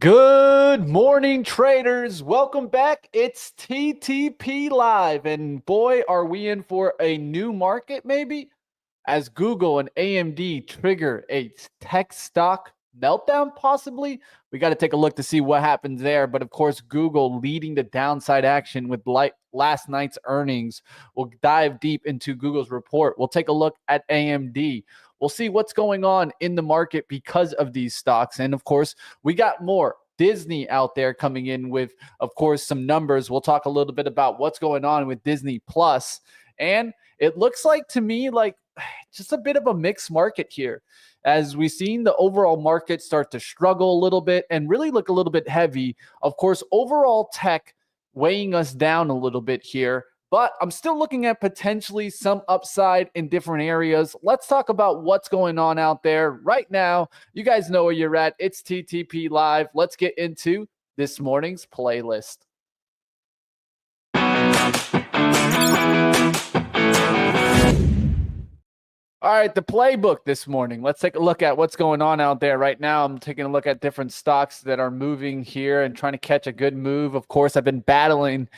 Good morning, traders. Welcome back. It's TTP Live. And boy, are we in for a new market, maybe? As Google and AMD trigger a tech stock meltdown, possibly. We got to take a look to see what happens there. But of course, Google leading the downside action with last night's earnings. We'll dive deep into Google's report. We'll take a look at AMD. We'll see what's going on in the market because of these stocks. And of course, we got more. Disney out there coming in with, of course, some numbers. We'll talk a little bit about what's going on with Disney Plus. And it looks like to me like just a bit of a mixed market here as we've seen the overall market start to struggle a little bit and really look a little bit heavy. Of course, overall tech weighing us down a little bit here, but I'm still looking at potentially some upside in different areas. Let's talk about what's going on out there right now. You guys know where you're at. It's TTP Live. Let's get into this morning's playlist. All right, the playbook this morning. Let's take a look at what's going on out there right now. I'm taking a look at different stocks that are moving here and trying to catch a good move. Of course, I've been battling,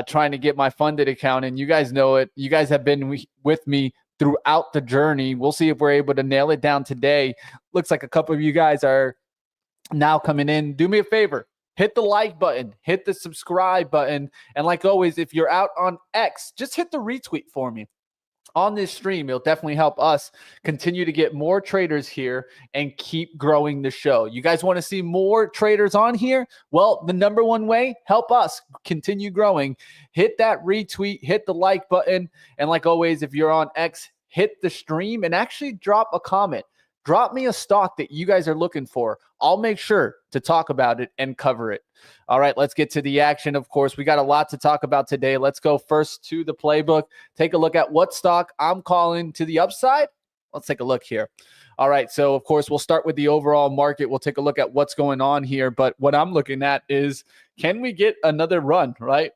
trying to get my funded account, and you guys know it. You guys have been with me throughout the journey. We'll see if we're able to nail it down today. Looks like a couple of you guys are now coming in. Do me a favor. Hit the like button, hit the subscribe button. And like always, if you're out on X, just hit the retweet for me on this stream. It'll definitely help us continue to get more traders here and keep growing the show. You guys want to see more traders on here? Well, the number one way, help us continue growing. Hit that retweet, hit the like button. And like always, if you're on X, hit the stream and actually drop a comment. Drop me a stock that you guys are looking for. I'll make sure to talk about it and cover it. All right, let's get to the action. Of course, we got a lot to talk about today. Let's go first to the playbook. Take a look at what stock I'm calling to the upside. Let's take a look here. All right, so of course, we'll start with the overall market. We'll take a look at what's going on here. But what I'm looking at is, can we get another run, right?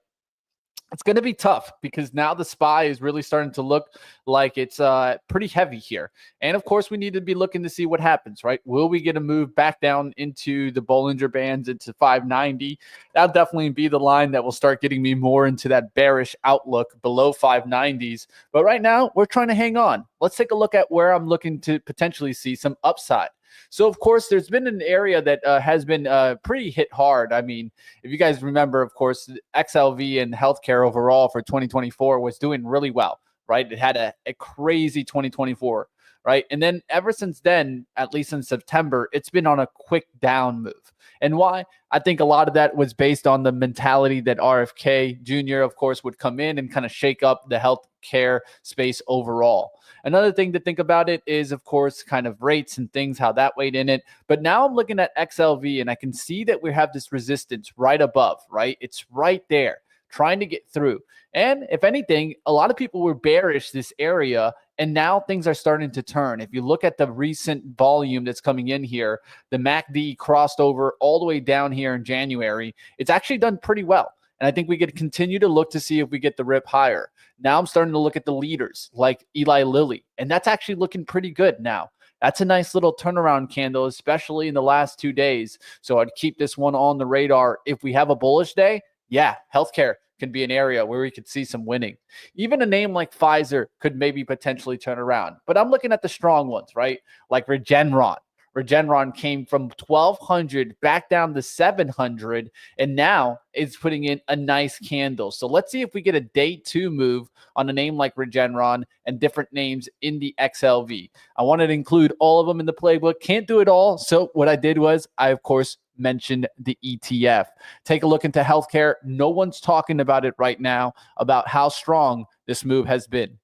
It's going to be tough because now the SPY is really starting to look like it's pretty heavy here. And of course, we need to be looking to see what happens, right? Will we get a move back down into the Bollinger Bands into 590? That'll definitely be the line that will start getting me more into that bearish outlook below 590s. But right now, we're trying to hang on. Let's take a look at where I'm looking to potentially see some upside. So, of course, there's been an area that has been pretty hit hard. I mean, if you guys remember, of course, XLV and healthcare overall for 2024 was doing really well, right? It had a crazy 2024, right? And then ever since then, at least in September, it's been on a quick down move. And why? I think a lot of that was based on the mentality that RFK Jr., of course, would come in and kind of shake up the healthcare space overall. Another thing to think about it is, of course, kind of rates and things, how that weighed in it. But now I'm looking at XLV and I can see that we have this resistance right above, right? It's right there trying to get through. And if anything, a lot of people were bearish this area, and now things are starting to turn. If you look at the recent volume that's coming in here, the MACD crossed over all the way down here in January. It's actually done pretty well. And I think we could continue to look to see if we get the rip higher. Now I'm starting to look at the leaders like Eli Lilly, and that's actually looking pretty good now. That's a nice little turnaround candle, especially in the last 2 days. So I'd keep this one on the radar. If we have a bullish day, yeah, healthcare can be an area where we could see some winning. Even a name like Pfizer could maybe potentially turn around. But I'm looking at the strong ones, right? Like Regeneron. Regeneron came from 1,200 back down to 700, and now it's putting in a nice candle. So let's see if we get a day two move on a name like Regeneron and different names in the XLV. I wanted to include all of them in the playbook. Can't do it all. So what I did was I, of course, mentioned the ETF. Take a look into healthcare. No one's talking about it right now, about how strong this move has been.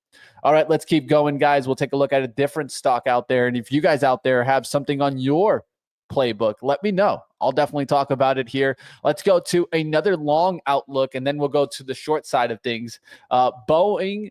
All right, let's keep going, guys. We'll take a look at a different stock out there. And if you guys out there have something on your playbook, let me know. I'll definitely talk about it here. Let's go to another long outlook, and then we'll go to the short side of things. Boeing,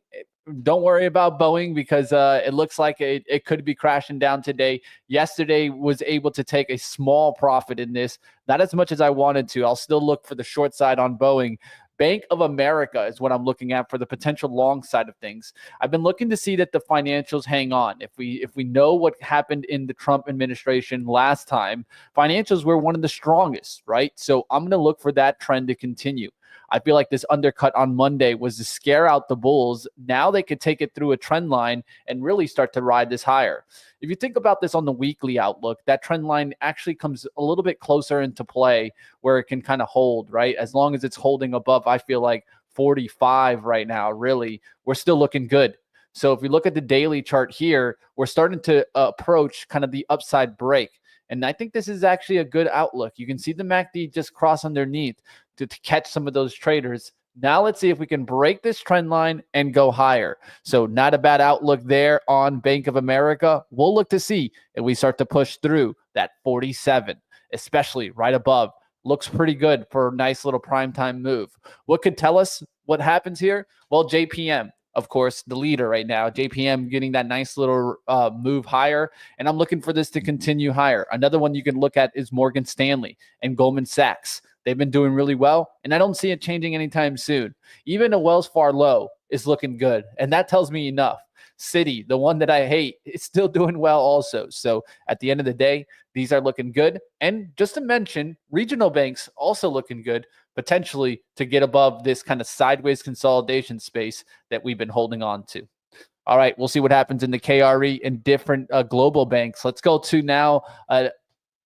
don't worry about Boeing because it looks like it could be crashing down today. Yesterday was able to take a small profit in this, not as much as I wanted to. I'll still look for the short side on Boeing. Bank of America is what I'm looking at for the potential long side of things. I've been looking to see that the financials hang on. If we know what happened in the Trump administration last time, financials were one of the strongest, right? So I'm going to look for that trend to continue. I feel like this undercut on Monday was to scare out the bulls. Now they could take it through a trend line and really start to ride this higher. If you think about this on the weekly outlook, that trend line actually comes a little bit closer into play where it can kind of hold, right? As long as it's holding above, I feel like 45 right now, really, we're still looking good. So if we look at the daily chart here, we're starting to approach kind of the upside break. And I think this is actually a good outlook. You can see the MACD just cross underneath to catch some of those traders. Now let's see if we can break this trend line and go higher. So not a bad outlook there on Bank of America. We'll look to see if we start to push through that 47, especially right above. Looks pretty good for a nice little primetime move. What could tell us what happens here? Well, JPM, of course, the leader right now. JPM getting that nice little move higher, and I'm looking for this to continue higher. Another one you can look at is Morgan Stanley and Goldman Sachs. They've been doing really well, and I don't see it changing anytime soon. Even a Wells Fargo is looking good, and that tells me enough. Citi, the one that I hate, is still doing well also. So at the end of the day, these are looking good. And just to mention, regional banks also looking good, potentially to get above this kind of sideways consolidation space that we've been holding on to. All right, we'll see what happens in the KRE and different global banks. Let's go to now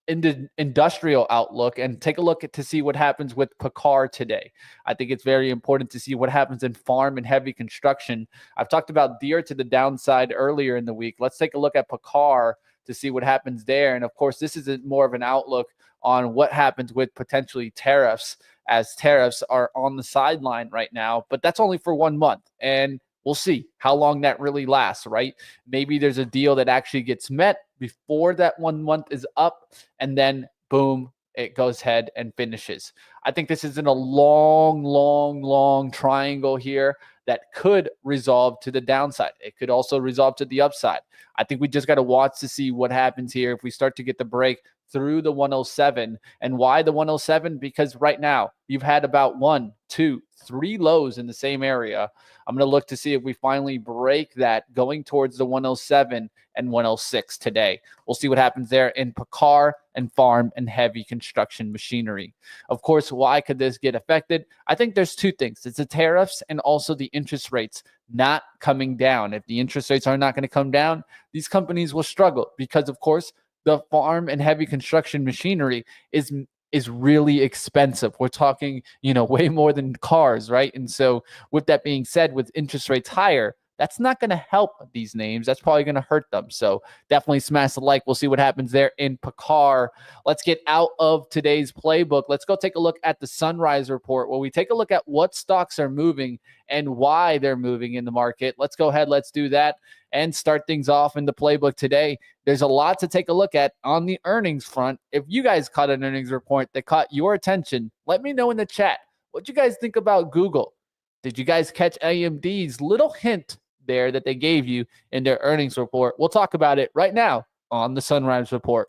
in the industrial outlook and take a look to see what happens with PACCAR today. I think it's very important to see what happens in farm and heavy construction. I've talked about Deere to the downside earlier in the week. Let's take a look at PACCAR to see what happens there. And of course, this is more of an outlook on what happens with potentially tariffs, as tariffs are on the sideline right now, but that's only for 1 month. And we'll see how long that really lasts, right? Maybe there's a deal that actually gets met before that 1 month is up, and then boom, it goes ahead and finishes. I think this is in a long triangle here that could resolve to the downside. It could also resolve to the upside. I think we just got to watch to see what happens here if we start to get the break through the 107. And why the 107? Because right now you've had about 1, 2, 3 lows in the same area. I'm going to look to see if we finally break that going towards the 107 and 106 today. We'll see what happens there in PACCAR and farm and heavy construction machinery. Of course, why could this get affected? I think there's 2 things. It's the tariffs and also the interest rates not coming down. If the interest rates are not going to come down, these companies will struggle because, of course, the farm and heavy construction machinery is really expensive. We're talking, way more than cars, right? And so with that being said, with interest rates higher, that's not going to help these names. That's probably going to hurt them. So definitely smash the like. We'll see what happens there in PACCAR. Let's get out of today's playbook. Let's go take a look at the Sunrise Report, where we take a look at what stocks are moving and why they're moving in the market. Let's go ahead. Let's do that and start things off in the playbook today. There's a lot to take a look at on the earnings front. If you guys caught an earnings report that caught your attention, let me know in the chat. What you guys think about Google? Did you guys catch AMD's little hint there that they gave you in their earnings report? We'll talk about it right now on the Sunrise Report.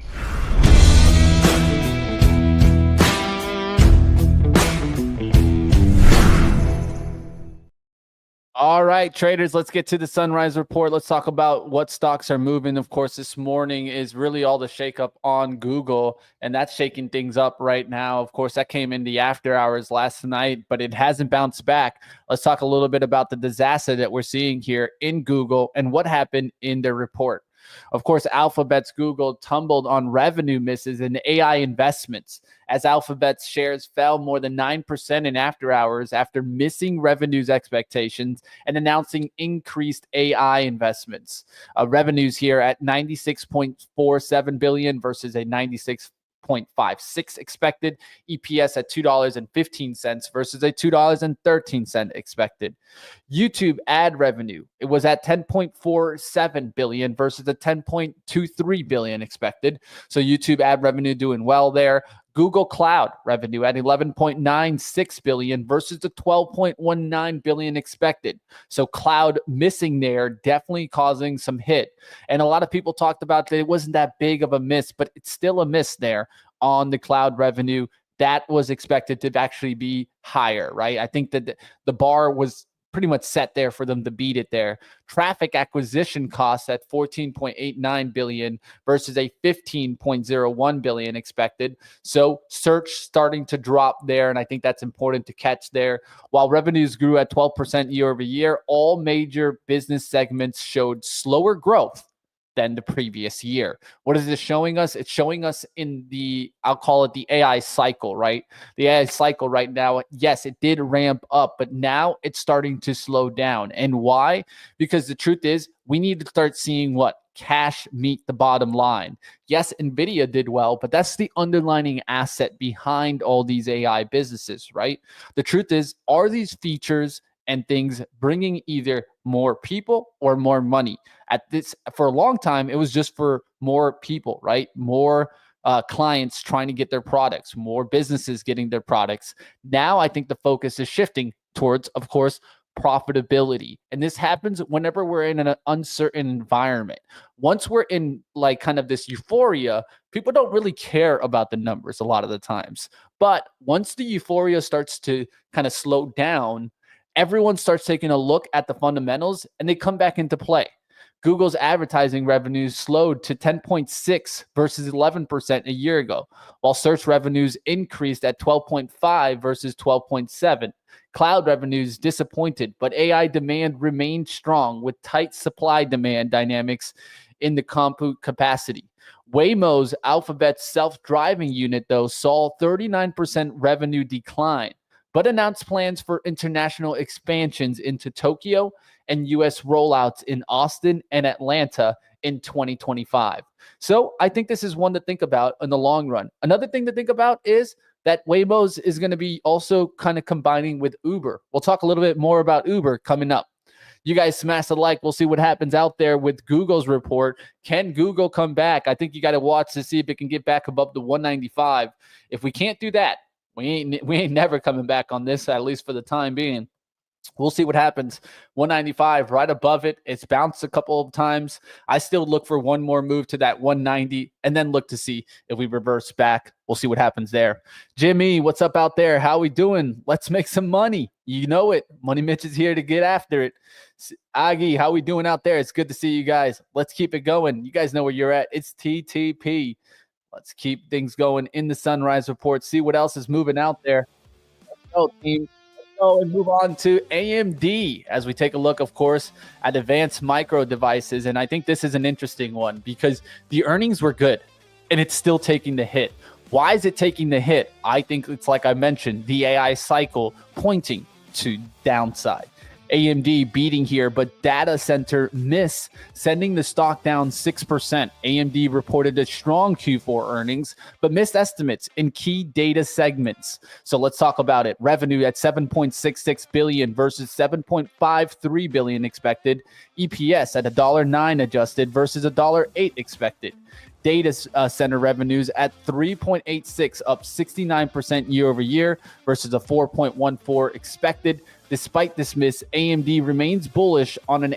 All right, traders, let's get to the Sunrise Report. Let's talk about what stocks are moving. Of course, this morning is really all the shakeup on Google, and that's shaking things up right now. Of course, that came in the after hours last night, but it hasn't bounced back. Let's talk a little bit about the disaster that we're seeing here in Google and what happened in their report. Of course, Alphabet's Google tumbled on revenue misses and AI investments as Alphabet's shares fell more than 9% in after hours after missing revenues expectations and announcing increased AI investments. Revenues here at $96.47 billion versus a 96.56 expected, EPS at $2.15 versus a $2.13 expected. YouTube ad revenue, it was at $10.47 billion versus the $10.23 billion expected. So YouTube ad revenue doing well there. Google Cloud revenue at $11.96 billion versus the $12.19 billion expected. So cloud missing there, definitely causing some hit. And a lot of people talked about that it wasn't that big of a miss, but it's still a miss there on the cloud revenue. that was expected to actually be higher, right? I think that the bar was pretty much set there for them to beat it there. Traffic acquisition costs at 14.89 billion versus a 15.01 billion expected. So search starting to drop there, and I think that's important to catch there. While revenues grew at 12% year over year, all major business segments showed slower growth than the previous year. What is this showing us? It's showing us in the, I'll call it the AI cycle, right? The AI cycle right now, yes, it did ramp up, but now it's starting to slow down. And why? Because the truth is, we need to start seeing what? Cash meet the bottom line. Yes, NVIDIA did well, but that's the underlying asset behind all these AI businesses, right? The truth is, are these features and things bringing either more people or more money? At this, for a long time, it was just for more people, right? More clients trying to get their products, more businesses getting their products. Now I think the focus is shifting towards, of course, profitability. And this happens whenever we're in an uncertain environment. Once we're in like kind of this euphoria, people don't really care about the numbers a lot of the times. But once the euphoria starts to kind of slow down, everyone starts taking a look at the fundamentals and they come back into play. Google's advertising revenues slowed to 10.6 versus 11% a year ago, while search revenues increased at 12.5 versus 12.7. Cloud revenues disappointed, but AI demand remained strong with tight supply-demand dynamics in the compute capacity. Waymo's Alphabet's self-driving unit, though, saw 39% revenue decline, but announced plans for international expansions into Tokyo and U.S. rollouts in Austin and Atlanta in 2025. So I think this is one to think about in the long run. Another thing to think about is that Waymo's is going to be also kind of combining with Uber. We'll talk a little bit more about Uber coming up. You guys smash the like. We'll see what happens out there with Google's report. Can Google come back? I think you got to watch to see if it can get back above the 195. If we can't do that, we ain't never coming back on this, at least for the time being. We'll see what happens. 195 right above it. It's bounced a couple of times. I still look for one more move to that 190 and then look to see if we reverse back. We'll see what happens there. Jimmy, what's up out there? How we doing? Let's make some money. You know it. Money Mitch is here to get after it. Aggie, how we doing out there? It's good to see you guys. Let's keep it going. You guys know where you're at. It's TTP. Let's keep things going in the Sunrise Report. See what else is moving out there. Let's go, team. And move on to AMD as we take a look, of course, at advanced micro devices. And I think this is an interesting one because the earnings were good and it's still taking the hit. Why is it taking the hit? I think it's like I mentioned, the AI cycle pointing to downside. AMD beating here, but data center miss, sending the stock down 6%. AMD reported a strong Q4 earnings, but missed estimates in key data segments. So let's talk about it. Revenue at 7.66 billion versus 7.53 billion expected. EPS at $1.09 adjusted versus $1.08 expected. Data center revenues at 3.86, up 69% year over year versus a 4.14 expected. Despite this miss, AMD remains bullish on an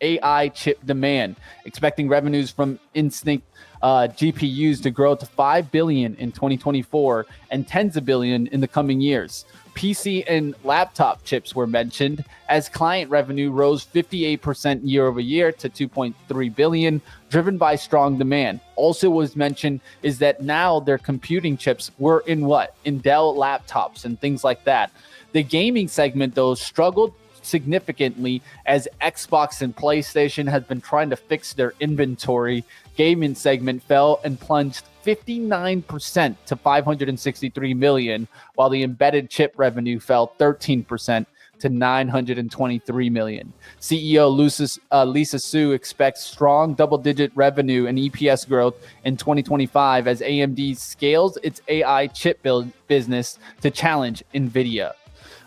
AI chip demand, expecting revenues from Instinct GPUs to grow to $5 billion in 2024 and tens of billions in the coming years. PC and laptop chips were mentioned as client revenue rose 58% year over year to 2.3 billion, driven by strong demand. Also was mentioned is that now their computing chips were in what? In Dell laptops and things like that. The gaming segment, though, struggled significantly as Xbox and PlayStation has been trying to fix their inventory. Gaming segment fell and plunged 59% to 563 million, while the embedded chip revenue fell 13% to 923 million. CEO Lisa Su expects strong double-digit revenue and EPS growth in 2025 as AMD scales its AI chip build business to challenge NVIDIA.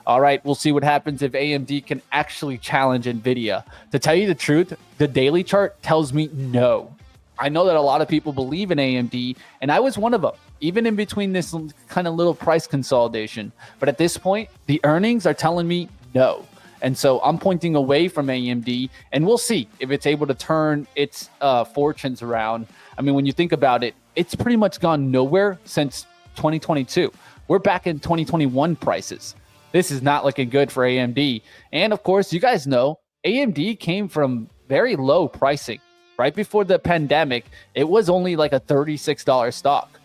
All right, we'll see what happens if AMD can actually challenge NVIDIA. To tell you the truth, the daily chart tells me no. I know that a lot of people believe in AMD, and I was one of them, even in between this kind of little price consolidation. But at this point, the earnings are telling me no. And so I'm pointing away from AMD, and we'll see if it's able to turn its fortunes around. I mean, when you think about it, it's pretty much gone nowhere since 2022. We're back in 2021 prices. This is not looking good for AMD. And of course, you guys know AMD came from very low pricing. Right before the pandemic, it was only like a $36 stock.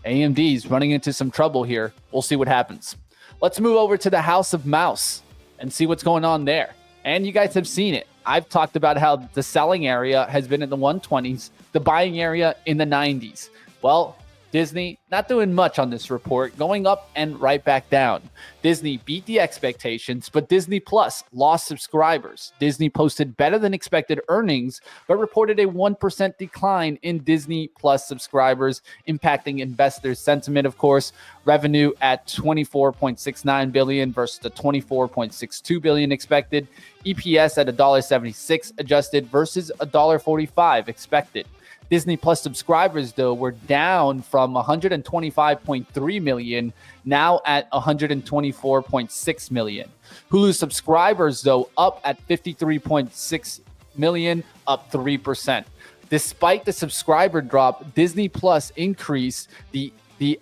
AMD is running into some trouble here. We'll see what happens. Let's move over to the House of Mouse and see what's going on there. And you guys have seen it. I've talked about how the selling area has been in the 120s, the buying area in the 90s. Well, Disney not doing much on this report, going up and right back down. Disney beat the expectations, but Disney Plus lost subscribers. Disney posted better than expected earnings, but reported a 1% decline in Disney Plus subscribers, impacting investors' sentiment, of course. Revenue at $24.69 billion versus the $24.62 billion expected. EPS at $1.76 adjusted versus $1.45 expected. Disney Plus subscribers, though, were down from 125.3 million, now at 124.6 million. Hulu subscribers, though, up at 53.6 million, up 3%. Despite the subscriber drop, Disney Plus increased the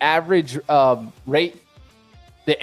average rate, the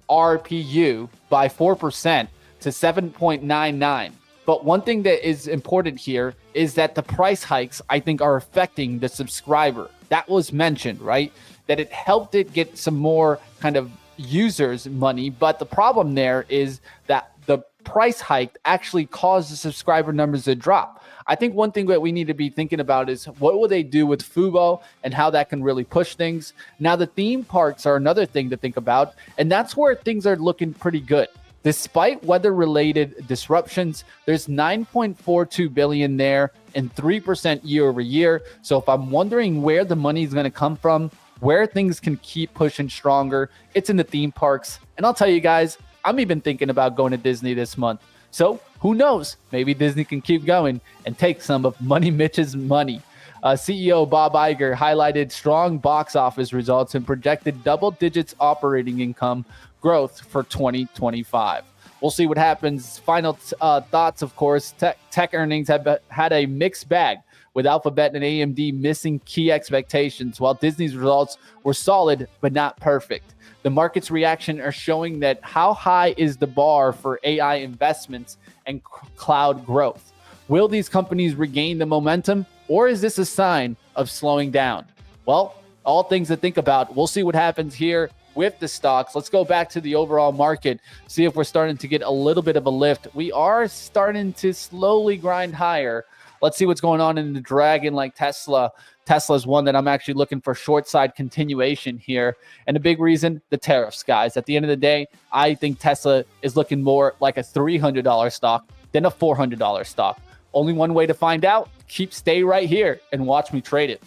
ARPU by 4% to 7.99. But one thing that is important here is that the price hikes, I think, are affecting the subscriber. That was mentioned, right? That it helped it get some more kind of users money. But the problem there is that the price hike actually caused the subscriber numbers to drop. I think one thing that we need to be thinking about is what will they do with Fubo and how that can really push things. Now, the theme parks are another thing to think about, and that's where things are looking pretty good. Despite weather-related disruptions, there's $9.42 billion there and 3% year over year. So if I'm wondering where the money is going to come from, where things can keep pushing stronger, it's in the theme parks. And I'll tell you guys, I'm even thinking about going to Disney this month. So who knows? Maybe Disney can keep going and take some of Money Mitch's money. CEO Bob Iger highlighted strong box office results and projected double digits operating income growth for 2025. We'll see what happens. Final thoughts, of course. Tech earnings have had a mixed bag, with Alphabet and AMD missing key expectations, while Disney's results were solid but not perfect. The market's reaction are showing that how high is the bar for AI investments and cloud growth. Will these companies regain the momentum, or is this a sign of slowing down? Well, all things to think about. We'll see what happens here with the stocks. Let's go back to the overall market, see if we're starting to get a little bit of a lift. We are starting to slowly grind higher. Let's see what's going on in the dragon like Tesla. Tesla's one that I'm actually looking for short side continuation here. And the big reason, the tariffs, guys. At the end of the day, I think Tesla is looking more like a $300 stock than a $400 stock. Only one way to find out. Stay right here and watch me trade it.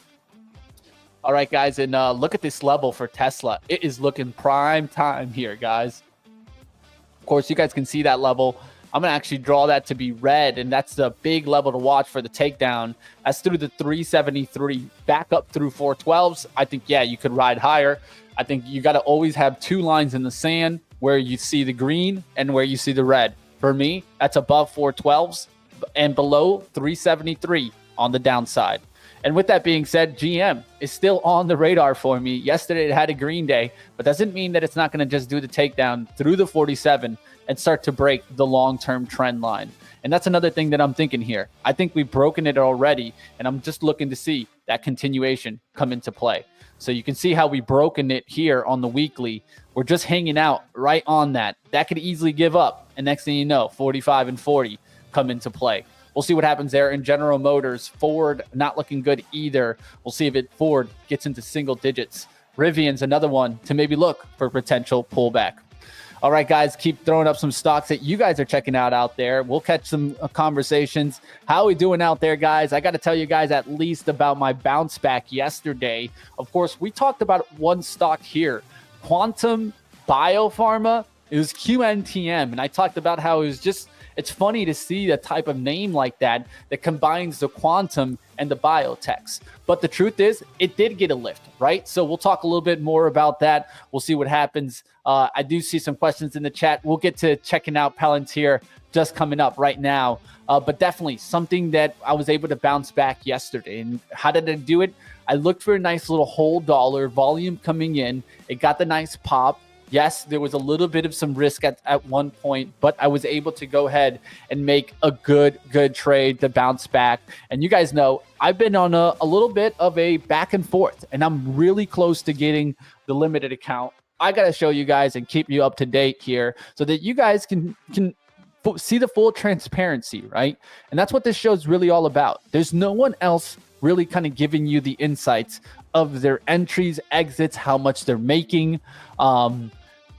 All right, guys, and look at this level for Tesla. It is looking prime time here, guys. Of course, you guys can see that level. I'm going to actually draw that to be red, and that's the big level to watch for the takedown. That's through the 373, back up through 412s. I think, yeah, you could ride higher. I think you got to always have two lines in the sand where you see the green and where you see the red. For me, that's above 412s and below 373 on the downside. And with that being said, GM is still on the radar for me. Yesterday it had a green day, but doesn't mean that it's not going to just do the takedown through the 47 and start to break the long-term trend line. And that's another thing that I'm thinking here. I think we've broken it already, and I'm just looking to see that continuation come into play. So you can see how we've broken it here on the weekly. We're just hanging out right on that. That could easily give up. And next thing you know, 45 and 40 come into play. We'll see what happens there in General Motors. Ford not looking good either. We'll see if Ford gets into single digits. Rivian's another one to maybe look for potential pullback. All right, guys, keep throwing up some stocks that you guys are checking out there. We'll catch some conversations. How are we doing out there, guys? I got to tell you guys at least about my bounce back yesterday. Of course, we talked about one stock here, Quantum Biopharma. It was QNTM, and I talked about how it was just, it's funny to see a type of name like that that combines the quantum and the biotechs. But the truth is, it did get a lift, right? So we'll talk a little bit more about that. We'll see what happens. I do see some questions in the chat. We'll get to checking out Palantir just coming up right now. But definitely something that I was able to bounce back yesterday. And how did I do it? I looked for a nice little whole dollar volume coming in. It got the nice pop. Yes, there was a little bit of some risk at one point, but I was able to go ahead and make a good trade to bounce back. And you guys know I've been on a little bit of a back and forth, and I'm really close to getting the limited account. I got to show you guys and keep you up to date here so that you guys can see the full transparency, right? And that's what this show is really all about. There's no one else really kind of giving you the insights of their entries, exits, how much they're making.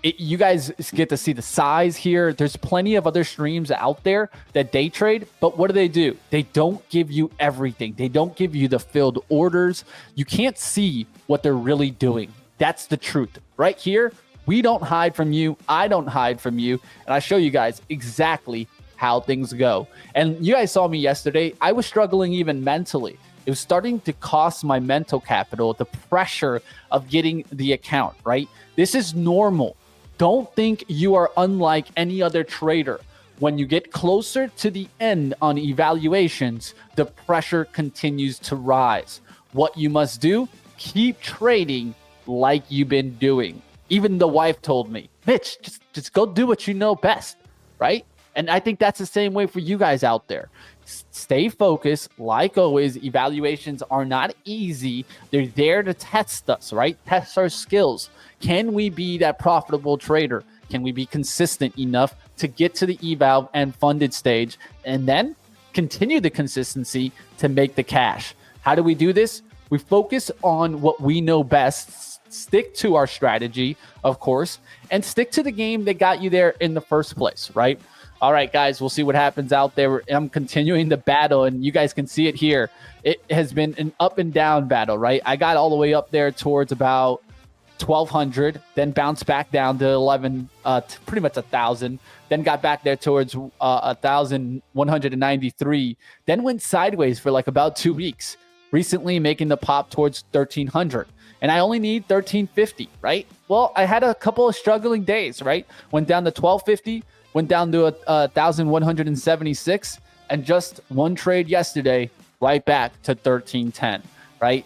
You guys get to see the size here. There's plenty of other streams out there that day trade, but what do? They don't give you everything. They don't give you the filled orders. You can't see what they're really doing. That's the truth. Right here, we don't hide from you. I don't hide from you. And I show you guys exactly how things go. And you guys saw me yesterday. I was struggling even mentally. It was starting to cost my mental capital, the pressure of getting the account, right? This is normal. Don't think you are unlike any other trader. When you get closer to the end on evaluations, the pressure continues to rise. What you must do, keep trading like you've been doing. Even the wife told me, Mitch, just go do what you know best, right? And I think that's the same way for you guys out there. Stay focused. Like always, evaluations are not easy. They're there to test us, right? Test our skills. Can we be that profitable trader? Can we be consistent enough to get to the eval and funded stage and then continue the consistency to make the cash? How do we do this? We focus on what we know best, stick to our strategy, of course, and stick to the game that got you there in the first place, right? All right, guys, we'll see what happens out there. I'm continuing the battle, and you guys can see it here. It has been an up and down battle, right? I got all the way up there towards about 1,200, then bounced back down to 11, pretty much 1,000, then got back there towards 1,193, then went sideways for like about 2 weeks, recently making the pop towards 1,300. And I only need 1,350, right? Well, I had a couple of struggling days, right? Went down to 1,250, went down to 1,176, and just one trade yesterday, right back to 1,310, right?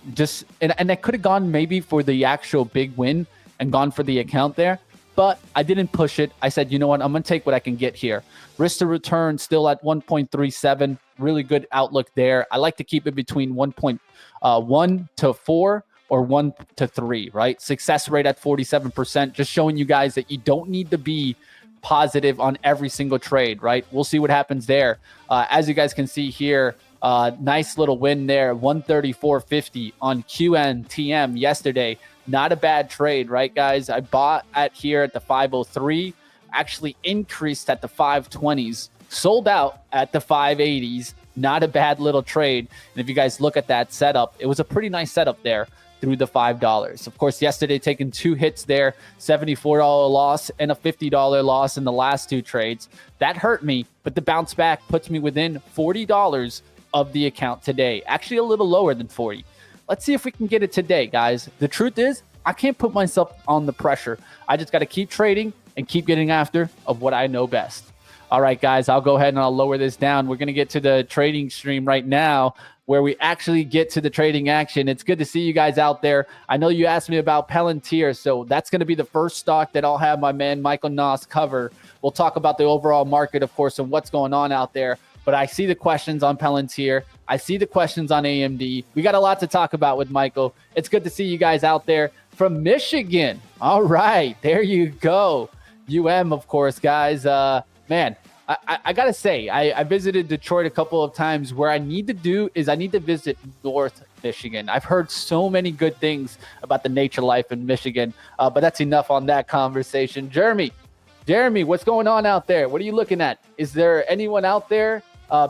And I could have gone maybe for the actual big win and gone for the account there, but I didn't push it. I said, you know what? I'm going to take what I can get here. Risk to return still at 1.37. Really good outlook there. I like to keep it between 1.1 to 4 or 1 to 3, right? Success rate at 47%, just showing you guys that you don't need to be positive on every single trade, right? We'll see what happens there. As you guys can see here, nice little win there, 134.50 on QNTM yesterday. Not a bad trade, right, guys? I bought at here at the 503, actually increased at the 520s, sold out at the 580s. Not a bad little trade. And if you guys look at that setup, it was a pretty nice setup there through the $5. Of course, yesterday taking 2 hits there, $74 loss and a $50 loss in the last 2 trades. That hurt me, but the bounce back puts me within $40 of the account today. Actually, a little lower than 40. Let's see if we can get it today, guys. The truth is, I can't put myself on the pressure. I just got to keep trading and keep getting after of what I know best. All right, guys, I'll go ahead and I'll lower this down. We're going to get to the trading stream right now where we actually get to the trading action. It's good to see you guys out there. I know you asked me about Palantir, so that's going to be the first stock that I'll have my man Michael Noss cover. We'll talk about the overall market, of course, and what's going on out there. But I see the questions on Palantir. I see the questions on AMD. We got a lot to talk about with Michael. It's good to see you guys out there from Michigan. All right, there you go. of course, guys. Man, I got to say, I visited Detroit a couple of times. Where I need to visit North Michigan. I've heard so many good things about the nature life in Michigan, but that's enough on that conversation. Jeremy, what's going on out there? What are you looking at? Is there anyone out there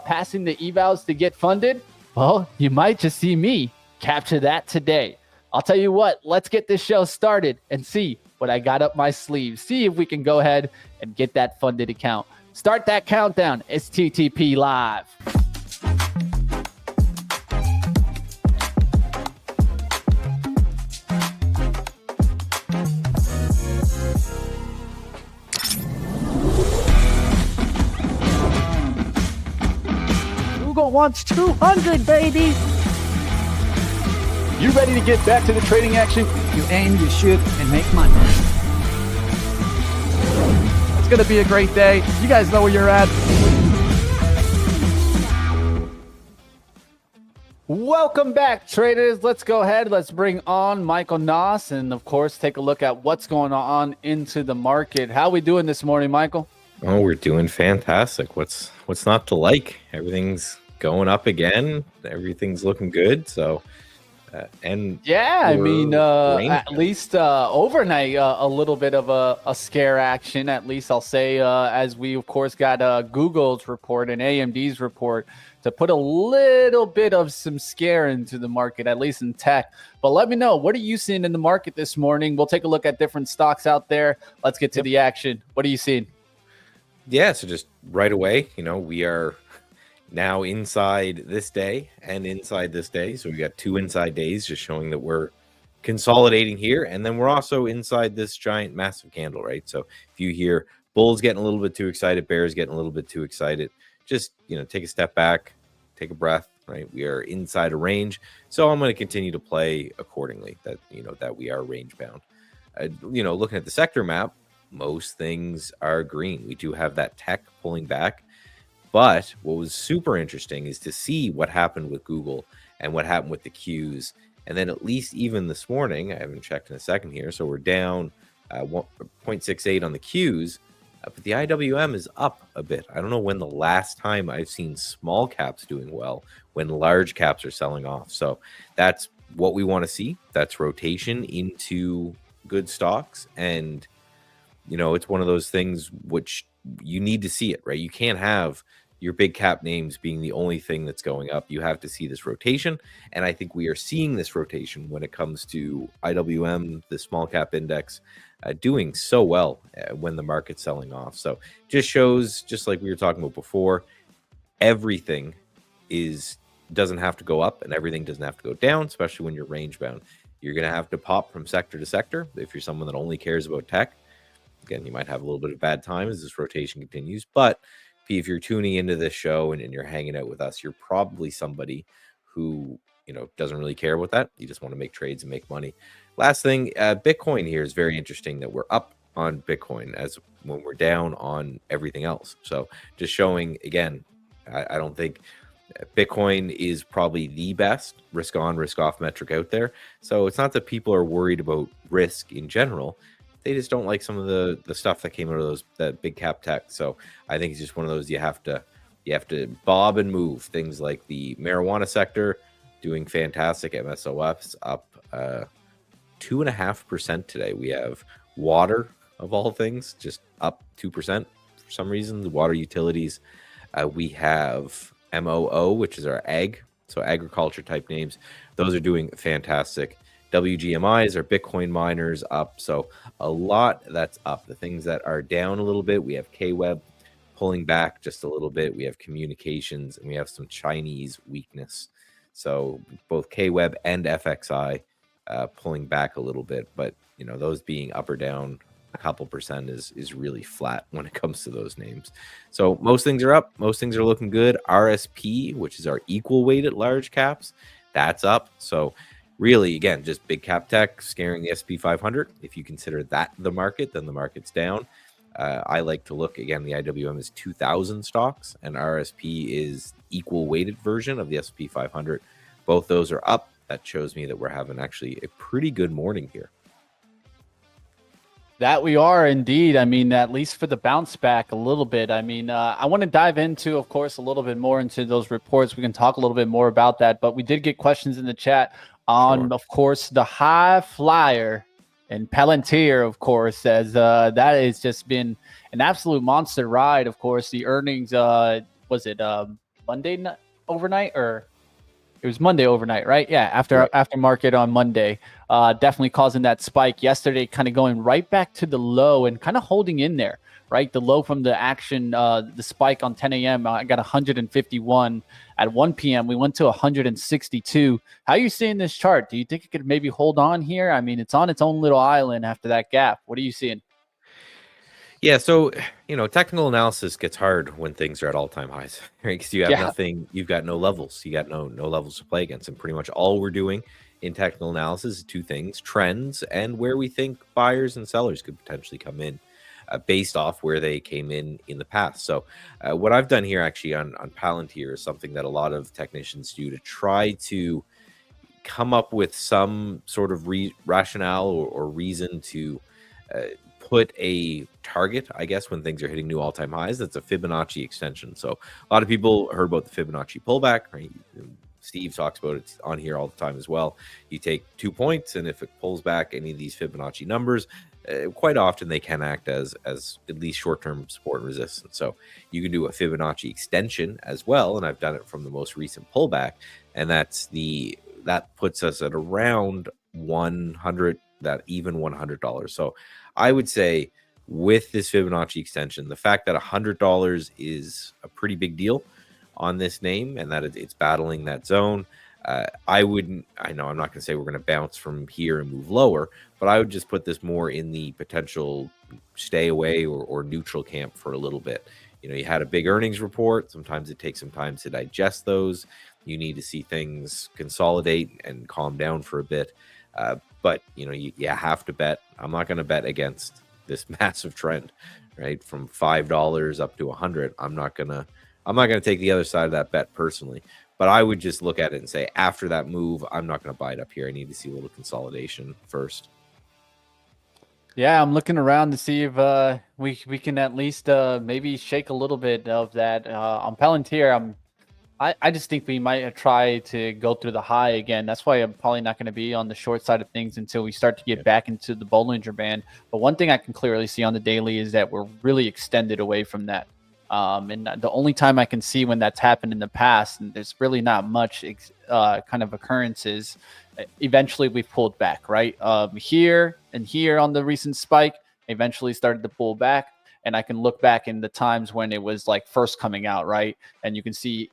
passing the evals to get funded? Well, you might just see me capture that today. I'll tell you what, let's get this show started and see what I got up my sleeve. See if we can go ahead and get that funded account. Start that countdown. It's TTP Live. wants 200, baby. You ready to get back to the trading action? You aim, you shoot, and make money. It's going to be a great day. You guys know where you're at. Welcome back, traders. Let's go ahead. Let's bring on Michael Noss and, of course, take a look at what's going on into the market. How are we doing this morning, Michael? Oh, we're doing fantastic. What's not to like? Everything's going up again. Everything's looking good. So, and yeah, I mean, at range. least overnight, a little bit of a scare action. At least I'll say, as we, of course, got Google's report and AMD's report to put a little bit of some scare into the market, at least in tech. But let me know, what are you seeing in the market this morning? We'll take a look at different stocks out there. Let's get to the action. What are you seeing? Yeah, so just right away, we are now inside this day and inside this day. So we got 2 inside days, just showing that we're consolidating here. And then we're also inside this giant, massive candle, right? So if you hear bulls getting a little bit too excited, bears getting a little bit too excited, just, take a step back, take a breath, right? We are inside a range. So I'm going to continue to play accordingly, that, that we are range bound. Looking at the sector map, most things are green. We do have that tech pulling back. But what was super interesting is to see what happened with Google and what happened with the Qs. And then at least even this morning, I haven't checked in a second here, so we're down 0.68 on the Qs, but the IWM is up a bit. I don't know when the last time I've seen small caps doing well when large caps are selling off. So that's what we want to see. That's rotation into good stocks. And, it's one of those things which you need to see it, right? You can't have your big cap names being the only thing that's going up. You have to see this rotation. And I think we are seeing this rotation when it comes to IWM, the small cap index, doing so well when the market's selling off. So just shows, just like we were talking about before, everything doesn't have to go up and everything doesn't have to go down, especially when you're range bound. You're going to have to pop from sector to sector. If you're someone that only cares about tech, again, you might have a little bit of bad time as this rotation continues. But if you're tuning into this show and you're hanging out with us, you're probably somebody who, doesn't really care about that. You just want to make trades and make money. Last thing, Bitcoin here is very interesting that we're up on Bitcoin as when we're down on everything else. So just showing, again, I don't think Bitcoin is probably the best risk on, risk off metric out there. So it's not that people are worried about risk in general. They just don't like some of the stuff that came out of that big cap tech. So I think it's just one of those you have to bob and move. Things like the marijuana sector doing fantastic. MSOF's up 2.5% today. We have water, of all things, just up 2% for some reason. The water utilities. We have MOO, which is our ag, so agriculture type names. Those are doing fantastic. WGMIs are Bitcoin miners up. So a lot that's up. The things that are down a little bit, we have KWeb pulling back just a little bit. We have communications and we have some Chinese weakness. So both KWeb and FXI pulling back a little bit, but those being up or down a couple percent is really flat when it comes to those names. So most things are up. Most things are looking good. RSP, which is our equal weighted large caps, that's up. So really, again, just big cap tech scaring the SP 500. If you consider that the market, then the market's down. I like to look, again, the IWM is 2,000 stocks and RSP is equal weighted version of the SP 500. Both those are up. That shows me that we're having actually a pretty good morning here. That we are indeed. I mean, at least for the bounce back a little bit. I mean, I want to dive into, of course, a little bit more into those reports. We can talk a little bit more about that, but we did get questions in the chat on, of course, the high flyer and Palantir, of course, as that has just been an absolute monster ride. Of course, the earnings, was it Monday overnight, or it was Monday overnight, right? Yeah, after market on Monday, definitely causing that spike. Yesterday, kind of going right back to the low and kind of holding in there, right? The low from the action, the spike on 10 a.m. I got 151. At 1 p.m., we went to 162. How are you seeing this chart? Do you think it could maybe hold on here? I mean, it's on its own little island after that gap. What are you seeing? Yeah, so technical analysis gets hard when things are at all-time highs, right? Because you have Yeah. nothing, you've got no levels, you got no levels to play against, and pretty much all we're doing in technical analysis is two things: trends and where we think buyers and sellers could potentially come in, based off where they came in the past. So, what I've done here actually on Palantir is something that a lot of technicians do to try to come up with some sort of rationale or reason to uh, put a target, I guess, when things are hitting new all-time highs. That's a Fibonacci extension. So a lot of people heard about the Fibonacci pullback, right? Steve talks about it on here all the time as well. You take 2 points, and if it pulls back any of these Fibonacci numbers, quite often they can act as at least short-term support and resistance. So you can do a Fibonacci extension as well, and I've done it from the most recent pullback, and that puts us at around 100, that even $100. So I would say with this Fibonacci extension, the fact that $100 is a pretty big deal on this name, and that it's battling that zone. I know I'm not going to say we're going to bounce from here and move lower, but I would just put this more in the potential stay away or neutral camp for a little bit. You had a big earnings report. Sometimes it takes some time to digest those. You need to see things consolidate and calm down for a bit. But you have to bet. I'm not going to bet against this massive trend, right? From $5 up to $100. I'm not gonna take the other side of that bet personally. But I would just look at it and say, after that move, I'm not going to buy it up here. I need to see a little consolidation first. Yeah, I'm looking around to see if we can at least maybe shake a little bit of that. On Palantir, I just think we might try to go through the high again. That's why I'm probably not going to be on the short side of things until we start to get back into the Bollinger Band. But one thing I can clearly see on the daily is that we're really extended away from that. And the only time I can see when that's happened in the past, and there's really not much kind of occurrences, eventually we've pulled back, right? Here and here on the recent spike, eventually started to pull back. And I can look back in the times when it was like first coming out, right? And you can see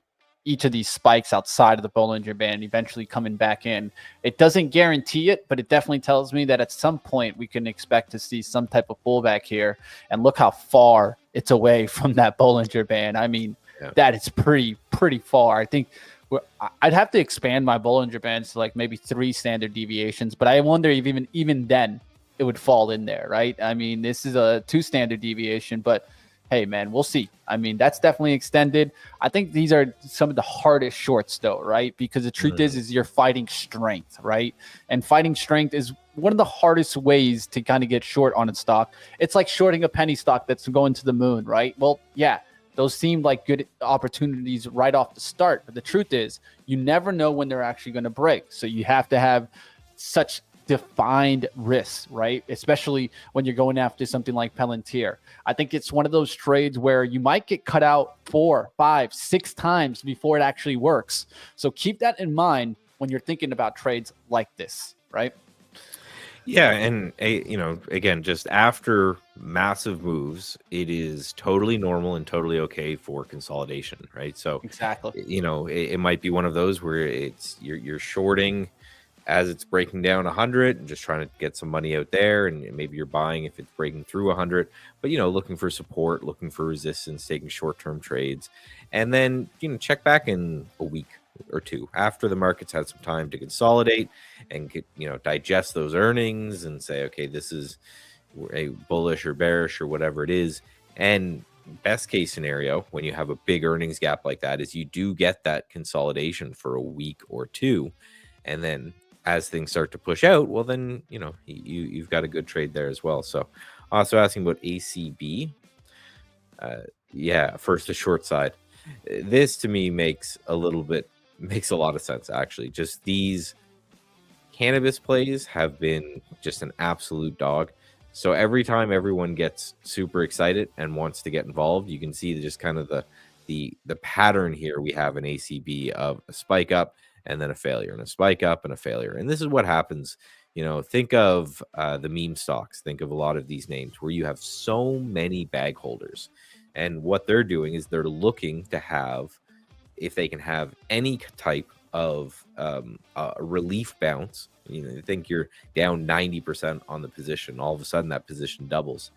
each of these spikes outside of the Bollinger Band eventually coming back in. It doesn't guarantee it, but it definitely tells me that at some point we can expect to see some type of pullback here. And look how far it's away from that Bollinger Band. I mean, that is pretty far. I think I'd have to expand my Bollinger Bands to like maybe 3 standard deviations, but I wonder if even then it would fall in there, right? I mean, this is a 2 standard deviation, but hey, man, we'll see. I mean, that's definitely extended. I think these are some of the hardest shorts, though, right? Because the truth is you're fighting strength, right? And fighting strength is one of the hardest ways to kind of get short on a stock. It's like shorting a penny stock that's going to the moon, right? Well, yeah, those seem like good opportunities right off the start. But the truth is you never know when they're actually going to break. So you have to have such defined risks, right? Especially when you're going after something like Palantir. I think it's one of those trades where you might get cut out 4, 5, 6 times before it actually works. So keep that in mind when you're thinking about trades like this, right? Yeah, and again, just after massive moves, it is totally normal and totally okay for consolidation, right? So exactly, it might be one of those where it's you're shorting as it's breaking down 100 and just trying to get some money out there, and maybe you're buying if it's breaking through 100, but looking for support, looking for resistance, taking short-term trades, and then check back in a week or 2 after the market's had some time to consolidate and get, digest those earnings and say, okay, this is a bullish or bearish or whatever it is. And best case scenario, when you have a big earnings gap like that, is you do get that consolidation for a week or 2, and then as things start to push out, well, then, you've got a good trade there as well. So also asking about ACB. First, the short side. This to me makes a lot of sense, actually. Just these cannabis plays have been just an absolute dog. So every time everyone gets super excited and wants to get involved, you can see just kind of the pattern here we have in ACB of a spike up and then a failure, and a spike up and a failure. And this is what happens. Think of the meme stocks. Think of a lot of these names where you have so many bag holders. And what they're doing is they're looking to have, if they can have any type of relief bounce, think you're down 90% on the position. All of a sudden, that position doubles.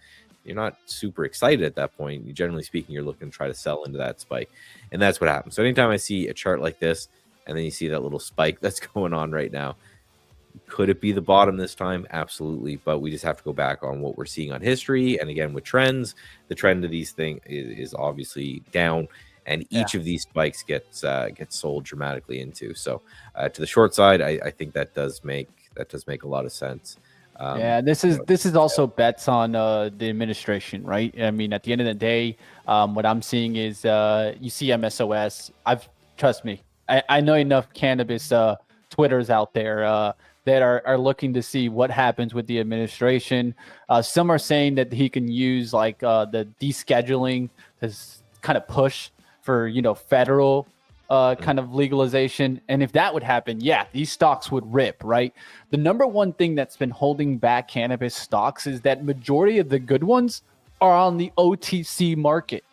super excited at that point. Generally speaking, you're looking to try to sell into that spike, and that's what happens. So anytime I see a chart like this, and then you see that little spike that's going on right now, could it be the bottom this time? Absolutely. But we just have to go back on what we're seeing on history. And again, with trends, the trend of these things is obviously down, and each of these spikes gets sold dramatically into. So to the short side, I think that does make a lot of sense. This is also bets on the administration, right? I mean, at the end of the day, what I'm seeing is you see MSOS. Trust me, I know enough cannabis Twitters out there that are looking to see what happens with the administration. Some are saying that he can use like the descheduling to kind of push for, federal kind of legalization. And if that would happen, these stocks would rip, right? The number one thing that's been holding back cannabis stocks is that majority of the good ones are on the OTC market.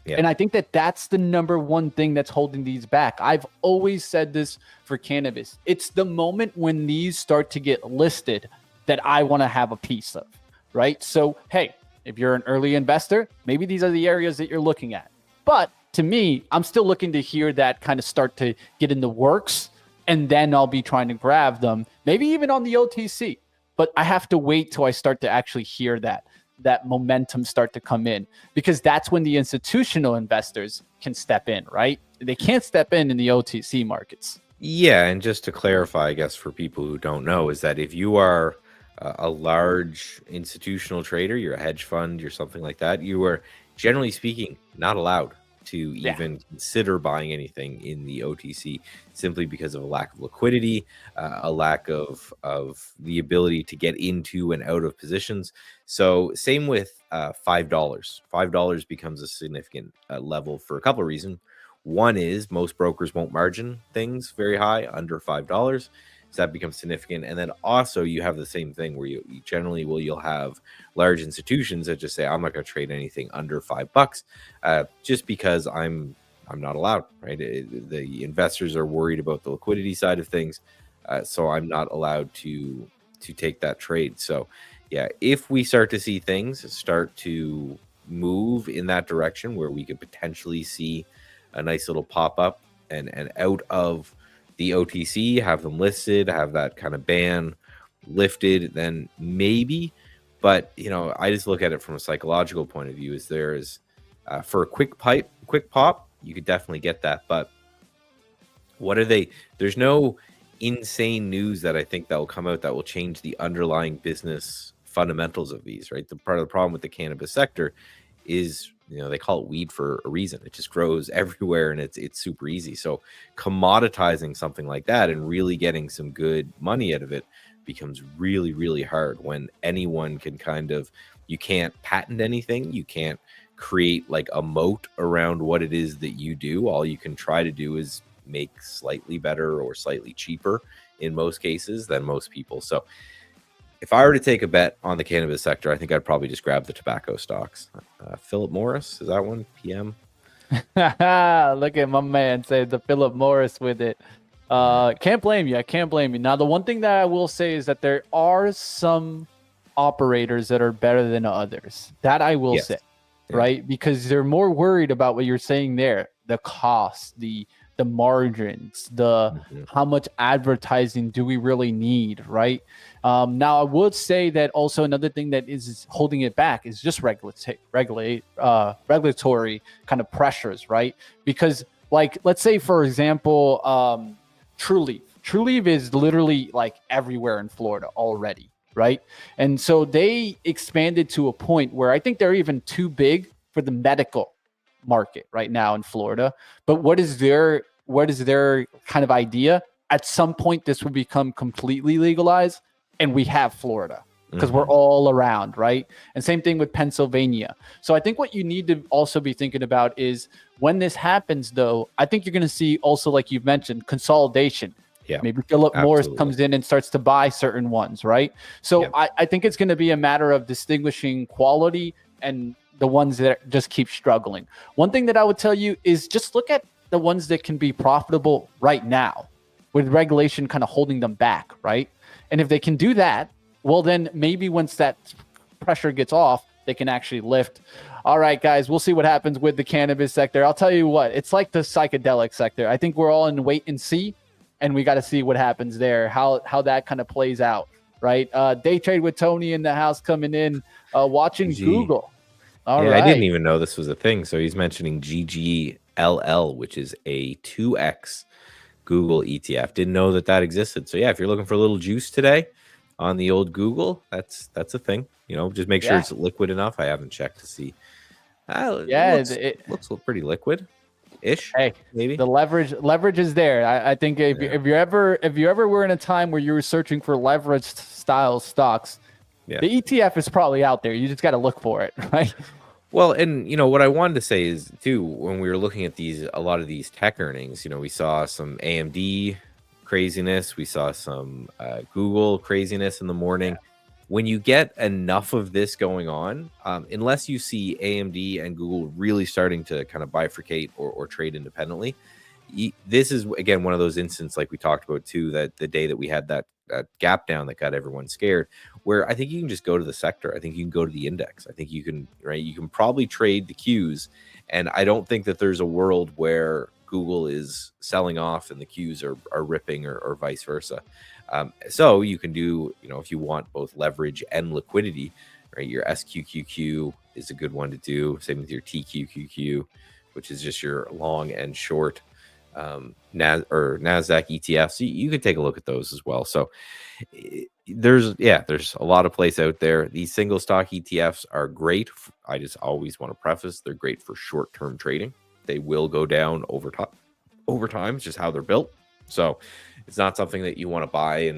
Yeah. And I think that that's the number one thing that's holding these back. I've always said this for cannabis. It's the moment when these start to get listed that I want to have a piece of, right? So, hey, if you're an early investor, maybe these are the areas that you're looking at. But to me, I'm still looking to hear that kind of start to get in the works, and then I'll be trying to grab them, maybe even on the OTC. But I have to wait till I start to actually hear that momentum start to come in, because that's when the institutional investors can step in, right? They can't step in the OTC markets. Yeah, and just to clarify, I guess, for people who don't know, is that if you are a large institutional trader, you're a hedge fund, you're something like that, you are, generally speaking, not allowed to even consider buying anything in the OTC, simply because of a lack of liquidity, a lack of the ability to get into and out of positions. So same with $5. $5 becomes a significant level for a couple of reasons. One is most brokers won't margin things very high under $5. So that becomes significant. And then also you have the same thing where you generally you'll have large institutions that just say, I'm not going to trade anything under $5, just because I'm not allowed, right? The investors are worried about the liquidity side of things. So I'm not allowed to take that trade. So yeah, if we start to see things start to move in that direction where we could potentially see a nice little pop up and out of the OTC, have them listed, have that kind of ban lifted, then maybe. But I just look at it from a psychological point of view. Is there's for a quick pop, you could definitely get that. But what are they? There's no insane news that I think that will come out that will change the underlying business fundamentals of these, right? The part of the problem with the cannabis sector is, they call it weed for a reason. It just grows everywhere, and it's super easy. So commoditizing something like that and really getting some good money out of it becomes really, really hard when anyone can you can't patent anything. You can't create like a moat around what it is that you do. All you can try to do is make slightly better or slightly cheaper in most cases than most people. So if I were to take a bet on the cannabis sector, I think I'd probably just grab the tobacco stocks. Philip Morris, is that one? PM? Look at my man say the Philip Morris with it. Can't blame you. I can't blame you. Now, the one thing that I will say is that there are some operators that are better than others. That I will say, right? Because they're more worried about what you're saying there. The cost, the margins, how much advertising do we really need, right? Now, I would say that also another thing that is holding it back is just regulatory kind of pressures, right? Because, like, let's say, for example, Trulieve. Trulieve is literally like everywhere in Florida already, right? And so they expanded to a point where I think they're even too big for the medical market right now in Florida. But what is their kind of idea? At some point, this will become completely legalized, and we have Florida because we're all around, right? And same thing with Pennsylvania. So I think what you need to also be thinking about is when this happens, though, I think you're going to see also, like you've mentioned, consolidation. Yeah, maybe Philip Morris comes in and starts to buy certain ones, right? So I think it's going to be a matter of distinguishing quality and the ones that just keep struggling. One thing that I would tell you is just look at the ones that can be profitable right now with regulation kind of holding them back, right? And if they can do that, well, then maybe once that pressure gets off, they can actually lift. All right, guys, we'll see what happens with the cannabis sector. I'll tell you what, it's like the psychedelic sector. I think we're all in wait and see, and we got to see what happens there, how that kind of plays out, right? Day trade with Tony in the house coming in, watching Google. All right. I didn't even know this was a thing. So he's mentioning GGLL, which is a 2x Google ETF. Didn't know that existed. So yeah, if you're looking for a little juice today on the old Google, that's a thing. Just make sure it's liquid enough. I haven't checked to see. It looks pretty liquid-ish. Hey, maybe the leverage is there. I think if you ever were in a time where you were searching for leveraged style stocks, the ETF is probably out there. You just got to look for it, right? Well, and what I wanted to say is too, when we were looking at a lot of these tech earnings, we saw some AMD craziness, we saw some Google craziness in the morning. When you get enough of this going on, unless you see AMD and Google really starting to kind of bifurcate or trade independently, this is again one of those instances like we talked about too, that the day that we had that gap down that got everyone scared, where I think you can just go to the sector. I think you can go to the index. I think you can probably trade the Qs, and I don't think that there's a world where Google is selling off and the Qs are ripping or vice versa. So you can do, if you want both leverage and liquidity, right? Your SQQQ is a good one to do. Same with your TQQQ, which is just your long and short NASDAQ ETFs. You could take a look at those as well. So there's a lot of place out there. These single stock ETFs are great. I just always want to preface, they're great for short-term trading. They will go down over time. It's just how they're built. So it's not something that you want to buy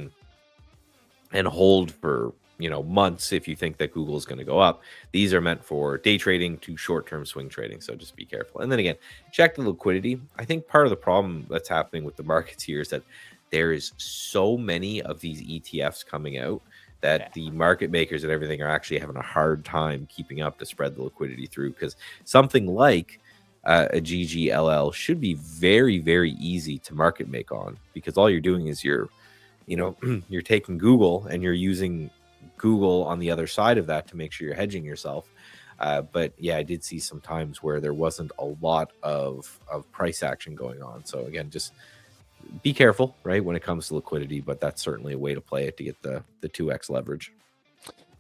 and hold for months if you think that Google is going to go up. These are meant for day trading to short-term swing trading. So just be careful. And then again, check the liquidity. I think part of the problem that's happening with the markets here is that there is so many of these ETFs coming out that the market makers and everything are actually having a hard time keeping up to spread the liquidity through, because something like a GGLL should be very, very easy to market make on, because all you're doing is you're taking Google and you're using Google on the other side of that to make sure you're hedging yourself. But yeah, I did see some times where there wasn't a lot of price action going on. So again, just be careful, right, when it comes to liquidity, but that's certainly a way to play it to get the 2x leverage.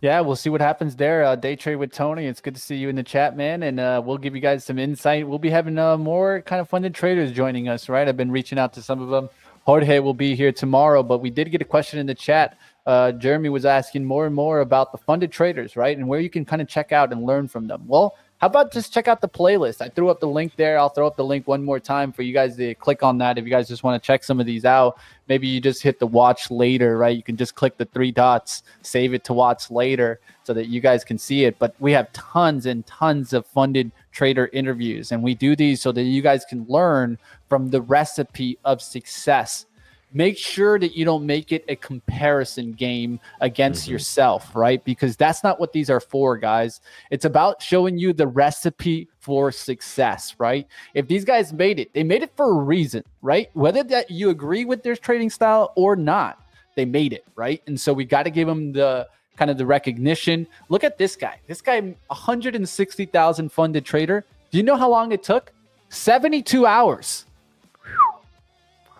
Yeah, we'll see what happens there. Day trade with Tony. It's good to see you in the chat, man. And we'll give you guys some insight. We'll be having more kind of funded traders joining us, right? I've been reaching out to some of them. Jorge will be here tomorrow, but we did get a question in the chat. Jeremy was asking more and more about the funded traders, right? And where you can kind of check out and learn from them. Well, how about just check out the playlist? I threw up the link there. I'll throw up the link one more time for you guys to click on that. If you guys just want to check some of these out, maybe you just hit the watch later, right? You can just click the 3 dots, save it to watch later so that you guys can see it. But we have tons and tons of funded trader interviews, and we do these so that you guys can learn from the recipe of success. Make sure that you don't make it a comparison game against yourself, right? Because that's not what these are for, guys. It's about showing you the recipe for success, right? If these guys made it, they made it for a reason, right? Whether that you agree with their trading style or not, they made it, right? And so we got to give them the kind of the recognition. Look at this guy. This guy, 160,000 funded trader. Do you know how long it took? 72 hours.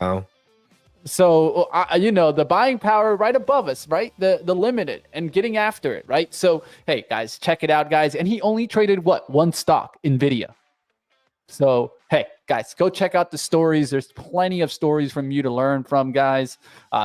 Wow. So, the buying power right above us, right? The limited and getting after it, right? So, hey, guys, check it out, guys. And he only traded one stock, NVIDIA. So, hey, guys, go check out the stories. There's plenty of stories from you to learn from, guys.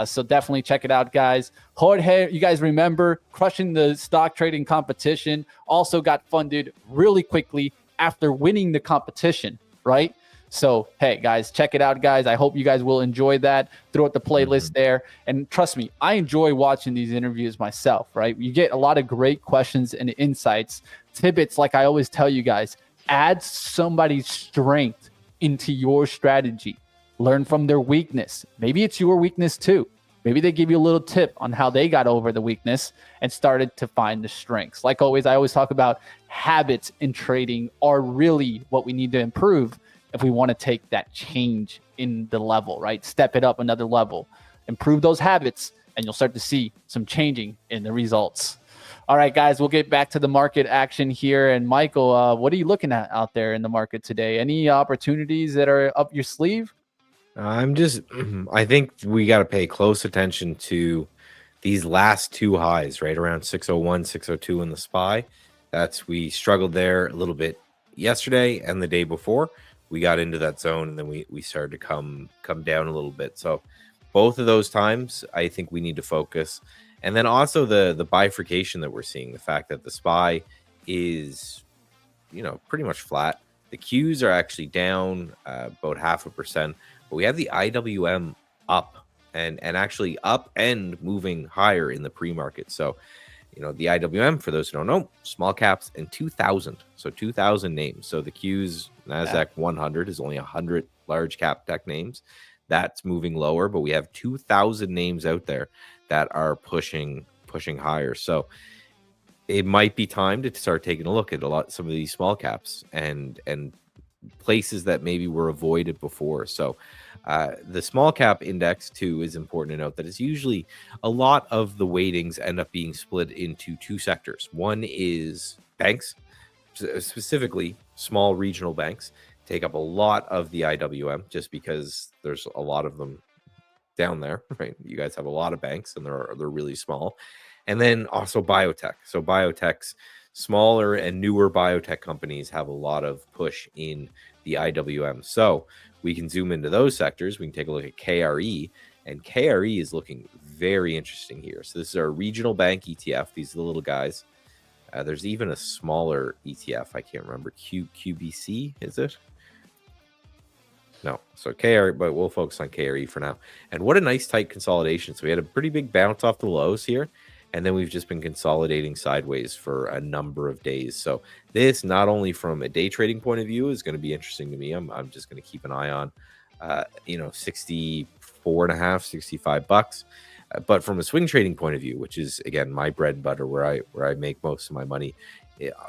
So definitely check it out, guys. Jorge, you guys remember crushing the stock trading competition, also got funded really quickly after winning the competition, right? So, hey, guys, check it out, guys. I hope you guys will enjoy that. Throw out the playlist there. And trust me, I enjoy watching these interviews myself, right? You get a lot of great questions and insights. Tidbits, like I always tell you guys, add somebody's strength into your strategy. Learn from their weakness. Maybe it's your weakness too. Maybe they give you a little tip on how they got over the weakness and started to find the strengths. Like always, I always talk about habits in trading are really what we need to improve if we want to take that change in the level, right? Step it up another level, improve those habits, and you'll start to see some changing in the results. All right, guys, we'll get back to the market action here. And Michael, what are you looking at out there in the market today? Any opportunities that are up your sleeve? I think we got to pay close attention to these last two highs, right around 601, 602 in the SPY. We struggled there a little bit yesterday and the day before. We got into that zone and then we started to come down a little bit. So both of those times, I think we need to focus. And then also the bifurcation that we're seeing, the fact that the SPY is, pretty much flat. The Qs are actually down about 0.5%, but we have the IWM up and actually up and moving higher in the pre-market. So, the IWM, for those who don't know, small caps and 2,000. So 2,000 names. So the Qs, NASDAQ 100 is only 100 large cap tech names. That's moving lower, but we have 2,000 names out there that are pushing higher. So it might be time to start taking a look at some of these small caps and places that maybe were avoided before. So the small cap index too is important to note that it's usually a lot of the weightings end up being split into two sectors. One is banks, specifically small regional banks, take up a lot of the IWM just because there's a lot of them down there, right? You guys have a lot of banks and they're really small. And then also biotech. So biotechs, smaller and newer biotech companies have a lot of push in the IWM. So we can zoom into those sectors. We can take a look at KRE, and KRE is looking very interesting here. So this is our regional bank ETF. These are the little guys. There's even a smaller ETF. I can't remember. QBC, is it? No. So KRE, but we'll focus on KRE for now. And what a nice tight consolidation. So we had a pretty big bounce off the lows here, and then we've just been consolidating sideways for a number of days. So this, not only from a day trading point of view, is going to be interesting to me. I'm just going to keep an eye on, 64.5, 65 bucks. But from a swing trading point of view, which is again my bread and butter, where I make most of my money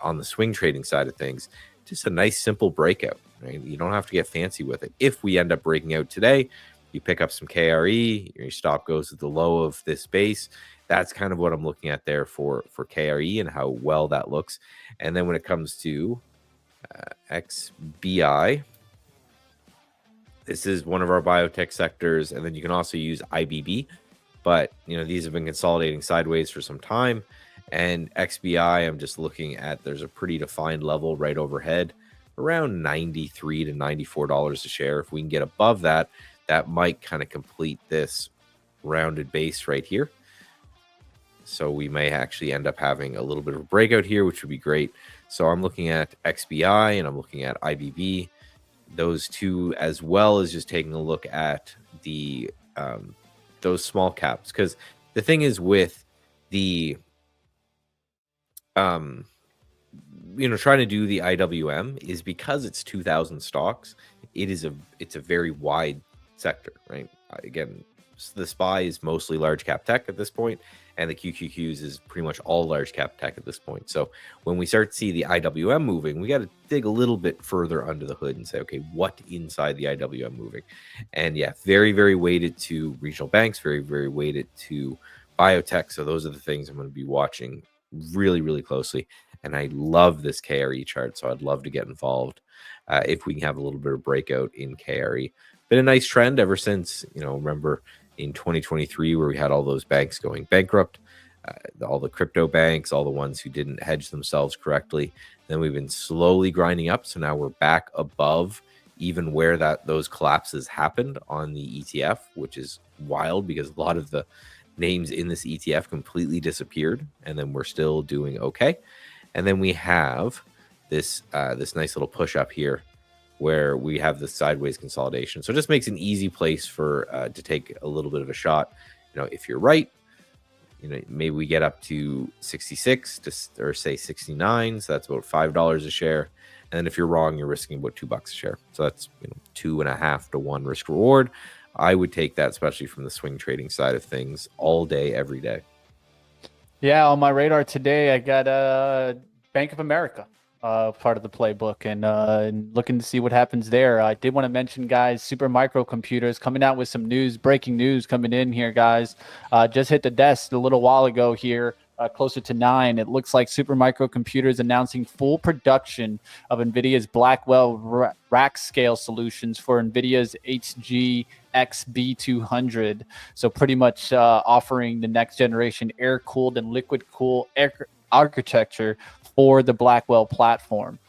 on the swing trading side of things, just a nice simple breakout. Right? You don't have to get fancy with it. If we end up breaking out today, you pick up some KRE, your stop goes at the low of this base. That's kind of what I'm looking at there for KRE and how well that looks. And then when it comes to XBI, this is one of our biotech sectors. And then you can also use IBB. But, these have been consolidating sideways for some time. And XBI, I'm just looking at, there's a pretty defined level right overhead, around $93 to $94 a share. If we can get above that, that might kind of complete this rounded base right here. So we may actually end up having a little bit of a breakout here, which would be great. So I'm looking at XBI and I'm looking at IBB, those two, as well as just taking a look at the those small caps. Because the thing is with the trying to do the IWM is because it's 2,000 stocks. It's a very wide sector, right? Again, the SPY is mostly large cap tech at this point, and the QQQs is pretty much all large cap tech at this point. So when we start to see the IWM moving, we got to dig a little bit further under the hood and say, okay, what inside the IWM moving? And yeah, very, very weighted to regional banks, very, very weighted to biotech. So those are the things I'm going to be watching really, really closely. And I love this KRE chart, so I'd love to get involved if we can have a little bit of breakout in KRE. Been a nice trend ever since, remember in 2023 where we had all those banks going bankrupt, all the crypto banks, all the ones who didn't hedge themselves correctly. Then we've been slowly grinding up. So now we're back above even where those collapses happened on the ETF, which is wild because a lot of the names in this ETF completely disappeared, and then we're still doing okay. And then we have this nice little push up here where we have the sideways consolidation. So it just makes an easy place for to take a little bit of a shot. If you're right, maybe we get up to 66 or say 69. So that's about $5 a share. And then if you're wrong, you're risking about $2 a share. So that's 2.5 to 1 risk reward. I would take that, especially from the swing trading side of things, all day, every day. Yeah, on my radar today, I got Bank of America, part of the playbook, and looking to see what happens there. I did want to mention, guys, Super Microcomputers coming out with some news, breaking news coming in here, guys. Just hit the desk a little while ago here. closer to 9. It looks like Supermicro Computers announcing full production of NVIDIA's Blackwell rack scale solutions for NVIDIA's HGX B200. So pretty much offering the next generation air-cooled and liquid-cooled architecture for the Blackwell platform.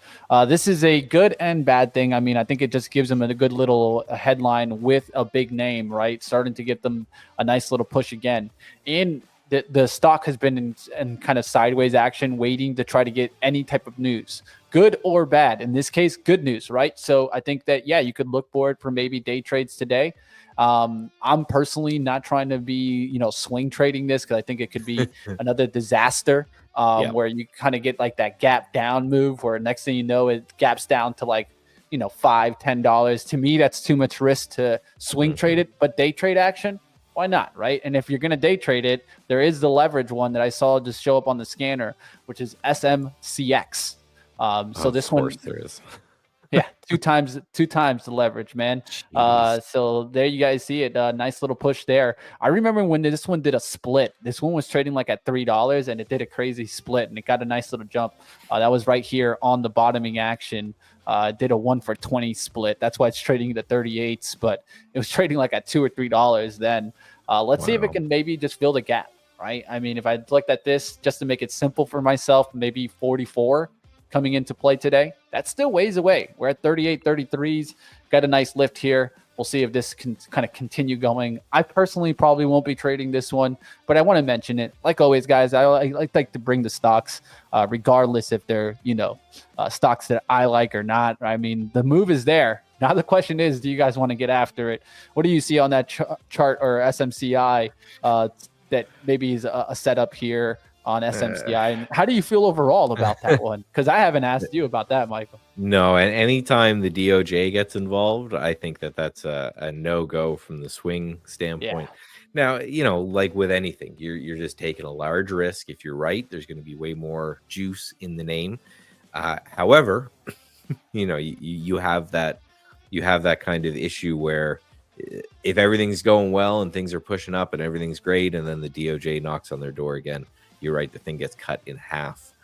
This is a good and bad thing. I mean, I think it just gives them a good little headline with a big name, right? Starting to get them a nice little push again. And the stock has been in kind of sideways action, waiting to try to get any type of news, good or bad. In this case, good news, right? So I think that, yeah, you could look for it for maybe day trades today. I'm personally not trying to be, swing trading this, because I think it could be another disaster. Where you kind of get like that gap down move where next thing you know, it gaps down to like, $5-10. To me, that's too much risk to swing trade it, but day trade action, why not, right? And if you're going to day trade it, there is the leverage one that I saw just show up on the scanner, which is SMCX. So this one, there is. Yeah, two times the leverage, man. So there you guys see it. Nice little push there. I remember when this one did a split. This one was trading like at $3, and it did a crazy split, and it got a nice little jump. That was right here on the bottoming action. Did a 1 for 20 split. That's why it's trading at 38s, but it was trading like at $2 or $3 then. Let's see if it can maybe just fill the gap, right? I mean, if I looked at this just to make it simple for myself, maybe 44 coming into play today, that's still ways away. We're at 38, 33s, got a nice lift here. We'll see if this can kind of continue going. I personally probably won't be trading this one, but I want to mention it. Like always, guys, I like to bring the stocks, regardless if they're, stocks that I like or not. I mean, the move is there. Now the question is, do you guys want to get after it? What do you see on that chart or SMCI that maybe is a setup here on SMCI, and how do you feel overall about that one? Because I haven't asked you about that, Michael. No, and anytime the DOJ gets involved, I think that's a no-go from the swing standpoint. Yeah. Now, like with anything, you're just taking a large risk. If you're right, there's going to be way more juice in the name. However, you have that kind of issue where if everything's going well and things are pushing up and everything's great, and then the DOJ knocks on their door again, you're right, the thing gets cut in half.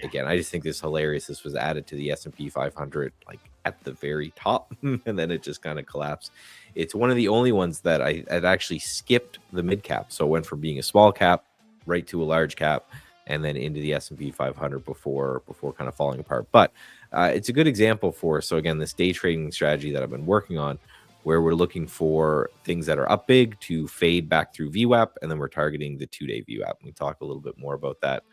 Again, I just think this is hilarious. This was added to the S&P 500 like at the very top, and then it just kind of collapsed. It's one of the only ones that I'd actually skipped the mid cap, so it went from being a small cap right to a large cap, and then into the S&P 500 before kind of falling apart. But it's a good example for, so again, this day trading strategy that I've been working on, where we're looking for things that are up big to fade back through VWAP, and then we're targeting the 2-day VWAP. We talk a little bit more about that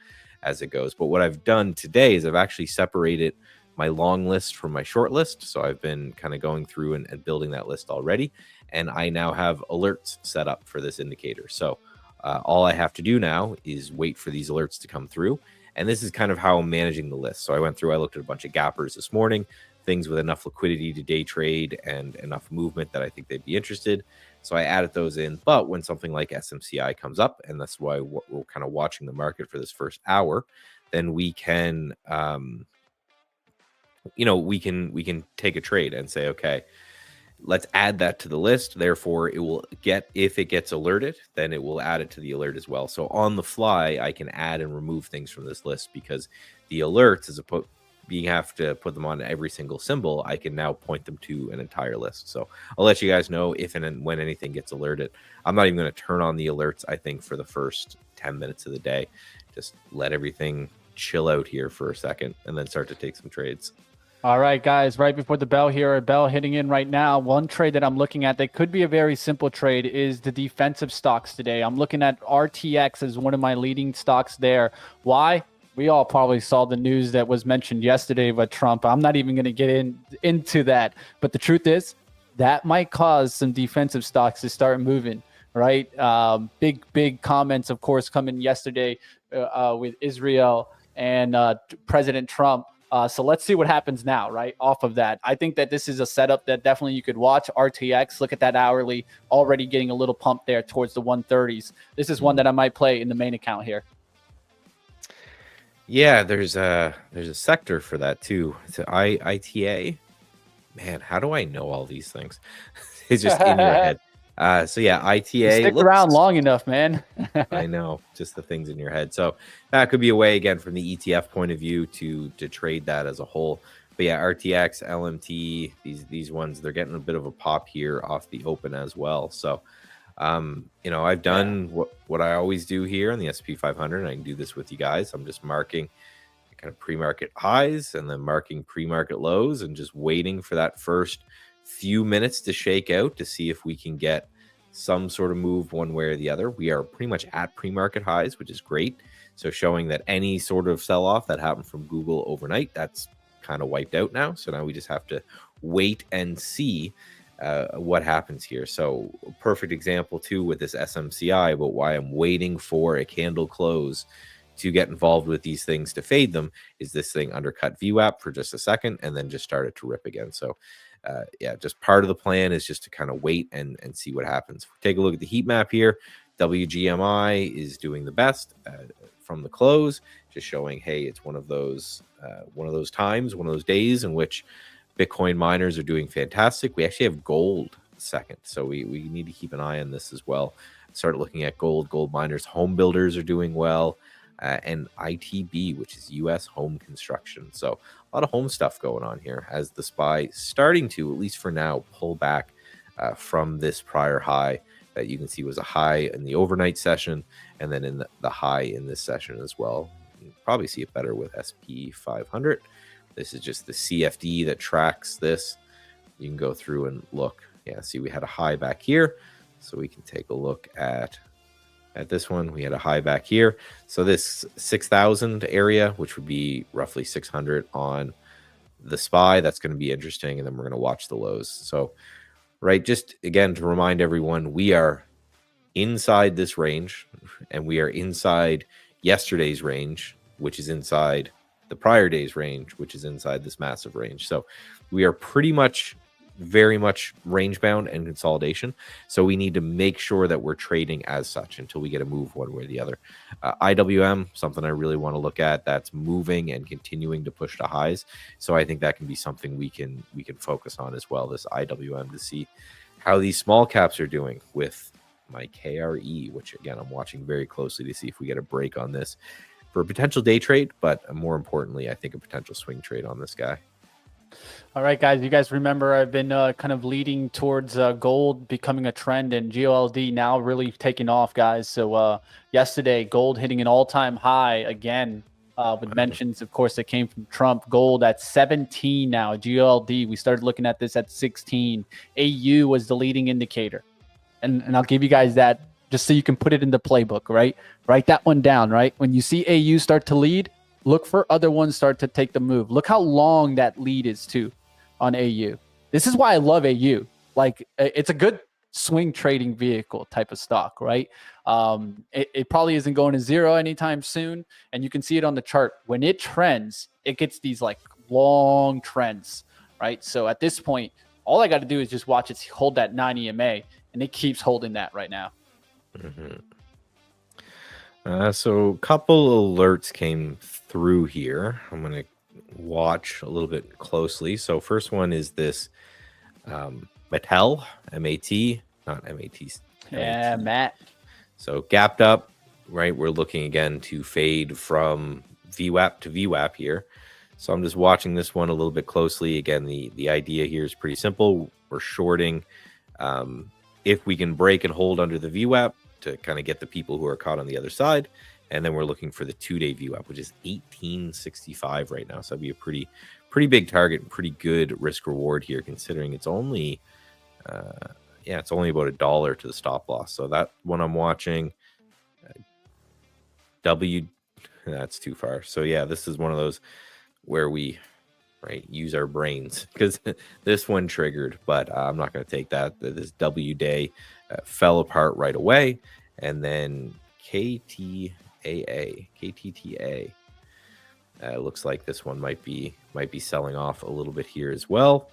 as it goes. But what I've done today is I've actually separated my long list from my short list. So I've been kind of going through and building that list already. And I now have alerts set up for this indicator. So all I have to do now is wait for these alerts to come through. And this is kind of how I'm managing the list. So I looked at a bunch of gappers this morning, things with enough liquidity to day trade and enough movement that I think they'd be interested. So I added those in. But when something like SMCI comes up, and that's why we're kind of watching the market for this first hour, then we can, we can take a trade and say, okay, let's add that to the list. Therefore, it will if it gets alerted, then it will add it to the alert as well. So on the fly, I can add and remove things from this list, because the alerts, as opposed you have to put them on every single symbol, I can now point them to an entire list. So I'll let you guys know if and when anything gets alerted. I'm not even going to turn on the alerts, I think, for the first 10 minutes of the day. Just let everything chill out here for a second and then start to take some trades. All right, guys, right before the bell here, a bell hitting in right now. One trade that I'm looking at that could be a very simple trade is the defensive stocks today. I'm looking at RTX as one of my leading stocks there. Why? We all probably saw the news that was mentioned yesterday by Trump. I'm not even going to get into that. But the truth is, that might cause some defensive stocks to start moving, right? Big comments, of course, coming yesterday with Israel and President Trump. So let's see what happens now, right? Off of that. I think that this is a setup that definitely you could watch. RTX, look at that hourly, already getting a little pump there towards the 130s. This is one that I might play in the main account here. Yeah, there's a sector for that too. It's ITA. Man, how do I know all these things? It's just in your head. So yeah, You ITA stick looks. around long enough, man. I know, just the things in your head. So that could be a way again from the ETF point of view to trade that as a whole. But yeah, RTX, LMT, these ones, they're getting a bit of a pop here off the open as well. So I've done what I always do here on the SP 500, and I can do this with you guys. I'm just marking kind of pre-market highs and then marking pre-market lows and just waiting for that first few minutes to shake out to see if we can get some sort of move one way or the other. We are pretty much at pre-market highs, which is great. So showing that any sort of sell-off that happened from Google overnight, that's kind of wiped out now. So now we just have to wait and see what happens here. So perfect example too with this SMCI about why I'm waiting for a candle close to get involved with these things to fade them is this thing undercut VWAP for just a second and then just started to rip again. So just part of the plan is just to kind of wait and see what happens. Take a look at the heat map here. WGMI is doing the best from the close, just showing, hey, it's one of those times, one of those days in which Bitcoin miners are doing fantastic. We actually have gold second, so we need to keep an eye on this as well. Start looking at gold miners. Home builders are doing well. And ITB, which is U.S. home construction. So a lot of home stuff going on here as the SPY starting to, at least for now, pull back from this prior high that you can see was a high in the overnight session and then in the high in this session as well. You can probably see it better with SP 500. This is just the CFD that tracks this. You can go through and look. Yeah, see we had a high back here. So we can take a look at this one. We had a high back here. So this 6,000 area, which would be roughly 600 on the SPY, that's going to be interesting. And then we're going to watch the lows. So, right, just again to remind everyone, we are inside this range and we are inside yesterday's range, which is inside the prior day's range, which is inside this massive range. So we are pretty much very much range bound and consolidation. So we need to make sure that we're trading as such until we get a move one way or the other. IWM, something I really want to look at, that's moving and continuing to push to highs. So I think that can be something we can focus on as well, this IWM, to see how these small caps are doing with my KRE, which again, I'm watching very closely to see if we get a break on this for a potential day trade, but more importantly, I think a potential swing trade on this guy. All right, guys, you guys remember I've been kind of leading towards gold becoming a trend and GLD now really taking off, guys. So yesterday, gold hitting an all-time high again with mentions, of course, that came from Trump. Gold at 17 now, GLD. We started looking at this at 16. AU was the leading indicator. And I'll give you guys that just so you can put it in the playbook, right? Write that one down, right? When you see AU start to lead, look for other ones start to take the move. Look how long that lead is too on AU. This is why I love AU. Like, it's a good swing trading vehicle type of stock, right? It probably isn't going to zero anytime soon. And you can see it on the chart. When it trends, it gets these like long trends, right? So at this point, all I got to do is just watch it hold that 9 EMA, and it keeps holding that right now. So a couple alerts came through here. I'm going to watch a little bit closely. So first one is this Mattel, M-A-T, not M-A-T. Yeah, Matt. So gapped up, right? We're looking again to fade from VWAP to VWAP here. So I'm just watching this one a little bit closely. Again, the idea here is pretty simple. We're shorting. If we can break and hold under the VWAP to kind of get the people who are caught on the other side. And then we're looking for the 2-day VWAP, which is 1865 right now. So that'd be a pretty big target and pretty good risk reward here, considering it's only, it's only about $1 to the stop loss. So that one I'm watching. That's too far. So yeah, this is one of those where we use our brains, because this one triggered, but I'm not going to take that. This W day fell apart right away, and then KTTA looks like this one might be selling off a little bit here as well.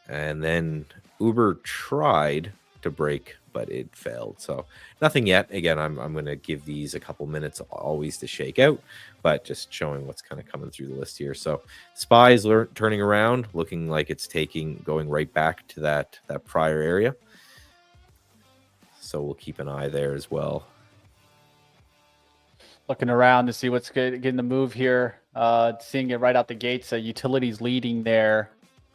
And then Uber tried to break, but it failed. So nothing yet. Again, I'm going to give these a couple minutes always to shake out, but just showing what's kind of coming through the list here. So SPY is turning around, looking like it's going right back to that prior area. So we'll keep an eye there as well. Looking around to see what's getting the move here. Seeing it right out the gates. Utilities leading there.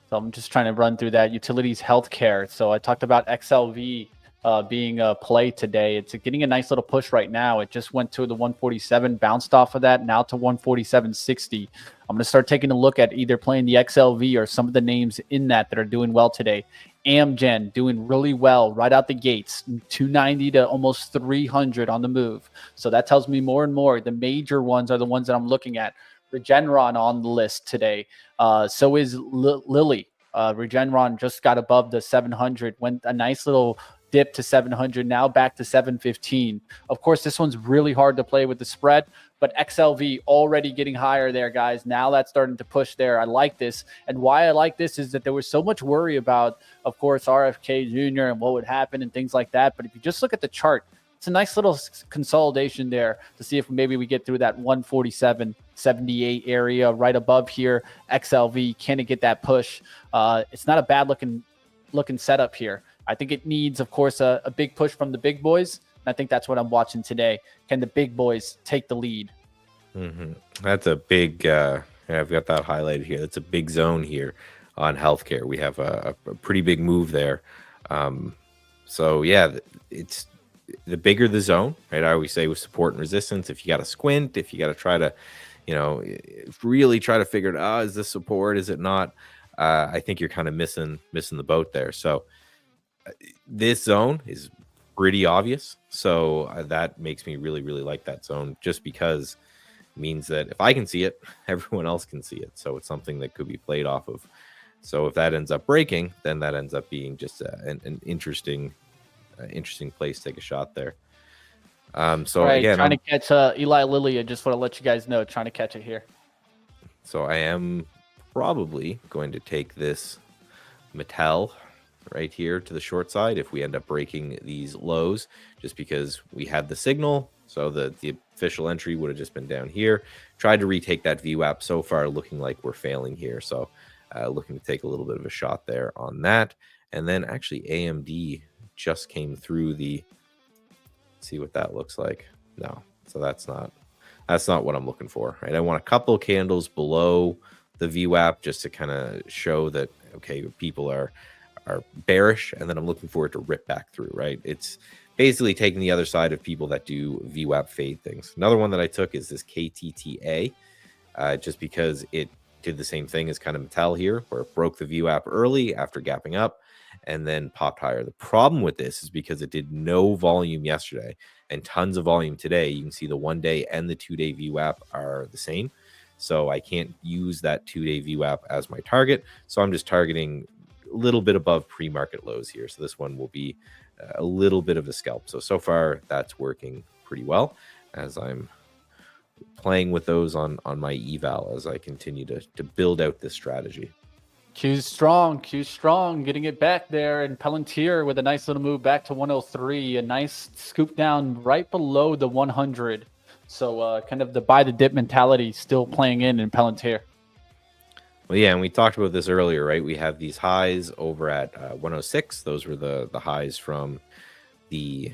So I'm just trying to run through that. Utilities healthcare. So I talked about XLV being a play today. It's getting a nice little push right now. It just went to the 147, bounced off of that, now to 147.60. I'm going to start taking a look at either playing the XLV or some of the names in that are doing well today. Amgen doing really well right out the gates, 290 to almost 300 on the move. So that tells me more and more the major ones are the ones that I'm looking at. Regeneron on the list today. So is Lilly. Regeneron just got above the 700, went a nice little dip to 700, now back to 715. Of course, this one's really hard to play with the spread, but XLV already getting higher there, guys. Now that's starting to push there. I like this. And why I like this is that there was so much worry about, of course, RFK Jr. and what would happen and things like that. But if you just look at the chart, it's a nice little consolidation there to see if maybe we get through that 147.78 area right above here. XLV, can it get that push? It's not a bad looking setup here. I think it needs, of course, a big push from the big boys. And I think that's what I'm watching today. Can the big boys take the lead? Mm-hmm. That's a big, I've got that highlighted here. That's a big zone here on healthcare. We have a pretty big move there. So yeah, it's the bigger the zone, right? I always say with support and resistance, if you got to squint, if you got to try to, really try to figure it out, is this support? Is it not? I think you're kind of missing the boat there. So this zone is pretty obvious. So that makes me really, really like that zone, just because it means that if I can see it, everyone else can see it. So it's something that could be played off of. So if that ends up breaking, then that ends up being just an interesting place to take a shot there. So right, again, trying to catch Eli Lilly. I just want to let you guys know, trying to catch it here. So I am probably going to take this Mattel right here to the short side if we end up breaking these lows, just because we had the signal. So the official entry would have just been down here. Tried to retake that VWAP. So far looking like we're failing here. So looking to take a little bit of a shot there on that. And then actually AMD just came through the, let's see what that looks like. No, so that's not what I'm looking for, right? I want a couple of candles below the VWAP just to kind of show that, okay, people are bearish, and then I'm looking for it to rip back through, right? It's basically taking the other side of people that do VWAP fade things. Another one that I took is this KTTA, just because it did the same thing as kind of Mattel here, where it broke the VWAP early after gapping up and then popped higher. The problem with this is because it did no volume yesterday and tons of volume today. You can see the 1 day and the 2 day VWAP are the same. So I can't use that 2 day VWAP as my target. So I'm just targeting a little bit above pre-market lows here. So this one will be a little bit of a scalp. So far that's working pretty well as I'm playing with those on my eval as I continue to build out this strategy. Q's strong, getting it back there. And Palantir with a nice little move back to 103, a nice scoop down right below the 100. So kind of the buy the dip mentality still playing in Palantir. Well, yeah, and we talked about this earlier, right? We have these highs over at 106. Those were the highs from the,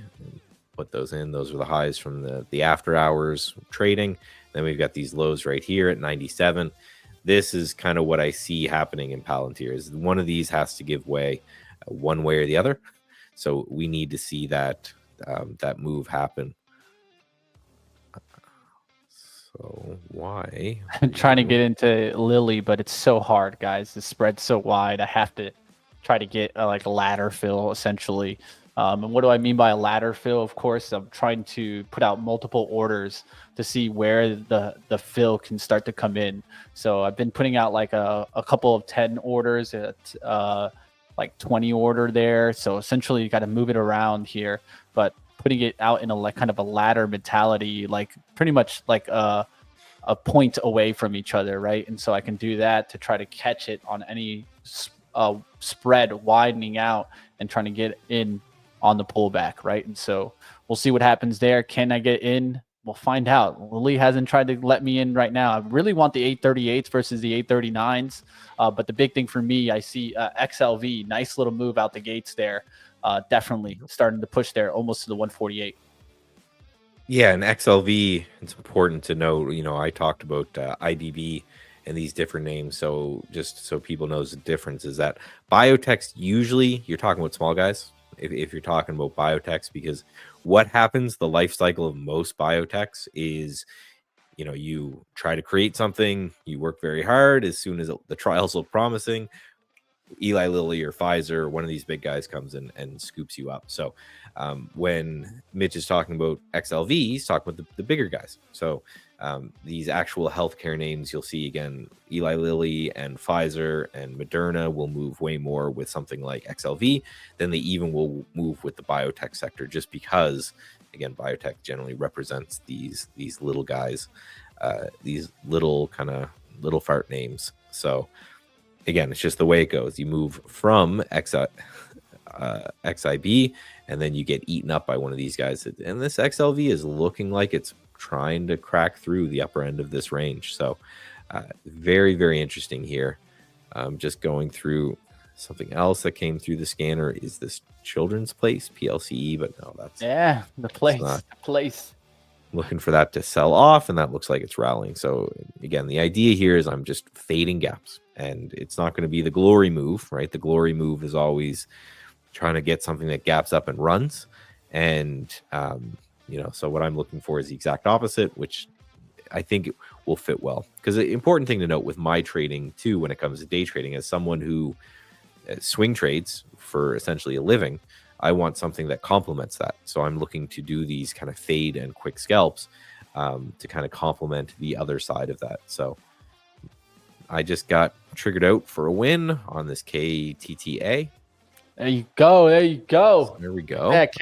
put those in. Those are the highs from the after hours trading. Then we've got these lows right here at 97. This is kind of what I see happening in Palantir. Is one of these has to give way one way or the other. So we need to see that that move happen. So why? I'm trying to get into Lilly, but it's so hard, guys. The spread's so wide. I have to try to get like a ladder fill, essentially. And what do I mean by a ladder fill? Of course, I'm trying to put out multiple orders to see where the fill can start to come in. So I've been putting out like a couple of 10 orders at like 20 order there. So essentially, you got to move it around here, but putting it out in a like kind of a ladder mentality, like pretty much like a point away from each other, right? And so I can do that to try to catch it on any spread widening out and trying to get in on the pullback, right? And so we'll see what happens there. Can I get in? We'll find out. Lilly hasn't tried to let me in right now. I really want the 838s versus the 839s. But the big thing for me, I see XLV, nice little move out the gates there. definitely starting to push there almost to the 148. Yeah, and XLV, it's important to know, I talked about IDB and these different names. So just so people knows the difference is that biotechs, usually you're talking about small guys, if you're talking about biotechs, because what happens, the life cycle of most biotechs is, you try to create something, you work very hard. As soon as the trials look promising, Eli Lilly or Pfizer or one of these big guys comes in and scoops you up. So when Mitch is talking about XLV, he's talking about the bigger guys. So these actual healthcare names, you'll see again, Eli Lilly and Pfizer and Moderna will move way more with something like XLV than they even will move with the biotech sector, just because, again, biotech generally represents these little guys, these little kind of little fart names. So again, it's just the way it goes. You move from XIB, and then you get eaten up by one of these guys. And this XLV is looking like it's trying to crack through the upper end of this range. So very, very interesting here. Just going through something else that came through the scanner is this Children's Place, PLCE, but no, that's... Yeah, the place. Looking for that to sell off, and that looks like it's rallying. So again, the idea here is I'm just fading gaps, and it's not going to be the glory move, right? The glory move is always trying to get something that gaps up and runs. And, so what I'm looking for is the exact opposite, which I think will fit well. Because the important thing to note with my trading too, when it comes to day trading, as someone who swing trades for essentially a living, I want something that complements that. So I'm looking to do these kind of fade and quick scalps to kind of complement the other side of that. So I just got triggered out for a win on this KTTA. There you go. So there we go. Get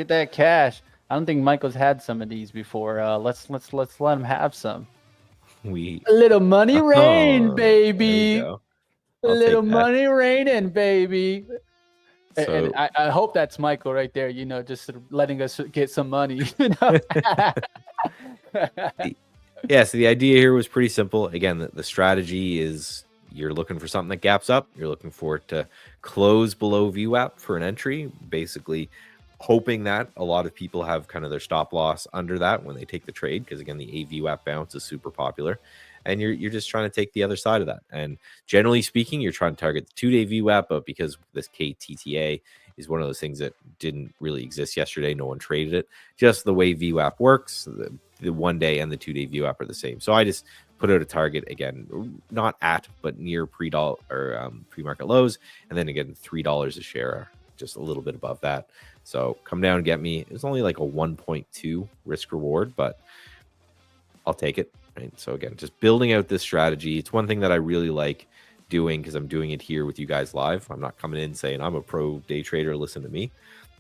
that cash. I don't think Michael's had some of these before. Let's let him have some. A little money rain, baby. A little money raining, baby. So, and I hope that's Michael right there, just sort of letting us get some money. Yeah, so the idea here was pretty simple. Again, the strategy is you're looking for something that gaps up. You're looking for it to close below VWAP for an entry, basically hoping that a lot of people have kind of their stop loss under that when they take the trade, because again, the AVWAP bounce is super popular. And you're just trying to take the other side of that. And generally speaking, you're trying to target the 2-day VWAP, but because this KTTA is one of those things that didn't really exist yesterday, no one traded it. Just the way VWAP works, the 1 day and the 2-day VWAP are the same. So I just put out a target, again, not at, but near pre-market lows. And then again, $3 a share, just a little bit above that. So come down and get me. It's only like a 1.2 risk reward, but I'll take it. Right. So again, just building out this strategy. It's one thing that I really like doing because I'm doing it here with you guys live. I'm not coming in saying I'm a pro day trader. Listen to me.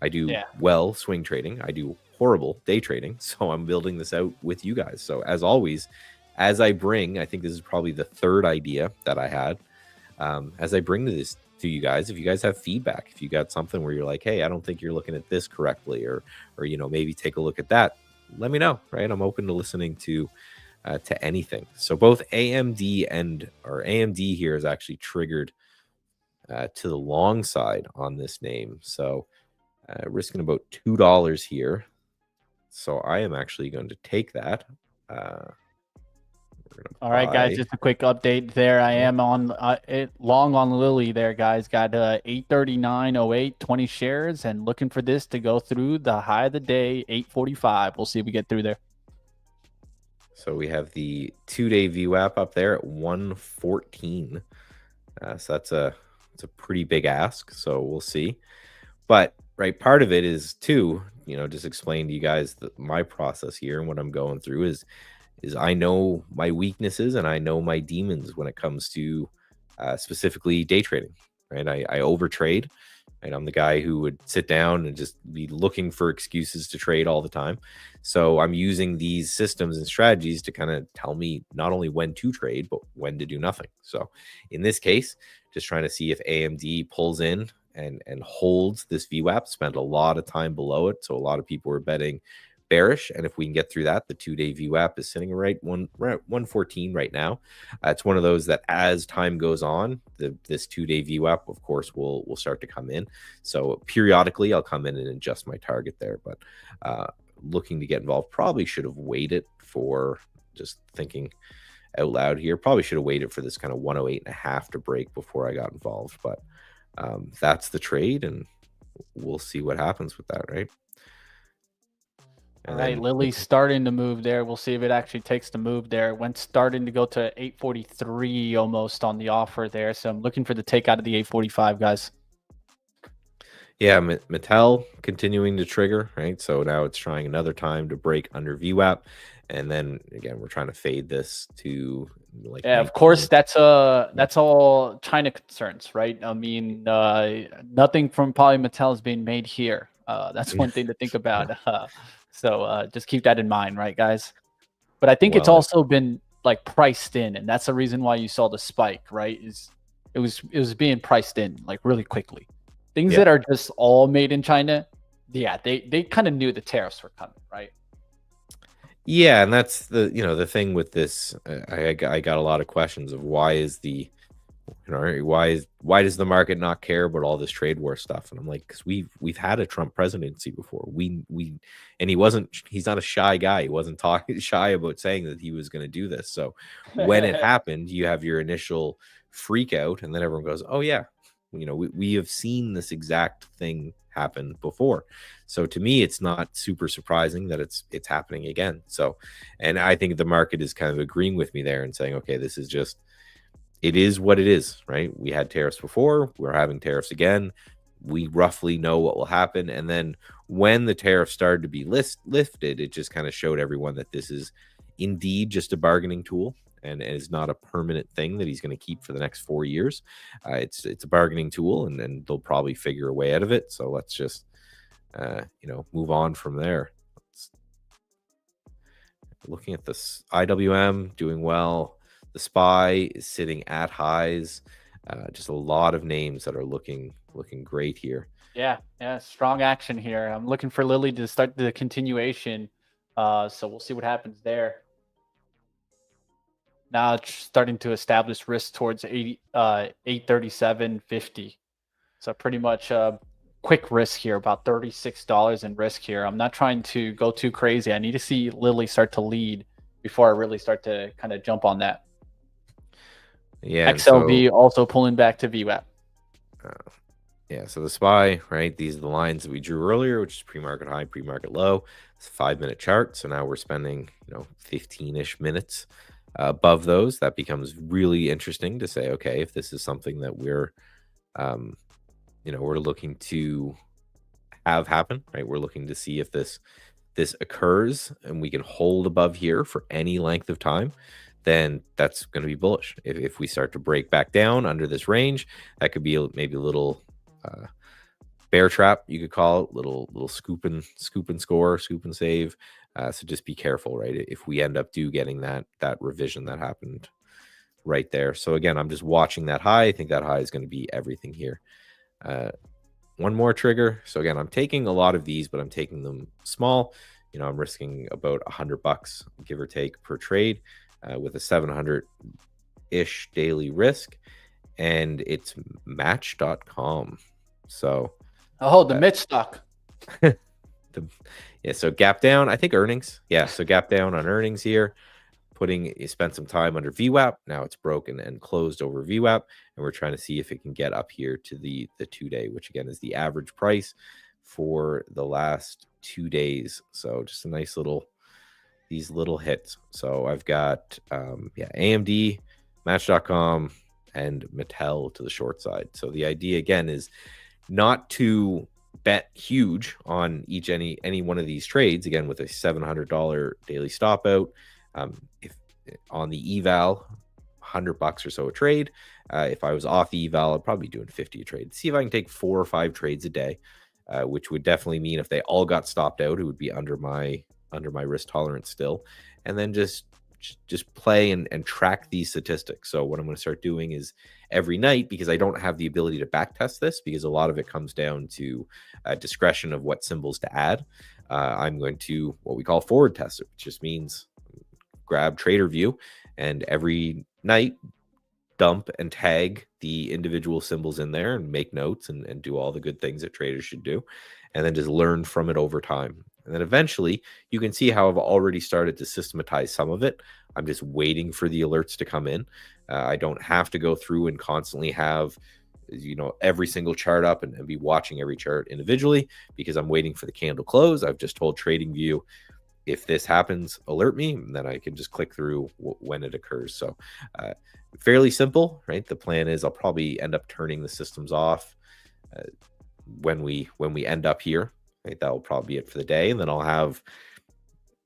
I do well swing trading. I do horrible day trading. So I'm building this out with you guys. So as always, as I bring, I think this is probably the third idea that I had. As I bring this to you guys, if you guys have feedback, if you got something where you're like, hey, I don't think you're looking at this correctly, or maybe take a look at that, let me know. Right. I'm open to listening to anything. So both AMD here is actually triggered to the long side on this name. So risking about $2 here. So I am actually going to take that. All right, guys, just a quick update there. I am on long on Lily there, guys. Got 839.08, 20 shares, and looking for this to go through the high of the day, 845. We'll see if we get through there. So we have the 2-day VWAP up there at 114. So that's a pretty big ask. So we'll see. But right, part of it is too, just explain to you guys my process here and what I'm going through is I know my weaknesses and I know my demons when it comes to specifically day trading. Right, I overtrade. And I'm the guy who would sit down and just be looking for excuses to trade all the time. So I'm using these systems and strategies to kind of tell me not only when to trade, but when to do nothing. So in this case, just trying to see if AMD pulls in and holds this VWAP, spent a lot of time below it. So a lot of people were betting bearish, and if we can get through that, the 2-day VWAP is sitting right at 114 right now. It's one of those that as time goes on, this 2-day VWAP, of course, will start to come in. So periodically, I'll come in and adjust my target there. But looking to get involved, probably should have waited for, just thinking out loud here, probably should have waited for this kind of 108.5 to break before I got involved. But that's the trade, and we'll see what happens with that, right? All right, Lily's starting to move there. We'll see if it actually takes the move there. It went starting to go to 843 almost on the offer there. So I'm looking for the take out of the 845, guys. Yeah, Mattel continuing to trigger, right? So now it's trying another time to break under VWAP. And then again, we're trying to fade this to like, yeah, 19. Of course, that's all China concerns, right? I mean, nothing from probably Mattel is being made here. That's one thing to think about. So just keep that in mind, right, guys? But I think it's also been like priced in, and that's the reason why you saw the spike, right? It was being priced in like really quickly. Things that are just all made in China, yeah, they kind of knew the tariffs were coming, right? Yeah, and that's the thing with this. I got a lot of questions of why is why does the market not care about all this trade war stuff? And I'm like, because we've had a Trump presidency before. And he's not a shy guy. He wasn't talking shy about saying that he was going to do this. So when it happened, you have your initial freak out, and then everyone goes, oh yeah, we have seen this exact thing happen before. So to me, it's not super surprising that it's happening again. So, and I think the market is kind of agreeing with me there and saying, okay, this is just, it is what it is, right? We had tariffs before, we're having tariffs again. We roughly know what will happen. And then when the tariffs started to be lifted, it just kind of showed everyone that this is indeed just a bargaining tool, and is not a permanent thing that he's going to keep for the next 4 years. It's a bargaining tool, and then they'll probably figure a way out of it. So let's just move on from there. Looking at this IWM doing well. The SPY is sitting at highs. Just a lot of names that are looking great here. Yeah, strong action here. I'm looking for Lily to start the continuation. So we'll see what happens there. Now it's starting to establish risk towards 837.50. So pretty much quick risk here, about $36 in risk here. I'm not trying to go too crazy. I need to see Lily start to lead before I really start to kind of jump on that. Yeah, XLV also pulling back to VWAP. Yeah, so the SPY, right? These are the lines that we drew earlier, which is pre-market high, pre-market low. It's a 5-minute chart. So now we're spending 15-ish minutes above those. That becomes really interesting to say, okay, if this is something that we're we're looking to have happen, right? We're looking to see if this occurs and we can hold above here for any length of time, then that's going to be bullish. If we start to break back down under this range, that could be maybe a little bear trap, you could call it, little scoop and score, scoop and save. So just be careful, right? If we end up getting that revision that happened right there. So again, I'm just watching that high. I think that high is going to be everything here. One more trigger. So again, I'm taking a lot of these, but I'm taking them small. I'm risking about $100, give or take, per trade, with a 700-ish daily risk, and it's match.com. So the Mitch stock. So gap down, I think earnings. Yeah, so gap down on earnings here. Spent some time under VWAP. Now it's broken and closed over VWAP, and we're trying to see if it can get up here to the 2-day, which again is the average price for the last 2 days. So just a nice these little hits. So I've got AMD, Match.com, and Mattel to the short side. So the idea again is not to bet huge on any one of these trades, again with a $700 daily stop out. If on the eval, $100 or so a trade. If I was off the eval, I'd probably be doing 50 a trade. See if I can take 4 or 5 trades a day, which would definitely mean if they all got stopped out, it would be under my risk tolerance still. And then just just play and track these statistics. So what I'm going to start doing is every night, because I don't have the ability to back test this, because a lot of it comes down to discretion of what symbols to add. I'm going to what we call forward test it, which just means grab trader view and every night dump and tag the individual symbols in there and make notes and do all the good things that traders should do, and then just learn from it over time. And then eventually you can see how I've already started to systematize some of it. I'm just waiting for the alerts to come in. I don't have to go through and constantly have, you know, every single chart up and be watching every chart individually, because I'm waiting for the candle close. I've just told TradingView, if this happens, alert me, and then I can just click through when it occurs. So fairly simple, right? The plan is I'll probably end up turning the systems off when we end up here, right? That will probably be it for the day, and then I'll have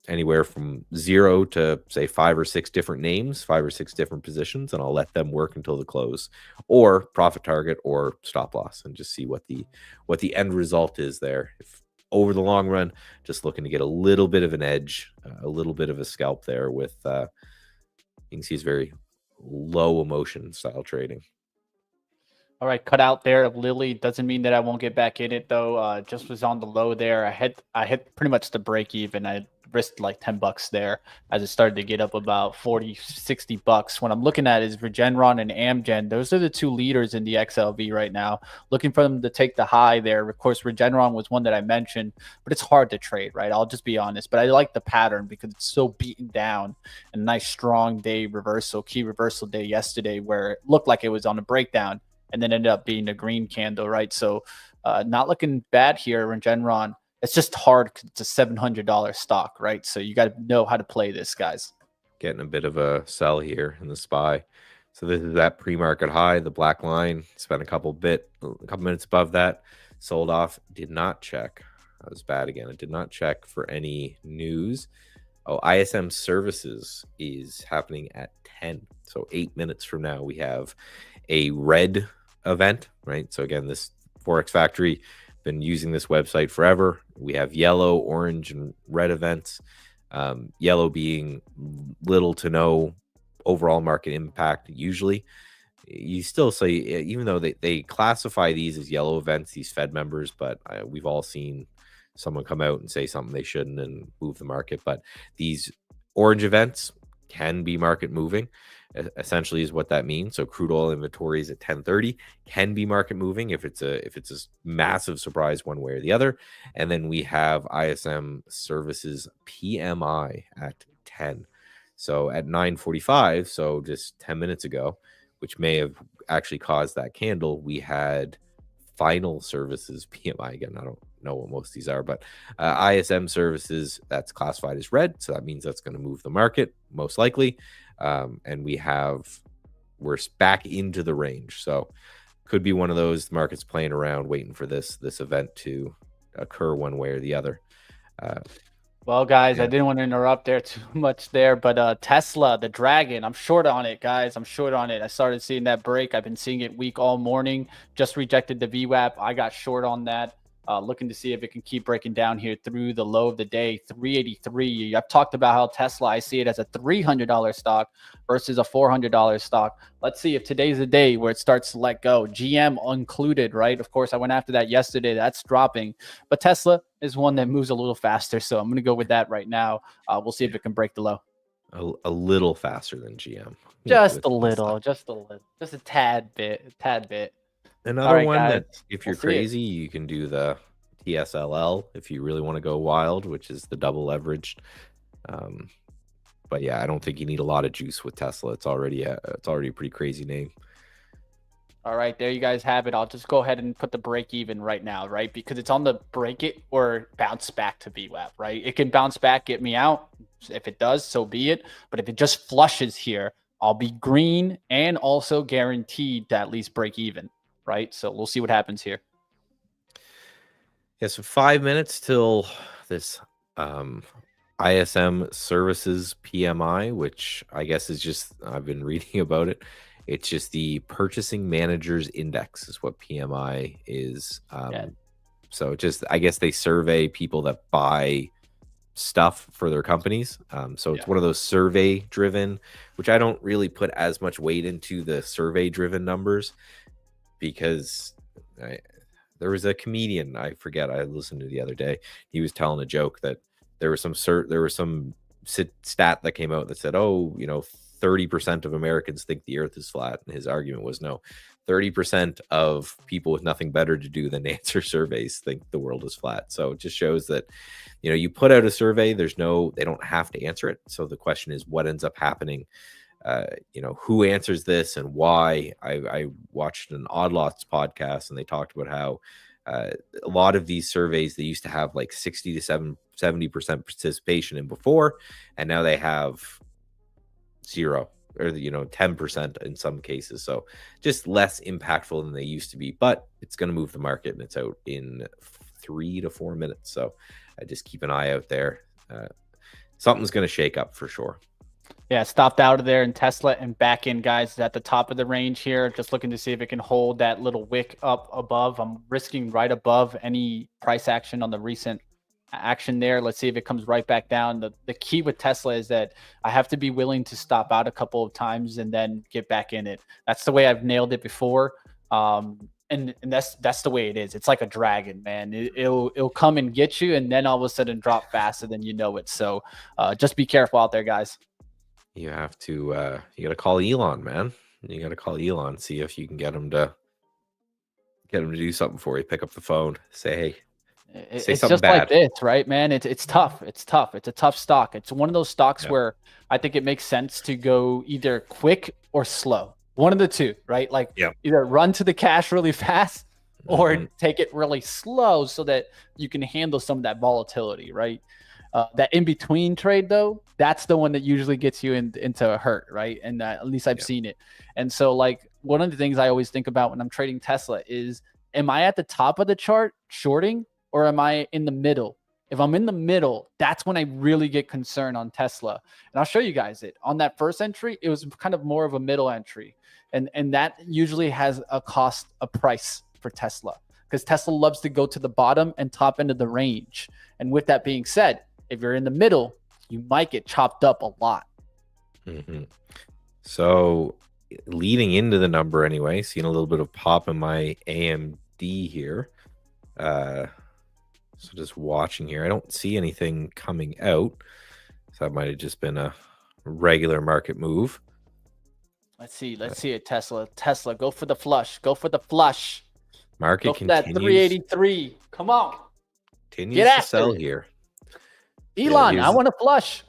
anywhere from 0 to say 5 or 6 different names, 5 or 6 different positions, and I'll let them work until the close, or profit target or stop loss, and just see what the end result is there. If over the long run, just looking to get a little bit of an edge, a little bit of a scalp there with you can see it's very low emotion style trading. All right, cut out there of Lily. Doesn't mean that I won't get back in it though. Just was on the low there. I hit pretty much the break even. I risked like $10 there as it started to get up about 40, $60. What I'm looking at is Regeneron and Amgen. Those are the two leaders in the XLV right now. Looking for them to take the high there. Of course, Regeneron was one that I mentioned, but it's hard to trade, right? I'll just be honest. But I like the pattern because it's so beaten down. A nice strong day reversal, key reversal day yesterday where it looked like it was on a breakdown, and then ended up being a green candle, right? So not looking bad here, Regeneron. It's just hard. It's a $700 stock, right? So you got to know how to play this, guys. Getting a bit of a sell here in the SPY. So this is that pre-market high, the black line. Spent a couple minutes above that. Sold off. Did not check. That was bad again. I did not check for any news. Oh, ISM services is happening at 10. So 8 minutes from now, we have a red event, right? So again, this Forex Factory, been using this website forever. We have yellow, orange, and red events. Yellow being little to no overall market impact. Usually, you still say, even though they classify these as yellow events, these Fed members, but we've all seen someone come out and say something they shouldn't and move the market. But these orange events can be market moving, essentially is what that means. So crude oil inventories at 10:30 can be market moving if it's a massive surprise one way or the other. And then we have ISM services PMI at 10. So at 9:45, so just 10 minutes ago, which may have actually caused that candle, we had final services PMI. Again, I don't know what most of these are, but ISM services, that's classified as red, so that means that's going to move the market most likely. And we're back into the range, so could be one of those markets playing around waiting for this event to occur one way or the other. Well, guys, yeah. I didn't want to interrupt there too much there, but Tesla, the dragon, I'm short on it, guys. I'm short on it. I started seeing that break. I've been seeing it weak all morning. Just rejected the VWAP. I got short on that. Looking to see if it can keep breaking down here through the low of the day, 383. I've talked about how Tesla, I see it as a $300 stock versus a $400 stock. Let's see if today's the day where it starts to let go. GM included, right? Of course, I went after that yesterday. That's dropping. But Tesla is one that moves a little faster. So I'm going to go with that right now. We'll see if it can break the low. A little faster than GM. Just a little, just a tad bit. Another right, one guys. that if you're crazy, you can do the TSLL if you really want to go wild, which is the double leveraged. But yeah, I don't think you need a lot of juice with Tesla. It's already a pretty crazy name. All right, there you guys have it. I'll just go ahead and put the break even right now, right? Because it's on the break it or bounce back to VWAP, right? It can bounce back, get me out. If it does, so be it. But if it just flushes here, I'll be green and also guaranteed to at least break even, right? So we'll see what happens here. Yeah, so 5 minutes till this ISM services PMI, which I guess is just, I've been reading about it. It's just the purchasing managers index is what PMI is. So just, I guess they survey people that buy stuff for their companies. So it's Yeah. one of those survey driven, which I don't really put as much weight into the survey driven numbers, because there was a comedian, I forget, I listened to the other day. He was telling a joke that there was some stat that came out that said, oh, 30% of Americans think the earth is flat. And his argument was, no, 30% of people with nothing better to do than answer surveys think the world is flat. So it just shows that, you put out a survey, they don't have to answer it. So the question is, what ends up happening? Who answers this and why? I watched an Odd Lots podcast, and they talked about how a lot of these surveys, they used to have like 60 to 70% participation in before, and now they have 0 or 10% in some cases. So just less impactful than they used to be, but it's going to move the market, and it's out in 3 to 4 minutes. So I just keep an eye out there. Something's going to shake up for sure. Yeah, stopped out of there in Tesla and back in, guys, at the top of the range here. Just looking to see if it can hold that little wick up above. I'm risking right above any price action on the recent action there. Let's see if it comes right back down. The key with Tesla is that I have to be willing to stop out a couple of times and then get back in it. That's the way I've nailed it before. And that's the way it is. It's like a dragon, man. It'll come and get you, and then all of a sudden drop faster than you know it. So just be careful out there, guys. You have to you got to call Elon, man. You got to call Elon, see if you can get him to do something for you. Pick up the phone, say, hey, it's just bad. Like this, right, man? It's tough. It's tough. It's a tough stock. It's one of those stocks where I think it makes sense to go either quick or slow. One of the two, right? Like either run to the cash really fast or take it really slow so that you can handle some of that volatility, right? That in-between trade, though, that's the one that usually gets you into a hurt, right? And at least I've seen it. And so, like, one of the things I always think about when I'm trading Tesla is, am I at the top of the chart shorting, or am I in the middle? If I'm in the middle, that's when I really get concerned on Tesla. And I'll show you guys it. On that first entry, it was kind of more of a middle entry. And that usually has a price for Tesla, because Tesla loves to go to the bottom and top end of the range. And with that being said, if you're in the middle, you might get chopped up a lot. So leading into the number anyway, seeing a little bit of pop in my AMD here. So just watching here. I don't see anything coming out. So that might have just been a regular market move. Let's see it, Tesla. Tesla, go for the flush. Go for the flush. Market go for that 383. Come on. Continues to sell here. Elon, I want to flush.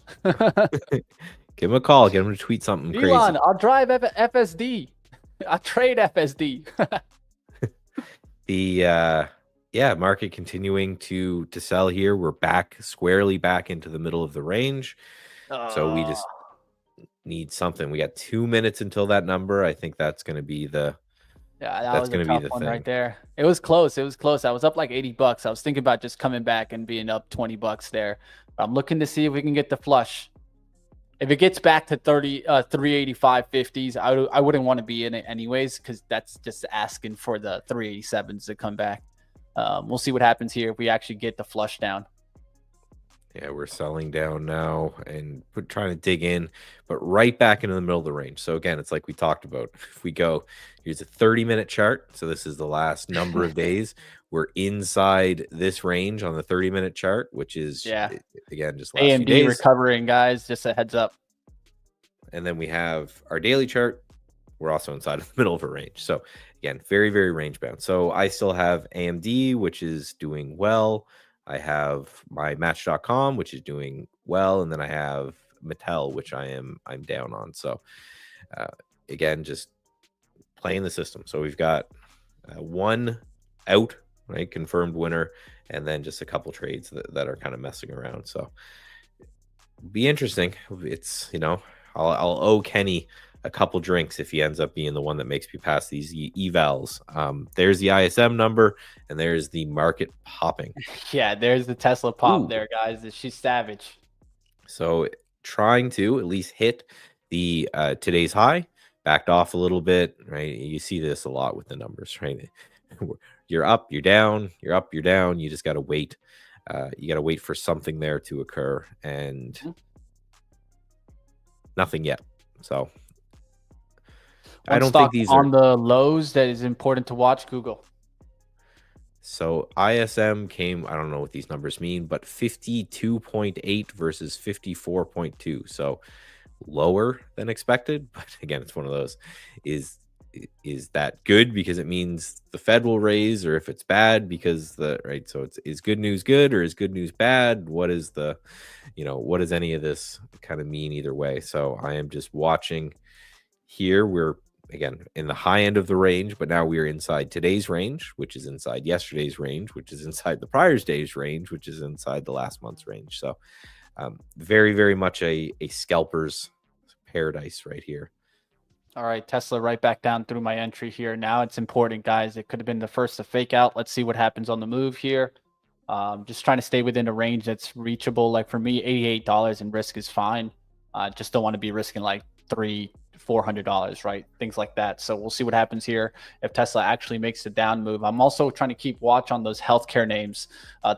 Give him a call. Get him to tweet something crazy. Elon, I'll drive FSD. I'll trade FSD. Market continuing to sell here. We're squarely back into the middle of the range. So we just need something. We got 2 minutes until that number. I think that's going to be that's going to be the one thing right there. It was close. I was up like $80. I was thinking about just coming back and being up $20 there. I'm looking to see if we can get the flush. If it gets back to 385 50s, I wouldn't want to be in it anyways, because that's just asking for the 387s to come back. We'll see what happens here if we actually get the flush down. Yeah, we're selling down now and trying to dig in, but right back into the middle of the range. So again, it's like we talked about. If we go, here's a 30-minute chart. So this is the last number of days. We're inside this range on the 30-minute chart, which is, again, just last AMD few days. Recovering, guys. Just a heads up. And then we have our daily chart. We're also inside of the middle of a range. So again, very, very range bound. So I still have AMD, which is doing well. I have my Match.com, which is doing well, and then I have Mattel, which I'm down on. So again, just playing the system. So we've got one out, right, confirmed winner, and then just a couple trades that are kind of messing around. So be interesting. It's I'll owe Kenny a couple drinks if he ends up being the one that makes me pass these evals. There's the ISM number, and there's the market popping. Yeah, there's the Tesla pop there, guys. She's savage. So trying to at least hit the today's high, backed off a little bit, right? You see this a lot with the numbers, right? You're up, you're down, you're up, you're down. You just got to wait You got to wait for something there to occur, and nothing yet. So I don't think these on are. the lows that is important to watch. Google. So ISM came, I don't know what these numbers mean, but 52.8 versus 54.2. So lower than expected. But again, it's one of those. Is that good because it means the Fed will raise, or if it's bad because right? So is good news good, or is good news bad? What is what does any of this kind of mean either way? So I am just watching here. We're again in the high end of the range, but now we are inside today's range, which is inside yesterday's range, which is inside the prior day's range, which is inside the last month's range. So very, very much a scalper's paradise right here. All right, Tesla right back down through my entry here. Now it's important, guys. It could have been the first to fake out. Let's see what happens on the move here. Just trying to stay within a range that's reachable. Like for me, $88 in risk is fine. Just don't want to be risking like $400, right? Things like that. So we'll see what happens here if Tesla actually makes a down move. I'm also trying to keep watch on those healthcare names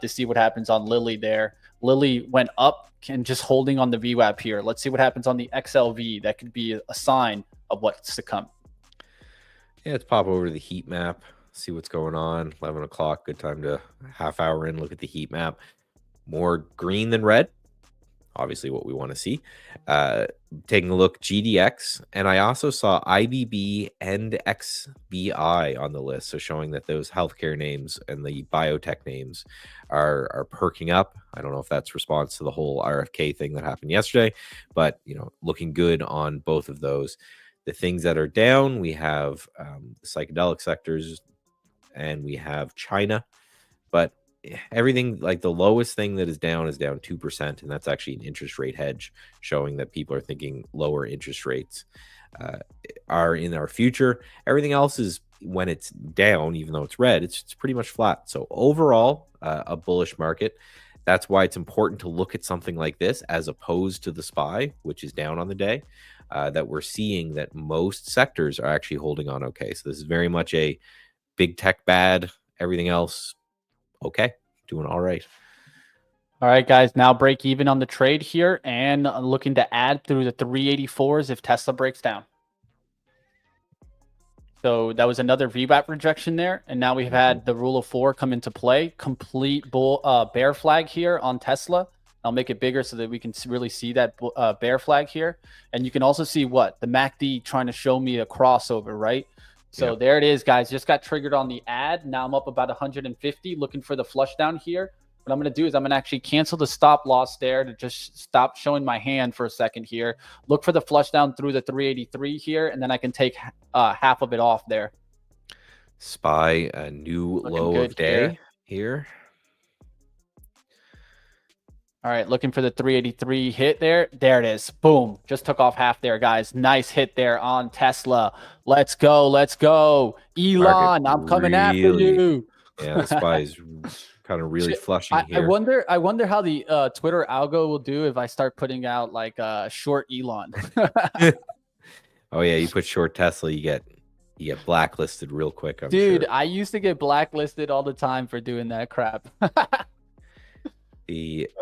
to see what happens on Lilly there. Lilly went up and just holding on the VWAP here. Let's see what happens on the XLV. That could be a sign of what's to come. Yeah, let's pop over to the heat map, see what's going on. 11 o'clock, good time to half hour in, look at the heat map. More green than red. Obviously what we want to see. Taking a look, GDX, and I also saw IBB and XBI on the list, so showing that those healthcare names and the biotech names are perking up. I don't know if that's response to the whole RFK thing that happened yesterday, but looking good on both of those. The things that are down, we have psychedelic sectors, and we have China, but everything, like the lowest thing that is down 2%, and that's actually an interest rate hedge, showing that people are thinking lower interest rates are in our future. Everything else is, when it's down, even though it's red, it's pretty much flat. So overall, a bullish market. That's why it's important to look at something like this as opposed to the SPY, which is down on the day. That we're seeing that most sectors are actually holding on okay. So this is very much a big tech bad, everything else okay, doing all right. All right, guys, now break even on the trade here and looking to add through the 384s if Tesla breaks down. So that was another VWAP rejection there. And now we've had the rule of 4 come into play. Complete bear flag here on Tesla. I'll make it bigger so that we can really see that bear flag here. And you can also see what? The MACD trying to show me a crossover, right? So there it is, guys. Just got triggered on the ad. Now I'm up about 150, looking for the flush down here. What I'm going to do is I'm going to actually cancel the stop loss there to just stop showing my hand for a second here. Look for the flush down through the 383 here, and then I can take half of it off there. SPY, a new low of day here. All right, looking for the 383 hit there. There it is. Boom. Just took off half there, guys. Nice hit there on Tesla. Let's go. Let's go. Elon, I'm coming after you. Yeah, the SPY is kind of really flushing here. I wonder how the Twitter algo will do if I start putting out like short Elon. Oh yeah, you put short Tesla, you get blacklisted real quick. Dude, sure. I used to get blacklisted all the time for doing that crap.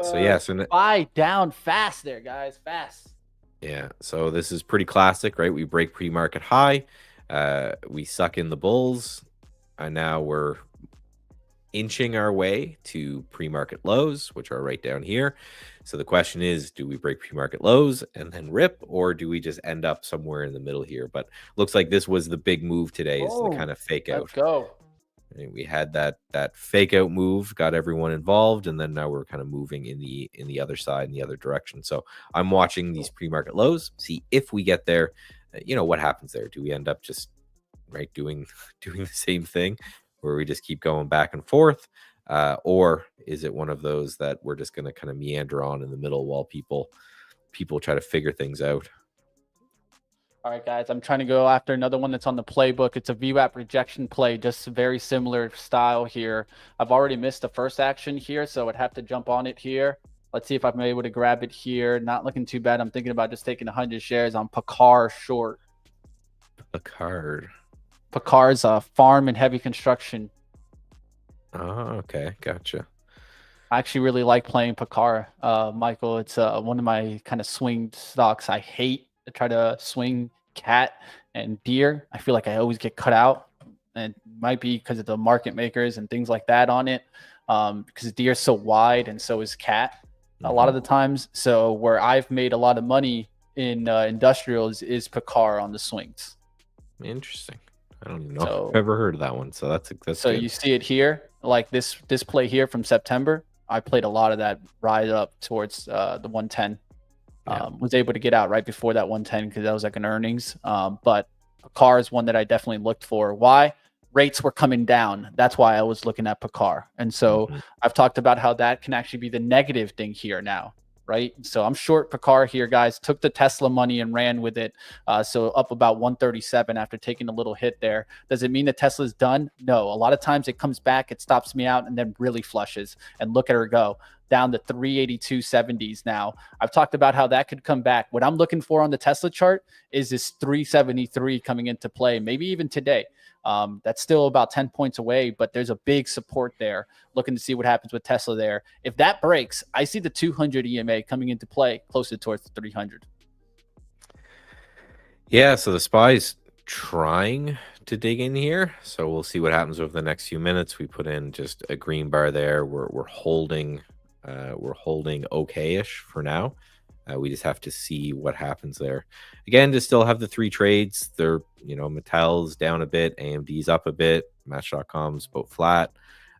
So buy down fast there, guys, fast. Yeah, so this is pretty classic, right? We break pre-market high, we suck in the bulls, and now we're inching our way to pre-market lows, which are right down here. So the question is, do we break pre-market lows and then rip, or do we just end up somewhere in the middle here? But looks like this was the big move today, is the kind of fake out. Let's go. And we had that fake out move, got everyone involved, and then now we're kind of moving in the other side, in the other direction. So I'm watching these pre-market lows, see if we get there. What happens there? Do we end up just doing the same thing, where we just keep going back and forth, or is it one of those that we're just going to kind of meander on in the middle while people try to figure things out? All right, guys, I'm trying to go after another one that's on the playbook. It's a VWAP rejection play, just very similar style here. I've already missed the first action here, so I'd have to jump on it here. Let's see if I'm able to grab it here. Not looking too bad. I'm thinking about just taking 100 shares on Picard short. Picard's a farm and heavy construction. Oh, okay. Gotcha. I actually really like playing Pakar, Michael. It's one of my kind of swing stocks. I hate to try to swing cat and deer. I feel like I always get cut out, and it might be because of the market makers and things like that on it. Because deer is so wide and so is cat a lot of the times. So where I've made a lot of money in industrials is Pakar on the swings. Interesting. I don't even know if So I've ever heard of that one. So that's so good. you see it here, like this play here from September. I played a lot of that ride up towards the 110. Yeah. Was able to get out right before that 110 because that was like an earnings. But Pakar is one that I definitely looked for. Why? Rates were coming down. That's why I was looking at Pakar. And so I've talked about how that can actually be the negative thing here now, right? So I'm short Pakar here, guys. Took the Tesla money and ran with it. So up about 137 after taking a little hit there. Does it mean that Tesla's done? No. A lot of times it comes back, it stops me out, and then really flushes. And look at her go down to 382.70s now. I've talked about how that could come back. What I'm looking for on the Tesla chart is this 373 coming into play, maybe even today. That's still about 10 points away, but there's a big support there. Looking to see what happens with Tesla there. If that breaks, I see the 200 EMA coming into play closer towards the 300. Yeah, so the SPY's trying to dig in here. So we'll see what happens over the next few minutes. We put in just a green bar there. We're holding okay-ish for now. We just have to see what happens there. Again, to still have the 3 trades. They're, Mattel's down a bit, AMD's up a bit, Match.com's both flat.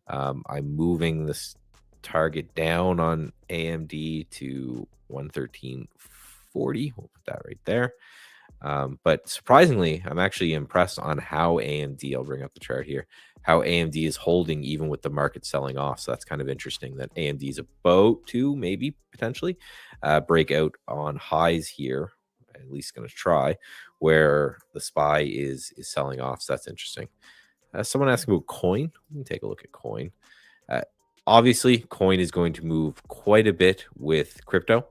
I'm moving this target down on AMD to 113.40. We'll put that right there. But surprisingly, I'm actually impressed on how AMD, I'll bring up the chart here, how AMD is holding even with the market selling off. So that's kind of interesting that AMD is about to maybe potentially break out on highs here, at least going to try, where the SPY is selling off. So that's interesting. Someone asked about coin. Let me take a look at coin. Obviously, coin is going to move quite a bit with crypto.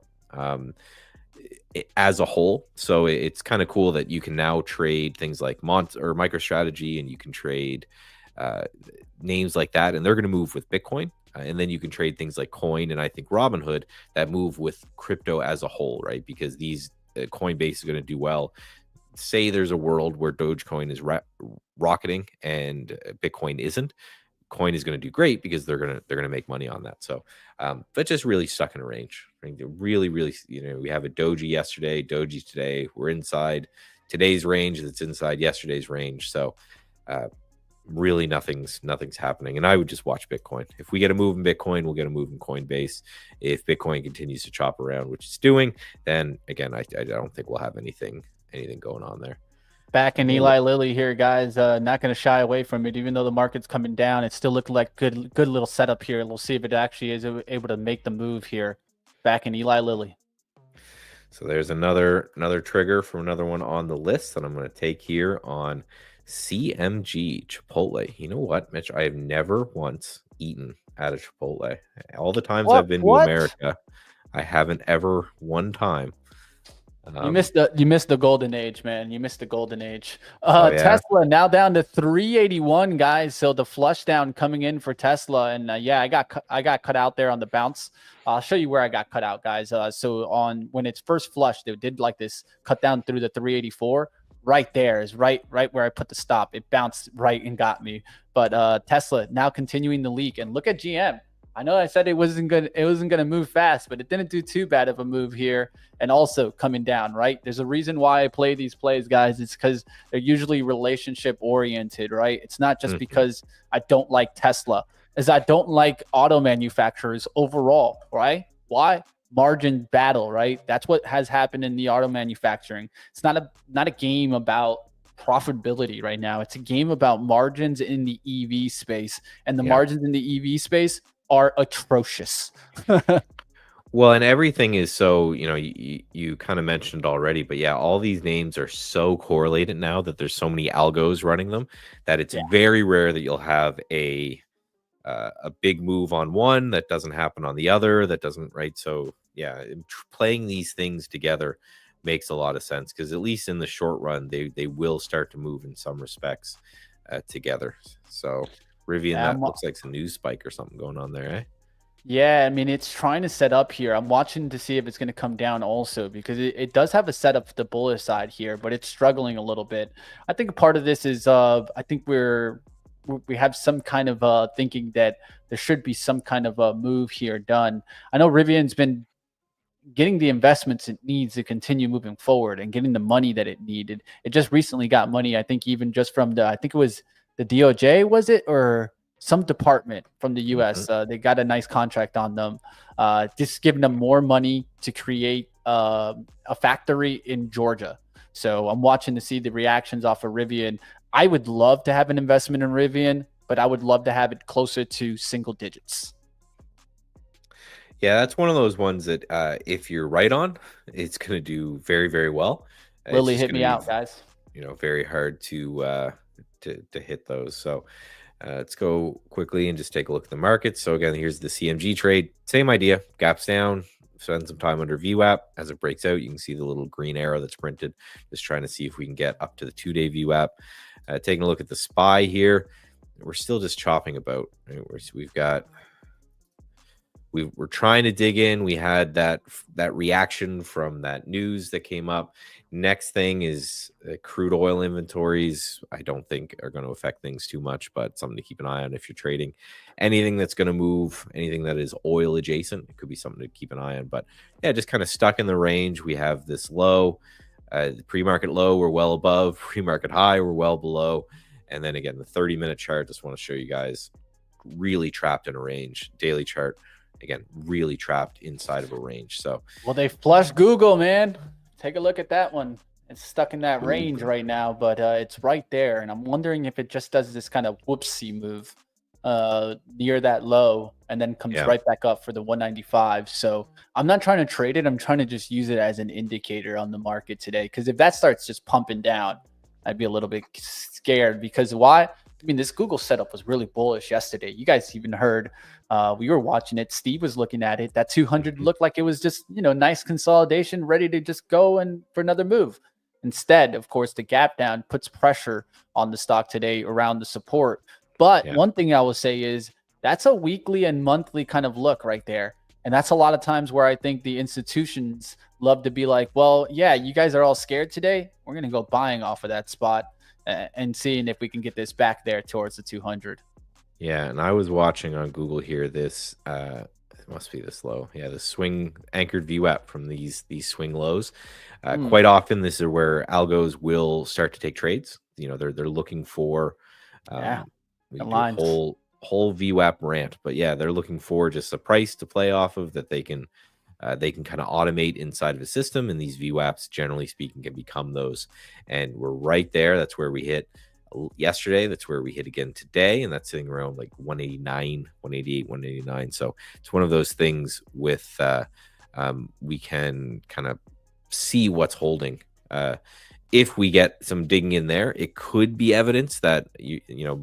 As a whole, so it's kind of cool that you can now trade things like MicroStrategy, and you can trade names like that, and they're going to move with Bitcoin, and then you can trade things like Coin and I think Robinhood that move with crypto as a whole, right? Because these Coinbase is going to do well. Say there's a world where Dogecoin is rocketing and Bitcoin isn't. Coin is going to do great because they're going to make money on that. So but just really stuck in a range. Really, we have a doji yesterday, doji today. We're inside today's range. That's inside yesterday's range. So really nothing's happening. And I would just watch Bitcoin. If we get a move in Bitcoin, we'll get a move in Coinbase. If Bitcoin continues to chop around, which it's doing, then again, I don't think we'll have anything going on there. Back in Eli Lilly here, guys. Not going to shy away from it, even though the market's coming down. It's still looking like good little setup here. We'll see if it actually is able to make the move here. Back in Eli Lilly. So there's another trigger from another one on the list that I'm going to take here on CMG Chipotle. You know what, Mitch? I have never once eaten at a Chipotle. All the times I've been to America, I haven't ever one time. You missed the golden age, man. You missed the golden age. Tesla now down to 381, guys. So the flush down coming in for Tesla, and I got cut out there on the bounce. I'll show you where I got cut out, guys. So on when it's first flushed, they did like this cut down through the 384. Right there is right where I put the stop. It bounced right and got me. But Tesla now continuing the leak, and look at GM. I know I said it wasn't gonna move fast, but it didn't do too bad of a move here. And also coming down, right? There's a reason why I play these plays, guys. It's because they're usually relationship oriented, right? It's not just because I don't like Tesla, as I don't like auto manufacturers overall, right? Why? Margin battle, right? That's what has happened in the auto manufacturing. It's not a game about profitability right now. It's a game about margins in the EV space, and the margins in the EV space are atrocious. Well, and everything is so, you kind of mentioned already, but yeah, all these names are so correlated now that there's so many algos running them that it's very rare that you'll have a big move on one that doesn't happen on the other, that doesn't, right? So yeah, playing these things together makes a lot of sense, because at least in the short run, they will start to move in some respects together. So Rivian, that looks like some news spike or something going on there, eh? Yeah, I mean, it's trying to set up here. I'm watching to see if it's going to come down also because it does have a setup for the bullish side here, but it's struggling a little bit. I think part of this is I think we have some kind of thinking that there should be some kind of a move here done. I know Rivian's been getting the investments it needs to continue moving forward and getting the money that it needed. It just recently got money, I think, even just from I think it was the DOJ, was it, or some department from the US. They got a nice contract on them, just giving them more money to create a factory in Georgia. So I'm watching to see the reactions off of Rivian. I would love to have an investment in Rivian, but I would love to have it closer to single digits. Yeah, that's one of those ones that if you're right on, it's going to do very, very well. It's Lily, just hit going me to out, be, guys. very hard to hit those. So let's go quickly and just take a look at the market. So again, here's the CMG trade. Same idea. Gaps down. Spend some time under VWAP. As it breaks out, you can see the little green arrow that's printed. Just trying to see if we can get up to the 2-day VWAP. Taking a look at the SPY here. We're still just chopping about. Right? We're trying to dig in. We had that reaction from that news that came up. Next thing is crude oil inventories. I don't think are going to affect things too much, but something to keep an eye on if you're trading. Anything that's going to move, anything that is oil adjacent, it could be something to keep an eye on. But yeah, just kind of stuck in the range. We have this low, the pre-market low, we're well above. Pre-market high, we're well below. And then again, the 30-minute chart, just want to show you guys, really trapped in a range. Daily chart, again, really trapped inside of a range. So, well, they flushed Google, man. Take a look at that one. It's stuck in that range right now, but it's right there. And I'm wondering if it just does this kind of whoopsie move near that low and then comes right back up for the 195. So I'm not trying to trade it. I'm trying to just use it as an indicator on the market today. Because if that starts just pumping down, I'd be a little bit scared. Because why? I mean, this Google setup was really bullish yesterday. You guys even heard, we were watching it. Steve was looking at it. That 200 looked like it was just, nice consolidation, ready to just go and for another move. Instead, of course, the gap down puts pressure on the stock today around the support. But one thing I will say is that's a weekly and monthly kind of look right there. And that's a lot of times where I think the institutions love to be like, well, yeah, you guys are all scared today. We're going to go buying off of that spot and seeing if we can get this back there towards the 200. Yeah, and I was watching on Google here this it must be this low. Yeah, the swing anchored VWAP from these swing lows. Quite often this is where algos will start to take trades. They're looking for we can do a whole VWAP rant, but yeah, they're looking for just a price to play off of that they can kind of automate inside of a system, and these VWAPs, generally speaking, can become those. And we're right there. That's where we hit yesterday. That's where we hit again today, and that's sitting around like 189, 188, 189. So it's one of those things with we can kind of see what's holding. If we get some digging in there, it could be evidence that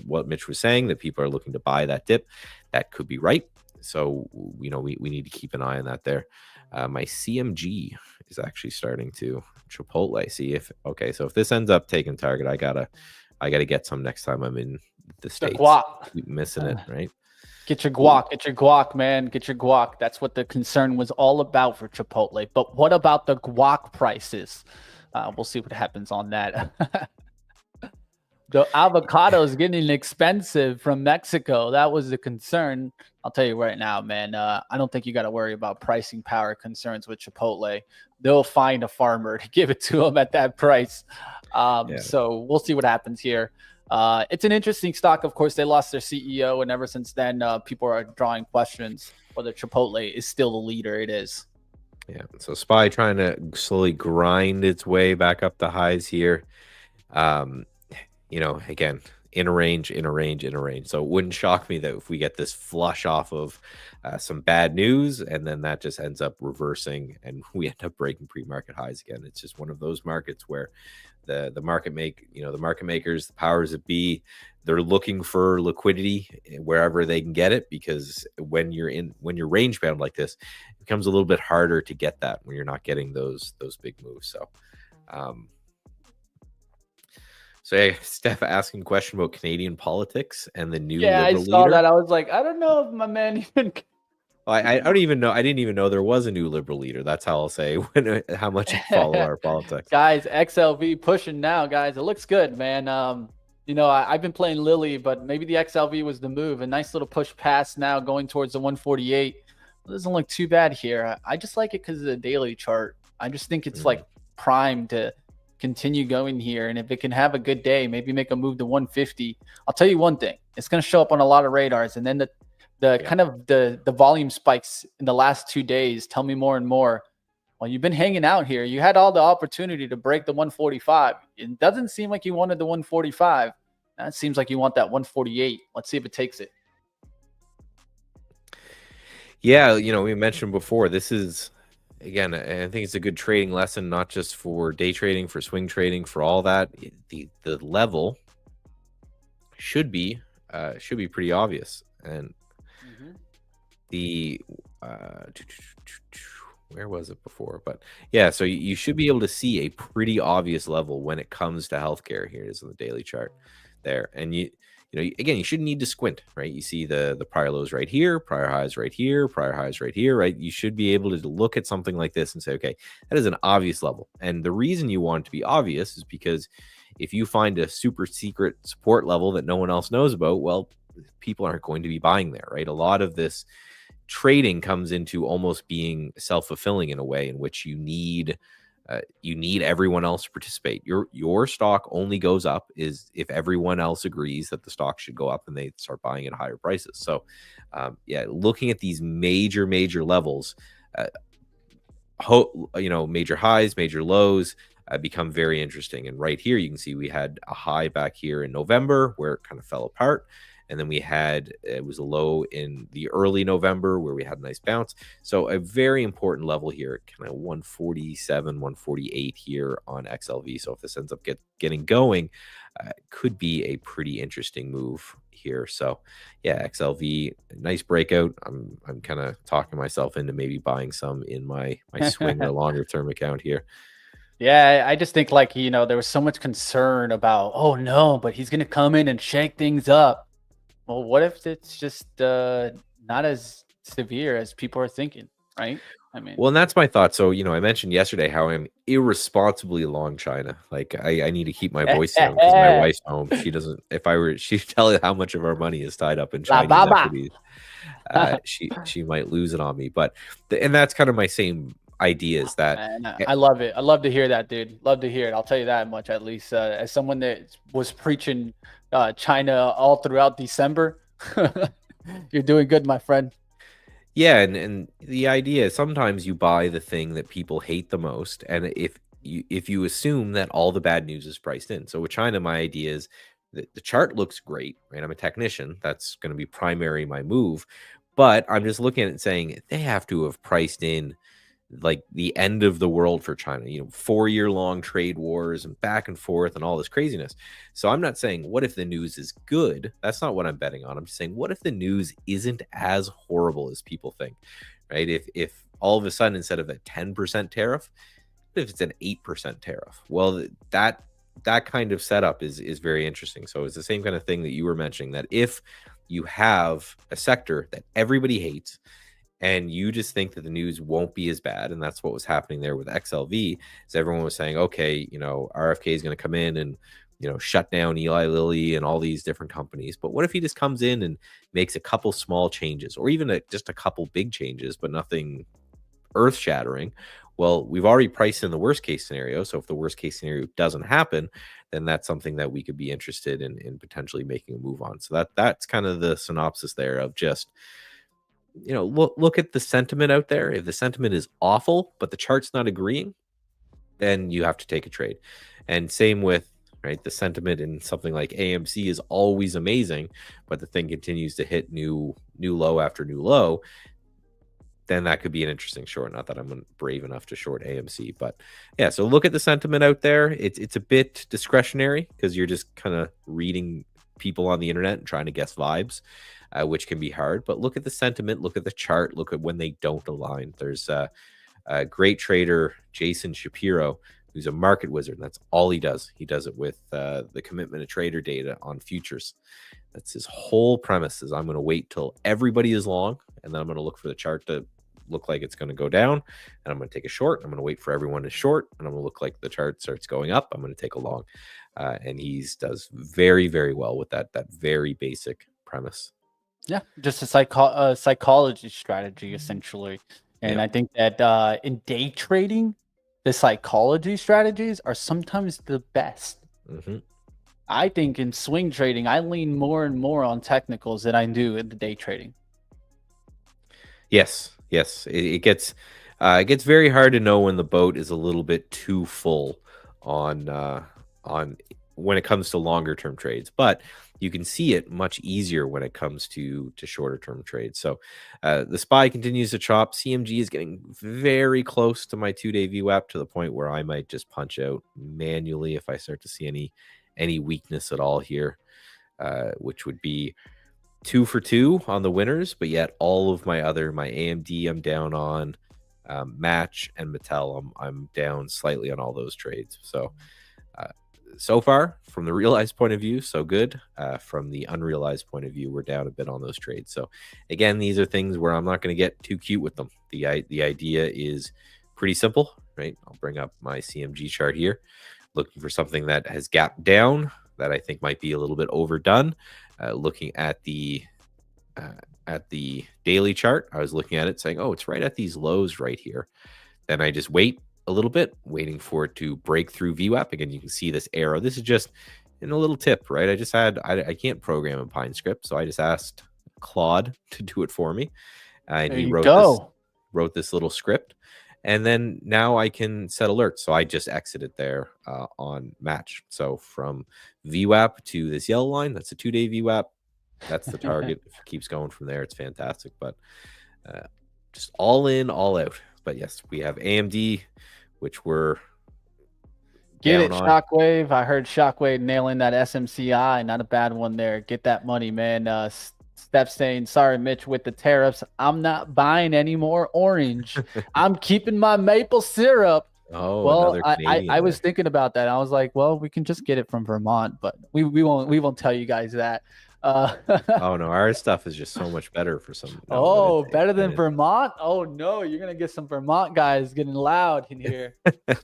what Mitch was saying, that people are looking to buy that dip. That could be right. So we need to keep an eye on that there. My CMG is actually starting to Chipotle. See if so if this ends up taking target, I gotta get some next time I'm in the States. Keep missing it, right? Get your guac, man. Get your guac. That's what the concern was all about for Chipotle. But what about the guac prices? We'll see what happens on that. The avocado is getting expensive from Mexico. That was the concern. I'll tell you right now, man. I don't think you got to worry about pricing power concerns with Chipotle. They'll find a farmer to give it to them at that price. So we'll see what happens here. It's an interesting stock. Of course, they lost their CEO, and ever since then, people are drawing questions whether Chipotle is still the leader. It is. Yeah. So SPY trying to slowly grind its way back up the highs here. Again, in a range. So it wouldn't shock me that if we get this flush off of some bad news, and then that just ends up reversing and we end up breaking pre-market highs again. It's just one of those markets where the market makers, the powers that be, they're looking for liquidity wherever they can get it, because when you're range bound like this, it becomes a little bit harder to get that when you're not getting those big moves. So yeah, Steph asking a question about Canadian politics and the new. Yeah, I saw that. I was like, I don't know if my man even I don't even know. I didn't even know there was a new liberal leader. That's how I'll say how much I follow our politics. Guys, XLV pushing now, guys. It looks good, man. I've been playing Lily, but maybe the XLV was the move. A nice little push pass now going towards the 148. It doesn't look too bad here. I just like it because of the daily chart. I just think it's like primed to continue going here. And if it can have a good day, maybe make a move to 150. I'll tell you one thing. It's going to show up on a lot of radars. And then the volume spikes in the last 2 days tell me more and more. Well, you've been hanging out here. You had all the opportunity to break the 145. It doesn't seem like you wanted the 145. Now it seems like you want that 148. Let's see if it takes it. Yeah, we mentioned before, this is, again, I think it's a good trading lesson, not just for day trading, for swing trading, for all that. The level should be pretty obvious. And where was it before? But yeah, so you should be able to see a pretty obvious level when it comes to healthcare. Here it is on the daily chart there. And again, you shouldn't need to squint, right? You see the prior lows right here, prior highs right here, prior highs right here, right? You should be able to look at something like this and say, okay, that is an obvious level. And the reason you want it to be obvious is because if you find a super secret support level that no one else knows about, well, people aren't going to be buying there, right? A lot of this trading comes into almost being self-fulfilling in a way in which you need everyone else to participate. Your stock only goes up is if everyone else agrees that the stock should go up and they start buying at higher prices. So looking at these major levels, major highs, major lows become very interesting. And right here you can see we had a high back here in November where it kind of fell apart. And then it was a low in the early November where we had a nice bounce. So a very important level here, kind of 147, 148 here on XLV. So if this ends up getting going, could be a pretty interesting move here. So yeah, XLV, nice breakout. I'm kind of talking myself into maybe buying some in my swing or longer term account here. Yeah, I just think there was so much concern about, oh no, but he's going to come in and shake things up. Well, what if it's just not as severe as people are thinking, right? I mean, well, and that's my thought. So, I mentioned yesterday how I'm irresponsibly long China. Like I need to keep my voice down because my wife's home. She doesn't. If she'd tell you how much of our money is tied up in Chinese equities, she might lose it on me. But and that's kind of my same idea is that I love it. I love to hear that, dude. Love to hear it. I'll tell you that much, at least as someone that was preaching China all throughout December. You're doing good, my friend. Yeah, and the idea is sometimes you buy the thing that people hate the most, and if you assume that all the bad news is priced in. So with China, my idea is that the chart looks great, right? I'm a technician. That's going to be primary my move, but I'm just looking at it and saying they have to have priced in like the end of the world for China, 4-year-long trade wars and back and forth and all this craziness. So I'm not saying what if the news is good. That's not what I'm betting on. I'm just saying what if the news isn't as horrible as people think, right? If all of a sudden instead of a 10% tariff, if it's an 8% tariff, well, that kind of setup is very interesting. So it's the same kind of thing that you were mentioning, that if you have a sector that everybody hates and you just think that the news won't be as bad, and that's what was happening there with XLV, is everyone was saying, okay, RFK is going to come in and shut down Eli Lilly and all these different companies. But what if he just comes in and makes a couple small changes, or even just a couple big changes, but nothing earth shattering? Well, we've already priced in the worst case scenario. So if the worst case scenario doesn't happen, then that's something that we could be interested in potentially making a move on. So that's kind of the synopsis there of just, look at the sentiment out there. If the sentiment is awful, but the chart's not agreeing, then you have to take a trade. And same with, right, the sentiment in something like AMC is always amazing, but the thing continues to hit new low after new low, then that could be an interesting short. Not that I'm brave enough to short AMC, but yeah, so look at the sentiment out there. It's a bit discretionary because you're just kind of reading people on the internet and trying to guess vibes, which can be hard. But look at the sentiment, look at the chart, look at when they don't align. There's a great trader, Jason Shapiro, who's a market wizard. And that's all he does. He does it with the commitment to trader data on futures. That's his whole premise is I'm going to wait till everybody is long and then I'm going to look for the chart to look like it's going to go down, and I'm going to take a short. I'm going to wait for everyone to short, and I'm going to look like the chart starts going up. I'm going to take a long, and he does very, very well with that very basic premise. Yeah, just a psychology strategy essentially. And Yep. I think that in day trading, the psychology strategies are sometimes the best. Mm-hmm. I think in swing trading, I lean more and more on technicals than I do in the day trading. Yes, it gets very hard to know when the boat is a little bit too full on when it comes to longer term trades, but you can see it much easier when it comes to shorter term trades. So the SPY continues to chop. CMG is getting very close to my 2-day VWAP, to the point where I might just punch out manually if I start to see any weakness at all here, which would be 2 for 2 on the winners, but yet all of my AMD I'm down on, Match and Mattel I'm down slightly on all those trades. So so far, from the realized point of view, so good. From the unrealized point of view, we're down a bit on those trades. So again, these are things where I'm not going to get too cute with them. The idea is pretty simple, right? I'll bring up my CMG chart here, looking for something that has gapped down that I think might be a little bit overdone. Looking at the daily chart, I was looking at it saying, oh, it's right at these lows right here. Then I just wait a little bit, waiting for it to break through VWAP. Again, you can see this arrow. This is just in a little tip, right? I can't program in PineScript, so I just asked Claude to do it for me. And he wrote this little script. And then now I can set alerts. So I just exited there on Match. So from VWAP to this yellow line, that's a 2-day VWAP. That's the target. If it keeps going from there, it's fantastic. But just all in, all out. But yes, we have AMD, which we're get it, Shockwave. I heard Shockwave nailing that SMCI. Not a bad one there. Get that money, man. Steph saying, sorry, Mitch, with the tariffs, I'm not buying any more orange. I'm keeping my maple syrup. Oh, well, I was thinking about that. I was like, well, we can just get it from Vermont, but we won't tell you guys that. Oh no, our stuff is just so much better for some. No, better than Vermont? Oh no, you're gonna get some Vermont guys getting loud in here.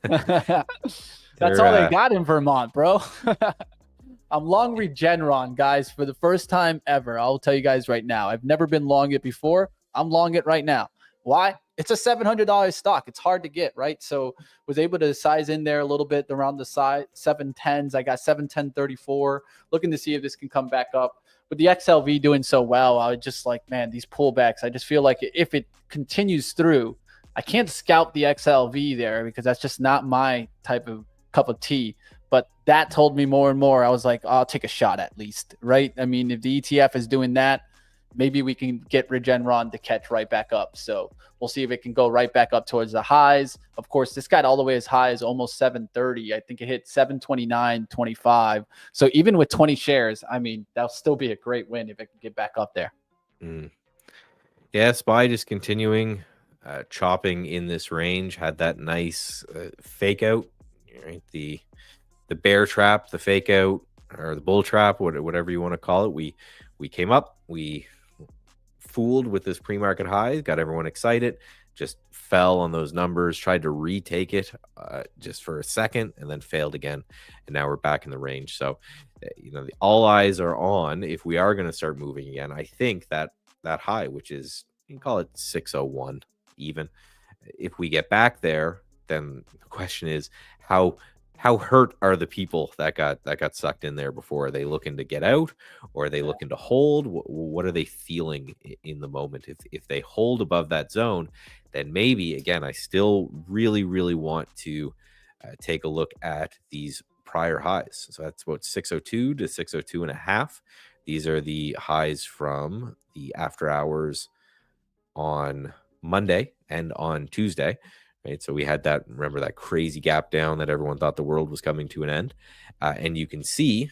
That's all they got in Vermont, bro. I'm long Regeneron, guys, for the first time ever. I'll tell you guys right now. I've never been long it before. I'm long it right now. Why? It's a $700 stock. It's hard to get, right? So was able to size in there a little bit around the side 710s. I got 710.34. Looking to see if this can come back up. With the XLV doing so well, I was just like, man, these pullbacks. I just feel like if it continues through, I can't scalp the XLV there because that's just not my type of cup of tea. But that told me more and more. I was like, I'll take a shot at least, right? I mean, if the ETF is doing that, maybe we can get Regeneron to catch right back up. So we'll see if it can go right back up towards the highs. Of course, this got all the way as high as almost 730. I think it hit 729.25. So even with 20 shares, I mean, that'll still be a great win if it can get back up there. Yeah, SPY just continuing chopping in this range. Had that nice fake out, right? The bear trap, the fake out, or the bull trap, whatever you want to call it. We came up, we fooled with this pre-market high, got everyone excited, just fell on those numbers, tried to retake it just for a second, and then failed again. And now we're back in the range. So, all eyes are on if we are going to start moving again. I think that high, which is, you can call it 601 even, if we get back there, then the question is how hurt are the people that got sucked in there before? Are they looking to get out, or are they looking to hold? What are they feeling in the moment? If they hold above that zone, then maybe, again, I still really, really want to take a look at these prior highs. So that's about 602 to 602 and a half. These are the highs from the after hours on Monday and on Tuesday. Right, so we had that, remember that crazy gap down that everyone thought the world was coming to an end, and you can see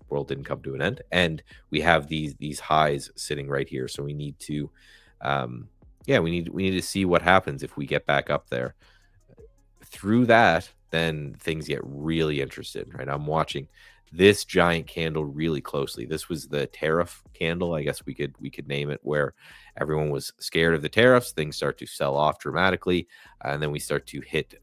world didn't come to an end, and we have these highs sitting right here. So we need to, we need to see what happens if we get back up there. Through that, then things get really interested, right? I'm watching this giant candle really closely. This was the tariff candle, I guess we could name it, where everyone was scared of the tariffs. Things start to sell off dramatically, and then we start to hit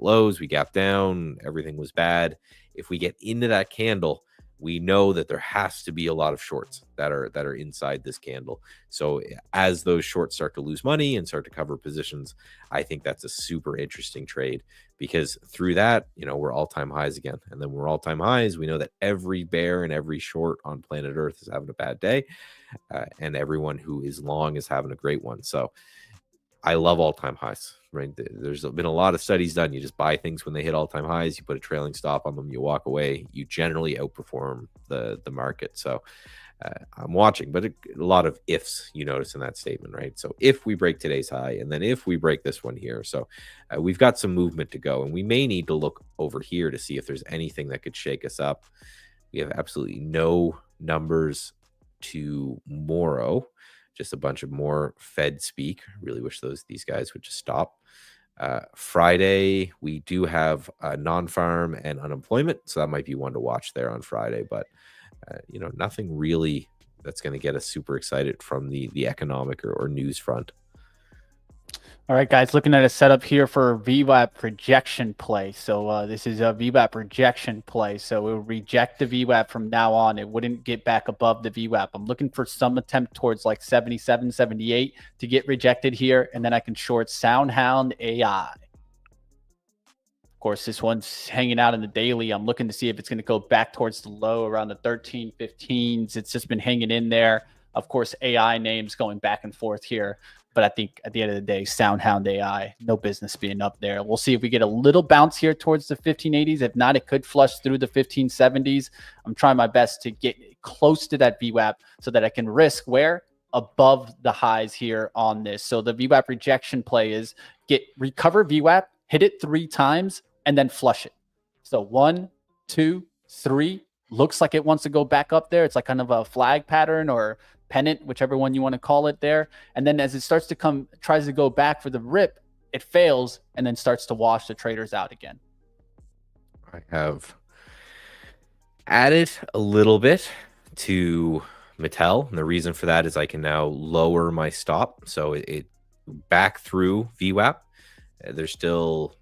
lows. We gap down. Everything was bad. If we get into that candle, we know that there has to be a lot of shorts that are inside this candle. So as those shorts start to lose money and start to cover positions, I think that's a super interesting trade, because through that, we're all-time highs again. And then we're all-time highs. We know that every bear and every short on planet Earth is having a bad day, and everyone who is long is having a great one. So I love all-time highs, right? There's been a lot of studies done. You just buy things when they hit all-time highs, you put a trailing stop on them, you walk away, you generally outperform the market. So I'm watching, but a lot of ifs you notice in that statement, right? So if we break today's high, and then if we break this one here, so we've got some movement to go, and we may need to look over here to see if there's anything that could shake us up. We have absolutely no numbers tomorrow, just a bunch of more Fed speak. Really wish these guys would just stop. Friday, we do have non-farm and unemployment, so that might be one to watch there on Friday. But nothing really that's going to get us super excited from the economic or news front. All right, guys, looking at a setup here for VWAP rejection play. So this is a VWAP rejection play. So it will reject the VWAP from now on. It wouldn't get back above the VWAP. I'm looking for some attempt towards like 77, 78 to get rejected here. And then I can short SoundHound AI. Of course, this one's hanging out in the daily. I'm looking to see if it's going to go back towards the low around the 13, 15s. It's just been hanging in there. Of course, AI names going back and forth here. But I think at the end of the day, SoundHound AI, no business being up there. We'll see if we get a little bounce here towards the 1580s. If not, it could flush through the 1570s. I'm trying my best to get close to that VWAP so that I can risk where? Above the highs here on this. So the VWAP rejection play is recover VWAP, hit it 3 times, and then flush it. So 1, 2, 3. Looks like it wants to go back up there. It's like kind of a flag pattern or pennant, whichever one you want to call it there. And then as it starts to tries to go back for the rip, it fails and then starts to wash the traders out again. I have added a little bit to Mattel, and the reason for that is I can now lower my stop. So it back through VWAP. There's still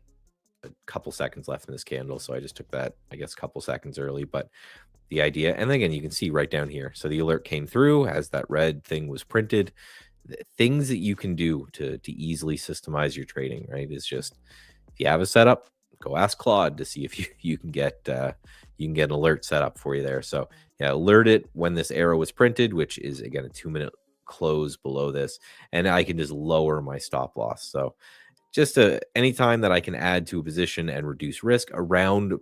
a couple seconds left in this candle, so I just took that, I guess, a couple seconds early. But the idea, and again, you can see right down here, so the alert came through as that red thing was printed. Things that you can do to easily systemize your trading, right, is just, if you have a setup, go ask Claude to see if you can get an alert set up for you there. So yeah, alert it when this arrow was printed, which is again a 2-minute close below this, and I can just lower my stop loss. So just anytime that I can add to a position and reduce risk around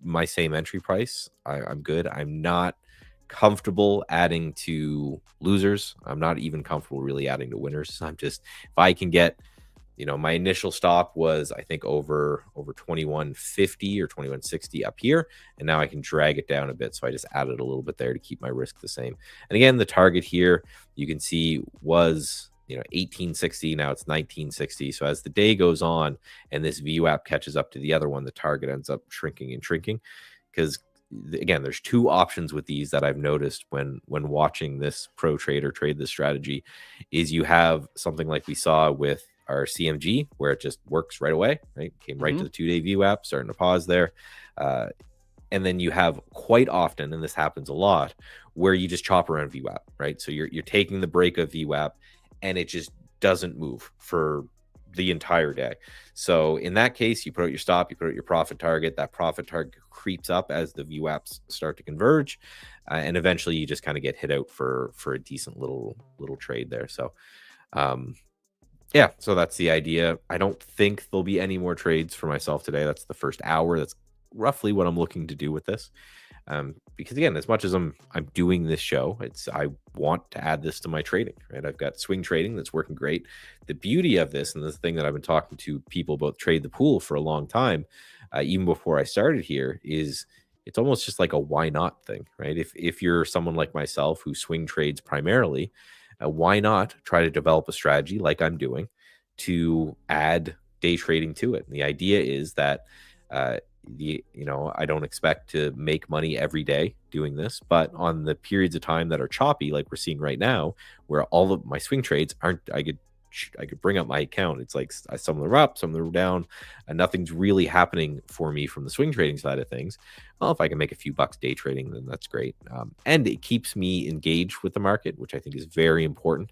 my same entry price, I'm good. I'm not comfortable adding to losers. I'm not even comfortable really adding to winners. I'm just, if I can get, my initial stop was, I think, over 2150 or 2160 up here, and now I can drag it down a bit. So I just added a little bit there to keep my risk the same. And again, the target here you can see was 1860. Now it's 1960. So as the day goes on and this VWAP catches up to the other one, the target ends up shrinking and shrinking. Because again, there's 2 options with these that I've noticed when watching this pro trader trade this strategy, is you have something like we saw with our CMG, where it just works right away, right? Came right to the 2-day VWAP, starting to pause there. And then you have quite often, and this happens a lot, where you just chop around VWAP, right? So you're taking the break of VWAP, and it just doesn't move for the entire day. So in that case, you put out your stop, you put out your profit target. That profit target creeps up as the VWAPs start to converge, and eventually you just kind of get hit out for a decent little trade there. So yeah, so that's the idea. I don't think there'll be any more trades for myself today. That's the first hour. That's roughly what I'm looking to do with this. Because again, as much as I'm doing this show, I want to add this to my trading, right? I've got swing trading that's working great. The beauty of this, and the thing that I've been talking to people about trade the pool for a long time, even before I started here, is it's almost just like a why not thing, right? If you're someone like myself who swing trades primarily, why not try to develop a strategy like I'm doing to add day trading to it. And the idea is that I don't expect to make money every day doing this, but on the periods of time that are choppy, like we're seeing right now, where all of my swing trades aren't, I could bring up my account. It's like some of them are up, some of them are down, and nothing's really happening for me from the swing trading side of things. Well, if I can make a few bucks day trading, then that's great. And it keeps me engaged with the market, which I think is very important.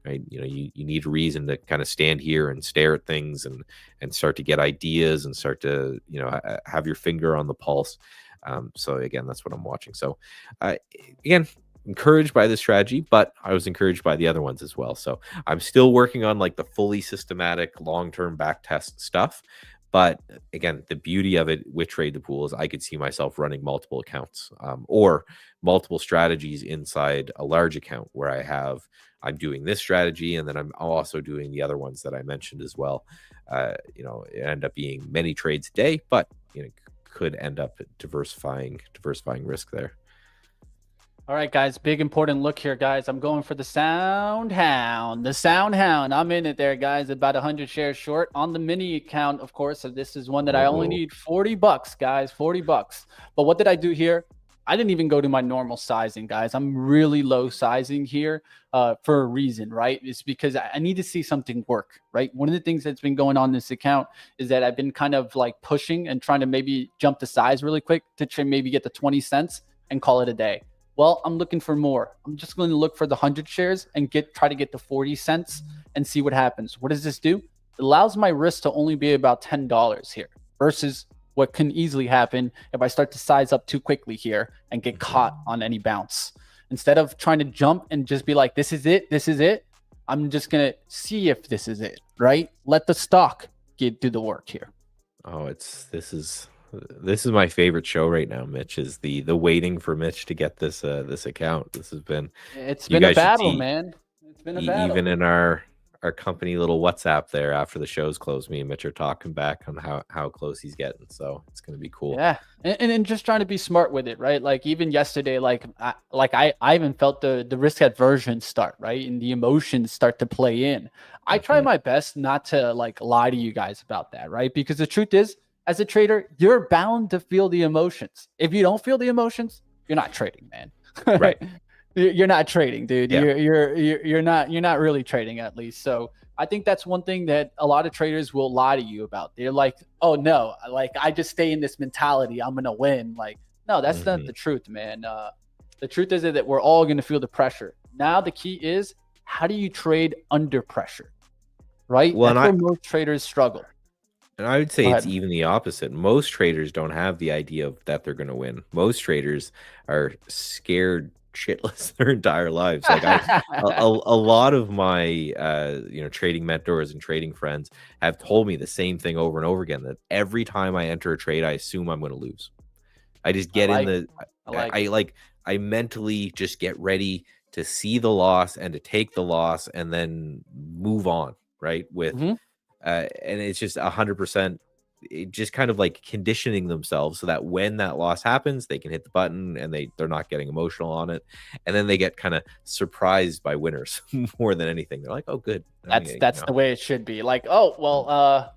Right? You need a reason to kind of stand here and stare at things and start to get ideas and start to have your finger on the pulse. So again, that's what I'm watching. So again, encouraged by this strategy, but I was encouraged by the other ones as well. So I'm still working on like the fully systematic long-term back test stuff. But again, the beauty of it with Trade the Pool is I could see myself running multiple accounts or multiple strategies inside a large account where I'm doing this strategy, and then I'm also doing the other ones that I mentioned as well. It end up being many trades a day, but could end up diversifying risk there. All right, guys, big important look here, guys. I'm going for the Sound Hound. The Sound Hound. I'm in it there, guys. About 100 shares short on the mini account, of course. So this is one that I only need $40, guys. $40. But what did I do here? I didn't even go to my normal sizing, guys. I'm really low sizing here for a reason, right? It's because I need to see something work, right? One of the things that's been going on in this account is that I've been kind of like pushing and trying to maybe jump the size really quick to maybe get the 20 cents and call it a day. Well, I'm looking for more. I'm just going to look for the 100 shares and try to get the 40 cents and see what happens. What does this do? It allows my risk to only be about $10 here versus what can easily happen if I start to size up too quickly here and get caught on any bounce. Instead of trying to jump and just be like, this is it, I'm just going to see if this is it, right? Let the stock do the work here. Oh, this is my favorite show right now, Mitch, is the waiting for Mitch to get this account. It's been a battle, man. It's been a battle. Even in our company little WhatsApp there after the show's closed, me and Mitch are talking back on how close he's getting. So it's going to be cool. Yeah. And just trying to be smart with it, right? Like even yesterday, I even felt the risk aversion start, right? And the emotions start to play in. I try my best not to like lie to you guys about that, right? Because the truth is, as a trader, you're bound to feel the emotions. If you don't feel the emotions, you're not trading, man. Right. You're not trading, dude. Yeah. You're not really trading, at least. So I think that's one thing that a lot of traders will lie to you about. They're like, oh no, like I just stay in this mentality, I'm gonna win. Like, no, that's not the truth, man. The truth is that we're all gonna feel the pressure. Now the key is, how do you trade under pressure? Right? Well, that's where most traders struggle. And I would say it's even the opposite. Most traders don't have the idea of that they're going to win. Most traders are scared shitless their entire lives. Like a lot of my trading mentors and trading friends have told me the same thing over and over again, that every time I enter a trade, I assume I'm going to lose. I just get I mentally just get ready to see the loss and to take the loss and then move on, right? With and it's just 100%, just kind of like conditioning themselves so that when that loss happens, they can hit the button and they're not getting emotional on it. And then they get kind of surprised by winners more than anything. They're like, oh, good. That's the way it should be. Like, oh, well,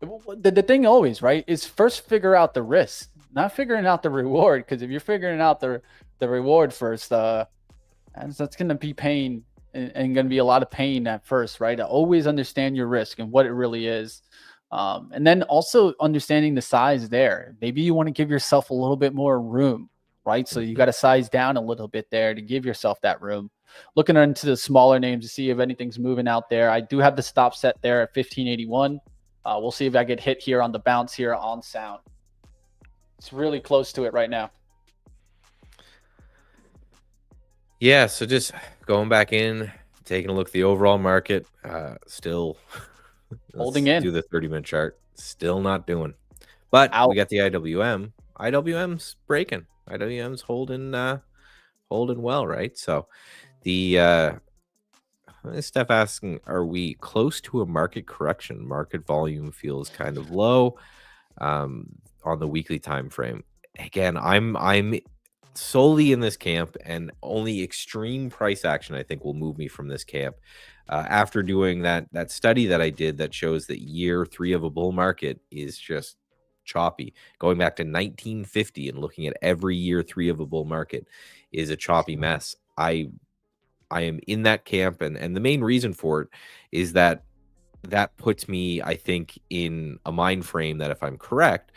the thing always, right, is first figure out the risk, not figuring out the reward. Because if you're figuring out the reward first, that's going to be pain. And going to be a lot of pain at first, right? Always understand your risk and what it really is. And then also understanding the size there. Maybe you want to give yourself a little bit more room, right? So you got to size down a little bit there to give yourself that room. Looking into the smaller names to see if anything's moving out there. I do have the stop set there at 1581. We'll see if I get hit here on the bounce here on Sound. It's really close to it right now. Yeah, so just going back in, taking a look at the overall market, still holding in. Do the 30-minute chart, still not doing. But we got the IWM. IWM's breaking. IWM's holding well, right? So the Steph asking, are we close to a market correction? Market volume feels kind of low on the weekly time frame. Again, I'm solely in this camp, and only extreme price action I think will move me from this camp. after doing that study that I did that shows that year 3 of a bull market is just choppy. Going back to 1950 and looking at every year 3 of a bull market is a choppy mess. I am in that camp, and the main reason for it is that puts me, I think, in a mind frame that if I'm correct,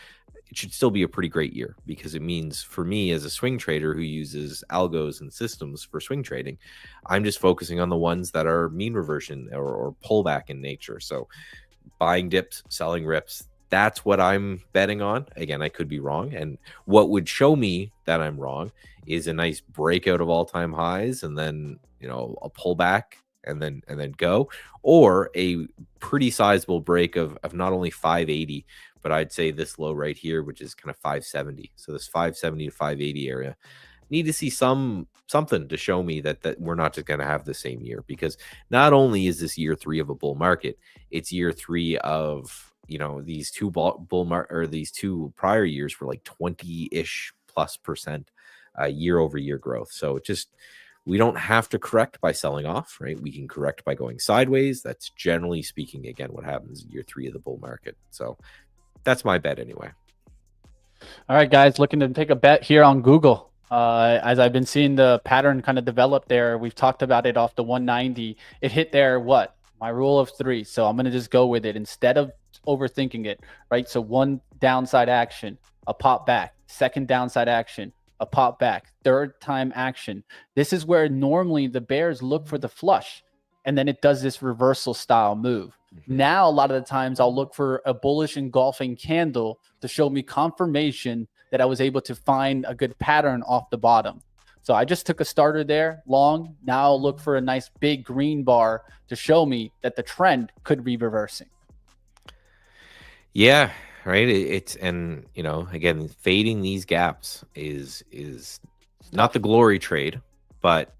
it should still be a pretty great year, because it means for me as a swing trader who uses algos and systems for swing trading, I'm just focusing on the ones that are mean reversion or pullback in nature. So buying dips, selling rips, that's what I'm betting on. Again, I could be wrong. And what would show me that I'm wrong is a nice breakout of all-time highs, and then, you know, a pullback, and then go, or a pretty sizable break of not only 580, but I'd say this low right here, which is kind of 570. So this 570 to 580 area, need to see something to show me that we're not just going to have the same year, because not only is this year 3 of a bull market, it's year 3 of, you know, these two these 2 prior years were like 20-ish plus percent year over year growth. So it just, we don't have to correct by selling off, right? We can correct by going sideways. That's generally speaking, again, what happens in year 3 of the bull market. So that's my bet anyway. All right, guys, looking to take a bet here on Google. As I've been seeing the pattern kind of develop there, we've talked about it off the 190. It hit there, what? My rule of 3. So I'm going to just go with it instead of overthinking it, right? So one downside action, a pop back, second downside action, a pop back, third time action. This is where normally the bears look for the flush, and then it does this reversal style move. Now, a lot of the times I'll look for a bullish engulfing candle to show me confirmation that I was able to find a good pattern off the bottom. So I just took a starter there long. Now I'll look for a nice big green bar to show me that the trend could be reversing. Yeah, right. It's, and you know, again, fading these gaps is not the glory trade, but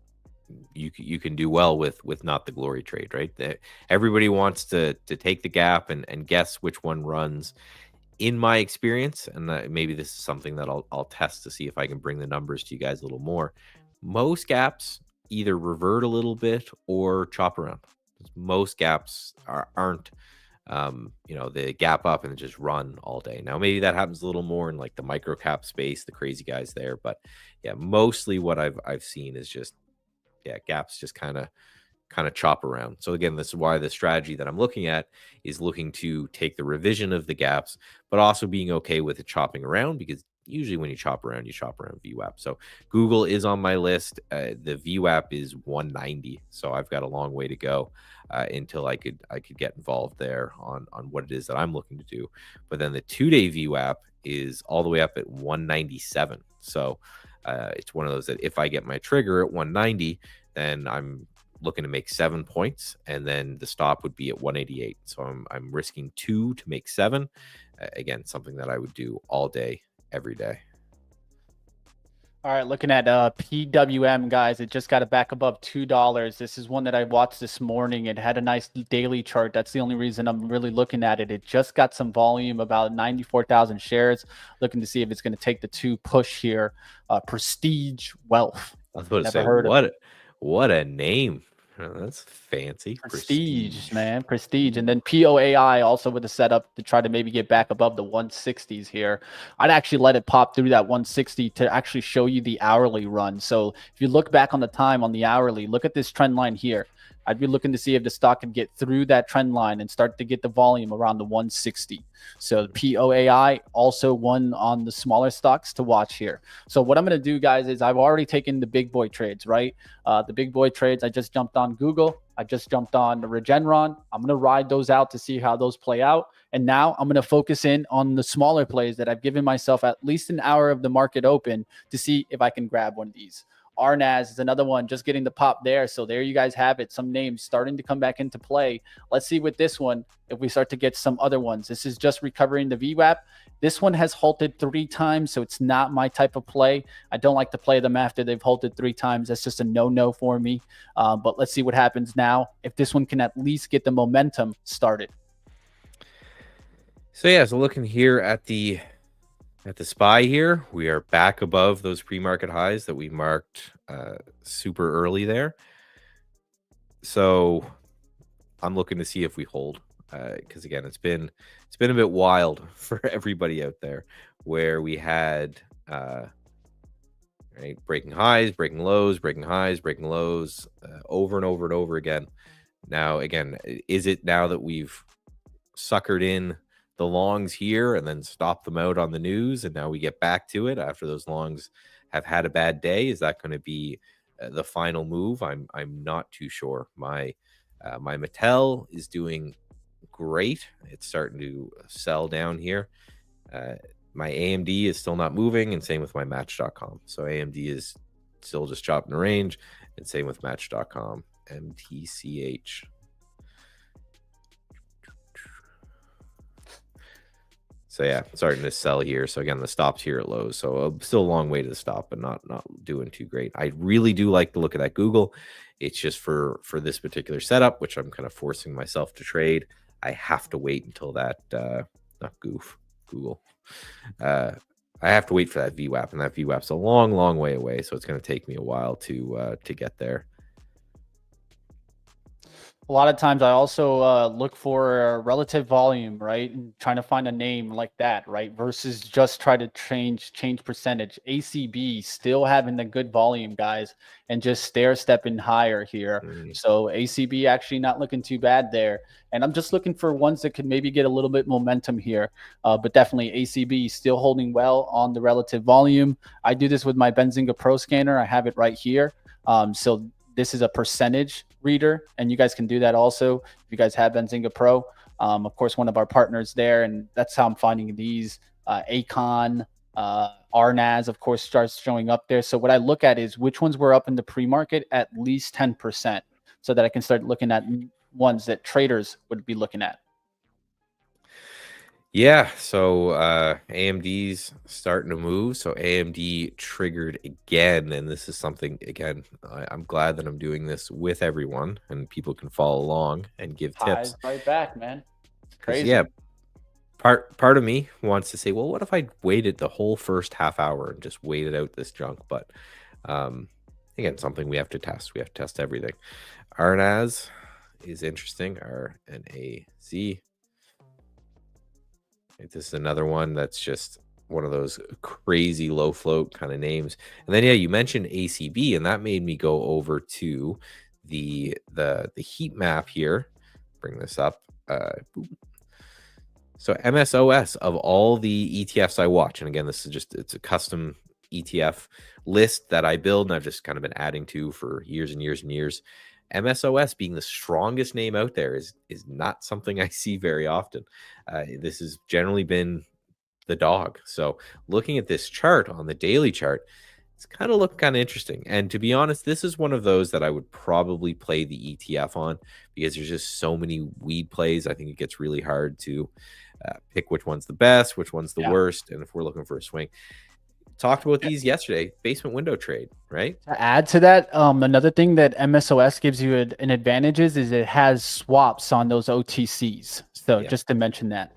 you can do well with not the glory trade, right? Everybody wants to take the gap and guess which one runs. In my experience, and maybe this is something that I'll test to see if I can bring the numbers to you guys a little more. Most gaps either revert a little bit or chop around. Most gaps aren't you know, they gap up and just run all day. Now maybe that happens a little more in like the micro cap space, the crazy guys there, but yeah, mostly what I've seen is just, yeah, gaps just kind of chop around. So again, this is why the strategy that I'm looking at is looking to take the revision of the gaps, but also being okay with it chopping around, because usually when you chop around VWAP. So Google is on my list. The VWAP is 190. So I've got a long way to go until I could get involved there on what it is that I'm looking to do. But then the 2-day VWAP is all the way up at 197. So it's one of those that if I get my trigger at 190, then I'm looking to make 7 points, and then the stop would be at 188. So I'm risking 2 to make 7. Again, something that I would do all day, every day. All right, looking at PWM, guys, it just got it back above $2. This is one that I watched this morning. It had a nice daily chart. That's the only reason I'm really looking at it. It just got some volume, about 94,000 shares. Looking to see if it's going to take the 2 push here. Prestige Wealth. I was about to say, what a name. That's fancy. Prestige, man. Prestige. And then POAI also with a setup to try to maybe get back above the 160s here. I'd actually let it pop through that 160 to actually show you the hourly run. So if you look back on the time on the hourly, look at this trend line here. I'd be looking to see if the stock can get through that trend line and start to get the volume around the 160. So the POAI, also one on the smaller stocks to watch here. So what I'm going to do, guys, is I've already taken the big boy trades, right? The big boy trades, I just jumped on Google. I just jumped on the Regeneron. I'm going to ride those out to see how those play out. And now I'm going to focus in on the smaller plays that I've given myself at least an hour of the market open to see if I can grab one of these. RNAS is another one, just getting the pop there. So there you guys have it. Some names starting to come back into play. Let's see with this one, if we start to get some other ones. This is just recovering the VWAP. This one has halted 3 times, so it's not my type of play. I don't like to play them after they've halted 3 times. That's just a no-no for me. But let's see what happens now, if this one can at least get the momentum started. So yeah, so looking here at the SPY here, we are back above those pre-market highs that we marked super early there. So I'm looking to see if we hold, because again, it's been a bit wild for everybody out there, where we had right, breaking highs, breaking lows, breaking highs, breaking lows, over and over and over again. Now, again, is it now that we've suckered in the longs here and then stopped them out on the news, and now we get back to it after those longs have had a bad day? Is that going to be the final move? I'm not too sure. My Mattel is doing great. It's starting to sell down here. My AMD is still not moving, and same with my Match.com. So AMD is still just chopping the range, and same with Match.com. MTCH. So yeah, starting to sell here. So again, the stops here at lows. So still a long way to the stop, but not doing too great. I really do like the look of that Google. It's just for this particular setup, which I'm kind of forcing myself to trade, I have to wait until that not Google. I have to wait for that VWAP, and that VWAP's a long way away. So it's going to take me a while to get there. A lot of times I also look for relative volume, right? And trying to find a name like that, right? Versus just try to change percentage. ACB still having the good volume, guys, and just stair stepping higher here. So ACB actually not looking too bad there. And I'm just looking for ones that could maybe get a little bit momentum here. But definitely ACB still holding well on the relative volume. I do this with my Benzinga Pro scanner. I have it right here. So this is a percentage reader, and you guys can do that also if you guys have Benzinga Pro. Of course, one of our partners there, and that's how I'm finding these. Acon, RNAS, of course, starts showing up there. So what I look at is which ones were up in the pre-market at least 10%, so that I can start looking at ones that traders would be looking at. Yeah, so AMD's starting to move. So AMD triggered again, and this is something, again, I'm glad that I'm doing this with everyone, and people can follow along and give tips. Right back, man. It's crazy. Yeah, part of me wants to say, well, what if I waited the whole first half hour and just waited out this junk? But again, something we have to test. We have to test everything. RNAS is interesting. RNAZ. This is another one that's just one of those crazy low float kind of names. And then, yeah, you mentioned ACB, and that made me go over to the heat map here. Bring this up. So MSOS, of all the ETFs I watch, and again, this is just, it's a custom ETF list that I build, and I've just kind of been adding to for years and years and years. MSOS being the strongest name out there is not something I see very often. This has generally been the dog. So looking at this chart on the daily chart, it's kind of looking kind of interesting. And to be honest, this is one of those that I would probably play the ETF on, because there's just so many weed plays. I think it gets really hard to pick which one's the best, which one's the worst. And if we're looking for a swing, talked about these yesterday, basement window trade, right? To add to that, another thing that MSOS gives you an advantage is it has swaps on those OTCs. So just to mention that.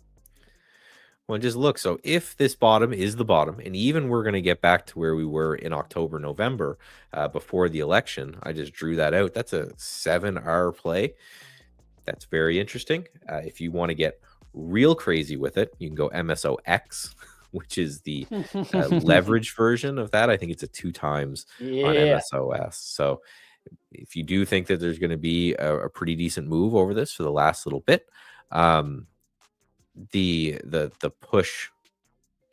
Well, just look. So if this bottom is the bottom, and even we're going to get back to where we were in October, November, before the election, I just drew that out. That's a 7-hour play. That's very interesting. If you want to get real crazy with it, you can go MSOX, which is the leverage version of that. I think it's a 2 times on MSOS. So if you do think that there's going to be a pretty decent move over this for the last little bit, the push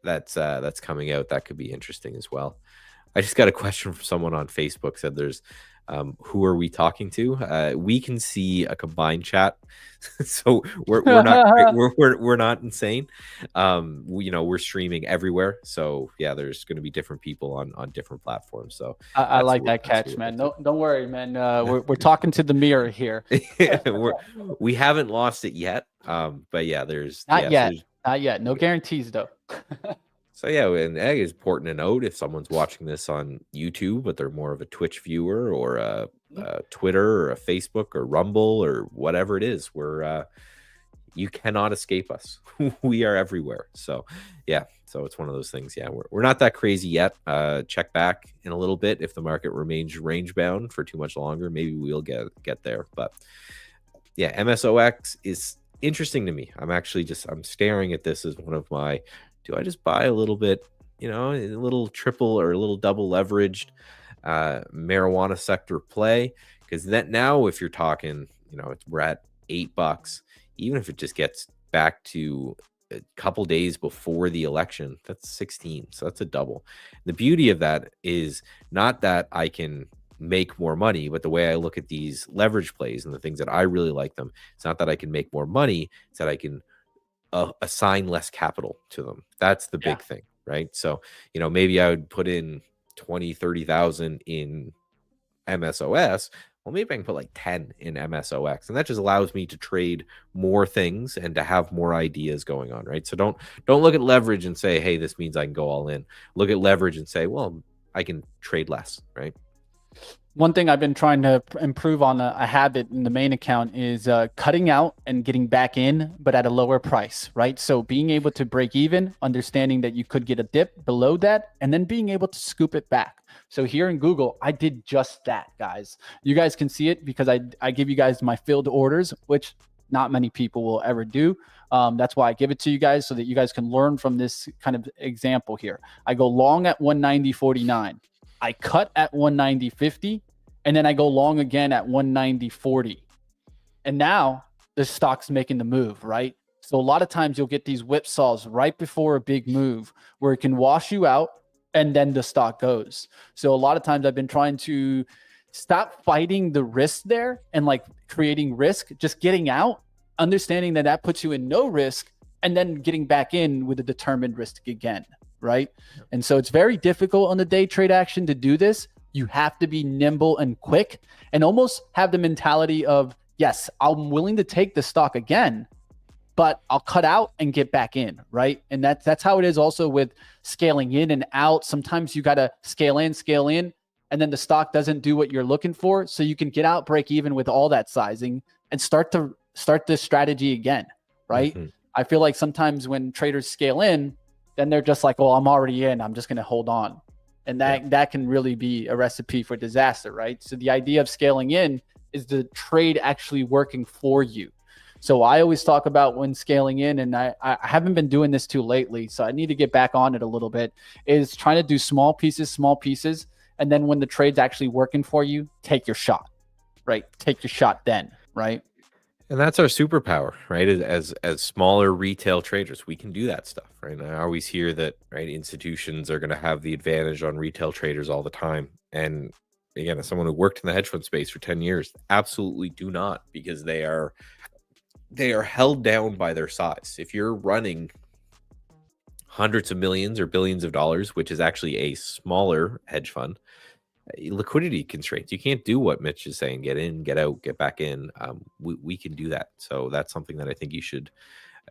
that's coming out, that could be interesting as well. I just got a question from someone on Facebook, said there's who are we talking to? We can see a combined chat, so we're not we're not insane. We're streaming everywhere, so yeah, there's going to be different people on different platforms. So I like that catch, man. No, don't worry, man. We're talking to the mirror here. We haven't lost it yet, but yeah, there's not yet. No guarantees though. So yeah, and it's important to note, if someone's watching this on YouTube, but they're more of a Twitch viewer or a Twitter or a Facebook or Rumble or whatever it is, you cannot escape us. We are everywhere. So yeah, so it's one of those things. Yeah, we're not that crazy yet. Check back in a little bit. If the market remains range bound for too much longer, maybe we'll get there. But yeah, MSOX is interesting to me. I'm staring at this as one of my, do I just buy a little bit, a little triple or a little double leveraged marijuana sector play? Because that now, if you're talking, we're at $8, even if it just gets back to a couple days before the election, that's 16. So that's a double. The beauty of that is not that I can make more money, but the way I look at these leverage plays and the things that I really like them, it's not that I can make more money, it's that I can assign less capital to them. That's the big thing, right? So, maybe I would put in 20, 30,000 in MSOS. Well, maybe I can put like 10 in MSOX, and that just allows me to trade more things and to have more ideas going on, right? So don't look at leverage and say, hey, this means I can go all in. Look at leverage and say, well, I can trade less, right? One thing I've been trying to improve on a habit in the main account is cutting out and getting back in, but at a lower price, right? So being able to break even, understanding that you could get a dip below that, and then being able to scoop it back. So here in Google, I did just that, guys. You guys can see it because I give you guys my filled orders, which not many people will ever do. That's why I give it to you guys so that you guys can learn from this kind of example here. I go long at 190.49. I cut at 190.50, and then I go long again at 190.40. And now the stock's making the move, right? So a lot of times you'll get these whipsaws right before a big move where it can wash you out and then the stock goes. So a lot of times I've been trying to stop fighting the risk there and like creating risk, just getting out, understanding that puts you in no risk, and then getting back in with a determined risk again. Right. And so it's very difficult on the day trade action to do this. You have to be nimble and quick and almost have the mentality of, yes, I'm willing to take the stock again, but I'll cut out and get back in. Right. And that's how it is also with scaling in and out. Sometimes you got to scale in, and then the stock doesn't do what you're looking for. So you can get out, break even with all that sizing and start the strategy again. Right. Mm-hmm. I feel like sometimes when traders scale in, then they're just like, oh, I'm already in, I'm just going to hold on. And that can really be a recipe for disaster, right? So the idea of scaling in is the trade actually working for you. So I always talk about when scaling in, and I haven't been doing this too lately, so I need to get back on it a little bit, is trying to do small pieces. And then when the trade's actually working for you, take your shot, right? Take your shot then, right? And that's our superpower, right? As smaller retail traders, we can do that stuff, right? And I always hear that, right, institutions are going to have the advantage on retail traders all the time. And again, as someone who worked in the hedge fund space for 10 years, absolutely do not, because they are held down by their size. If you're running hundreds of millions or billions of dollars, which is actually a smaller hedge fund, liquidity constraints, you can't do what Mitch is saying, get in, get out, get back in. We can do that. So that's something that I think you should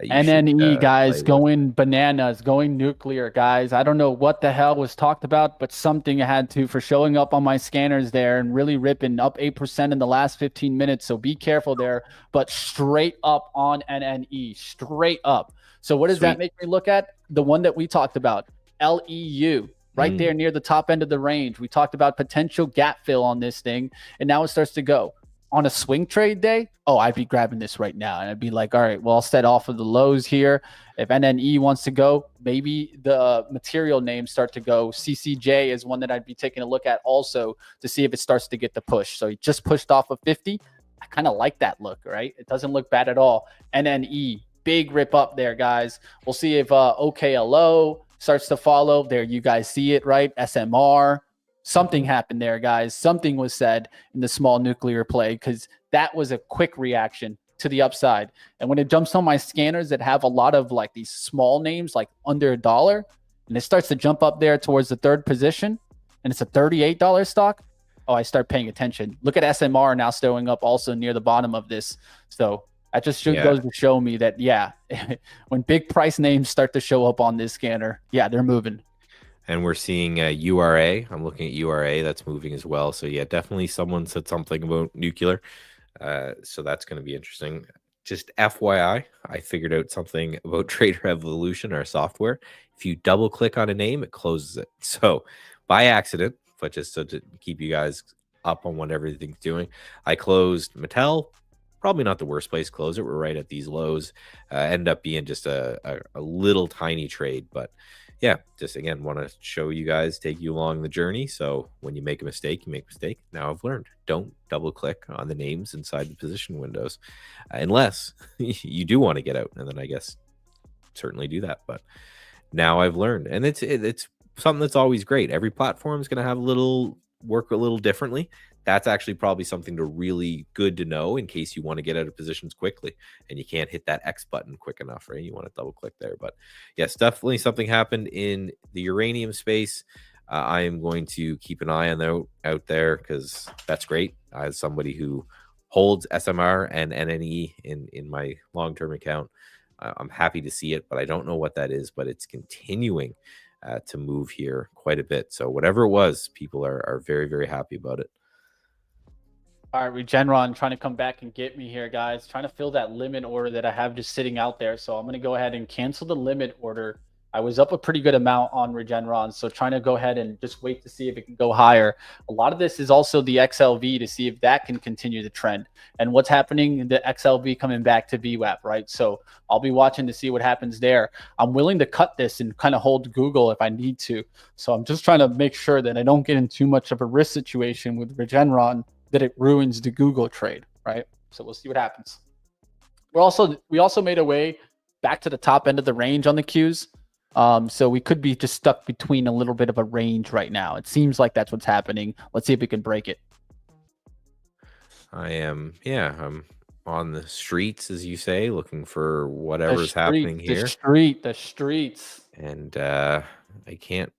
NNE guys, going bananas, going nuclear, guys. I don't know what the hell was talked about, but something had to for showing up on my scanners there and really ripping up 8% in the last 15 minutes. So be careful there, but straight up on NNE, straight up. So what does that make me look at? The one that we talked about, LEU. Right there near the top end of the range. We talked about potential gap fill on this thing, and now it starts to go. On a swing trade day, I'd be grabbing this right now, and I'd be like, all right, well, I'll set off of the lows here. If NNE wants to go, maybe the material names start to go. CCJ is one that I'd be taking a look at also to see if it starts to get the push. So he just pushed off of 50. I kind of like that look, right? It doesn't look bad at all. NNE, big rip up there, guys. We'll see if OKLO starts to follow there. You guys see it, right? SMR, something happened there, guys. Something was said in the small nuclear play, because that was a quick reaction to the upside. And when it jumps on my scanners that have a lot of like these small names, like under $1, and it starts to jump up there towards the third position, and it's a $38 stock, I start paying attention. Look at SMR now showing up also near the bottom of this. So that just goes to show me that, when big price names start to show up on this scanner, they're moving. And we're seeing URA. I'm looking at URA. That's moving as well. So, definitely someone said something about nuclear. So that's going to be interesting. Just FYI, I figured out something about Trader Evolution, our software. If you double click on a name, it closes it. So by accident, but just so to keep you guys up on what everything's doing, I closed Mattel, probably not the worst place to close it. We're right at these lows. End up being just a little tiny trade, but yeah, just again want to show you guys, take you along the journey. So when you make a mistake, you make a mistake. Now I've learned, don't double click on the names inside the position windows unless you do want to get out, and then I guess certainly do that. But now I've learned, and it's something that's always great. Every platform is going to have work a little differently. That's actually probably something to really good to know in case you want to get out of positions quickly and you can't hit that X button quick enough, right? You want to double click there. But yes, definitely something happened in the uranium space. I am going to keep an eye on out there because that's great. As somebody who holds SMR and NNE in my long-term account, I'm happy to see it, but I don't know what that is, but it's continuing to move here quite a bit. So whatever it was, people are very, very happy about it. All right, Regeneron trying to come back and get me here, guys. Trying to fill that limit order that I have just sitting out there. So I'm going to go ahead and cancel the limit order. I was up a pretty good amount on Regeneron, so trying to go ahead and just wait to see if it can go higher. A lot of this is also the XLV to see if that can continue the trend. And what's happening, the XLV coming back to VWAP, right? So I'll be watching to see what happens there. I'm willing to cut this and kind of hold Google if I need to. So I'm just trying to make sure that I don't get in too much of a risk situation with Regeneron that it ruins the Google trade, right? So we'll see what happens. We also made a way back to the top end of the range on the Qs. So we could be just stuck between a little bit of a range right now. It seems like that's what's happening. Let's see if we can break it. I'm on the streets, as you say, looking for whatever's happening here. The streets. And I can't.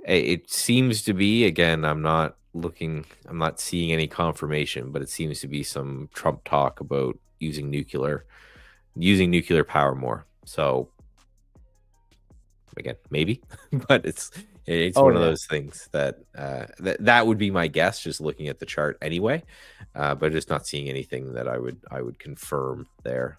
It seems to be, again, I'm not seeing any confirmation, but it seems to be some Trump talk about using nuclear power more. So again, maybe, but it's one of those things that that would be my guess, just looking at the chart anyway, but just not seeing anything that I would confirm there.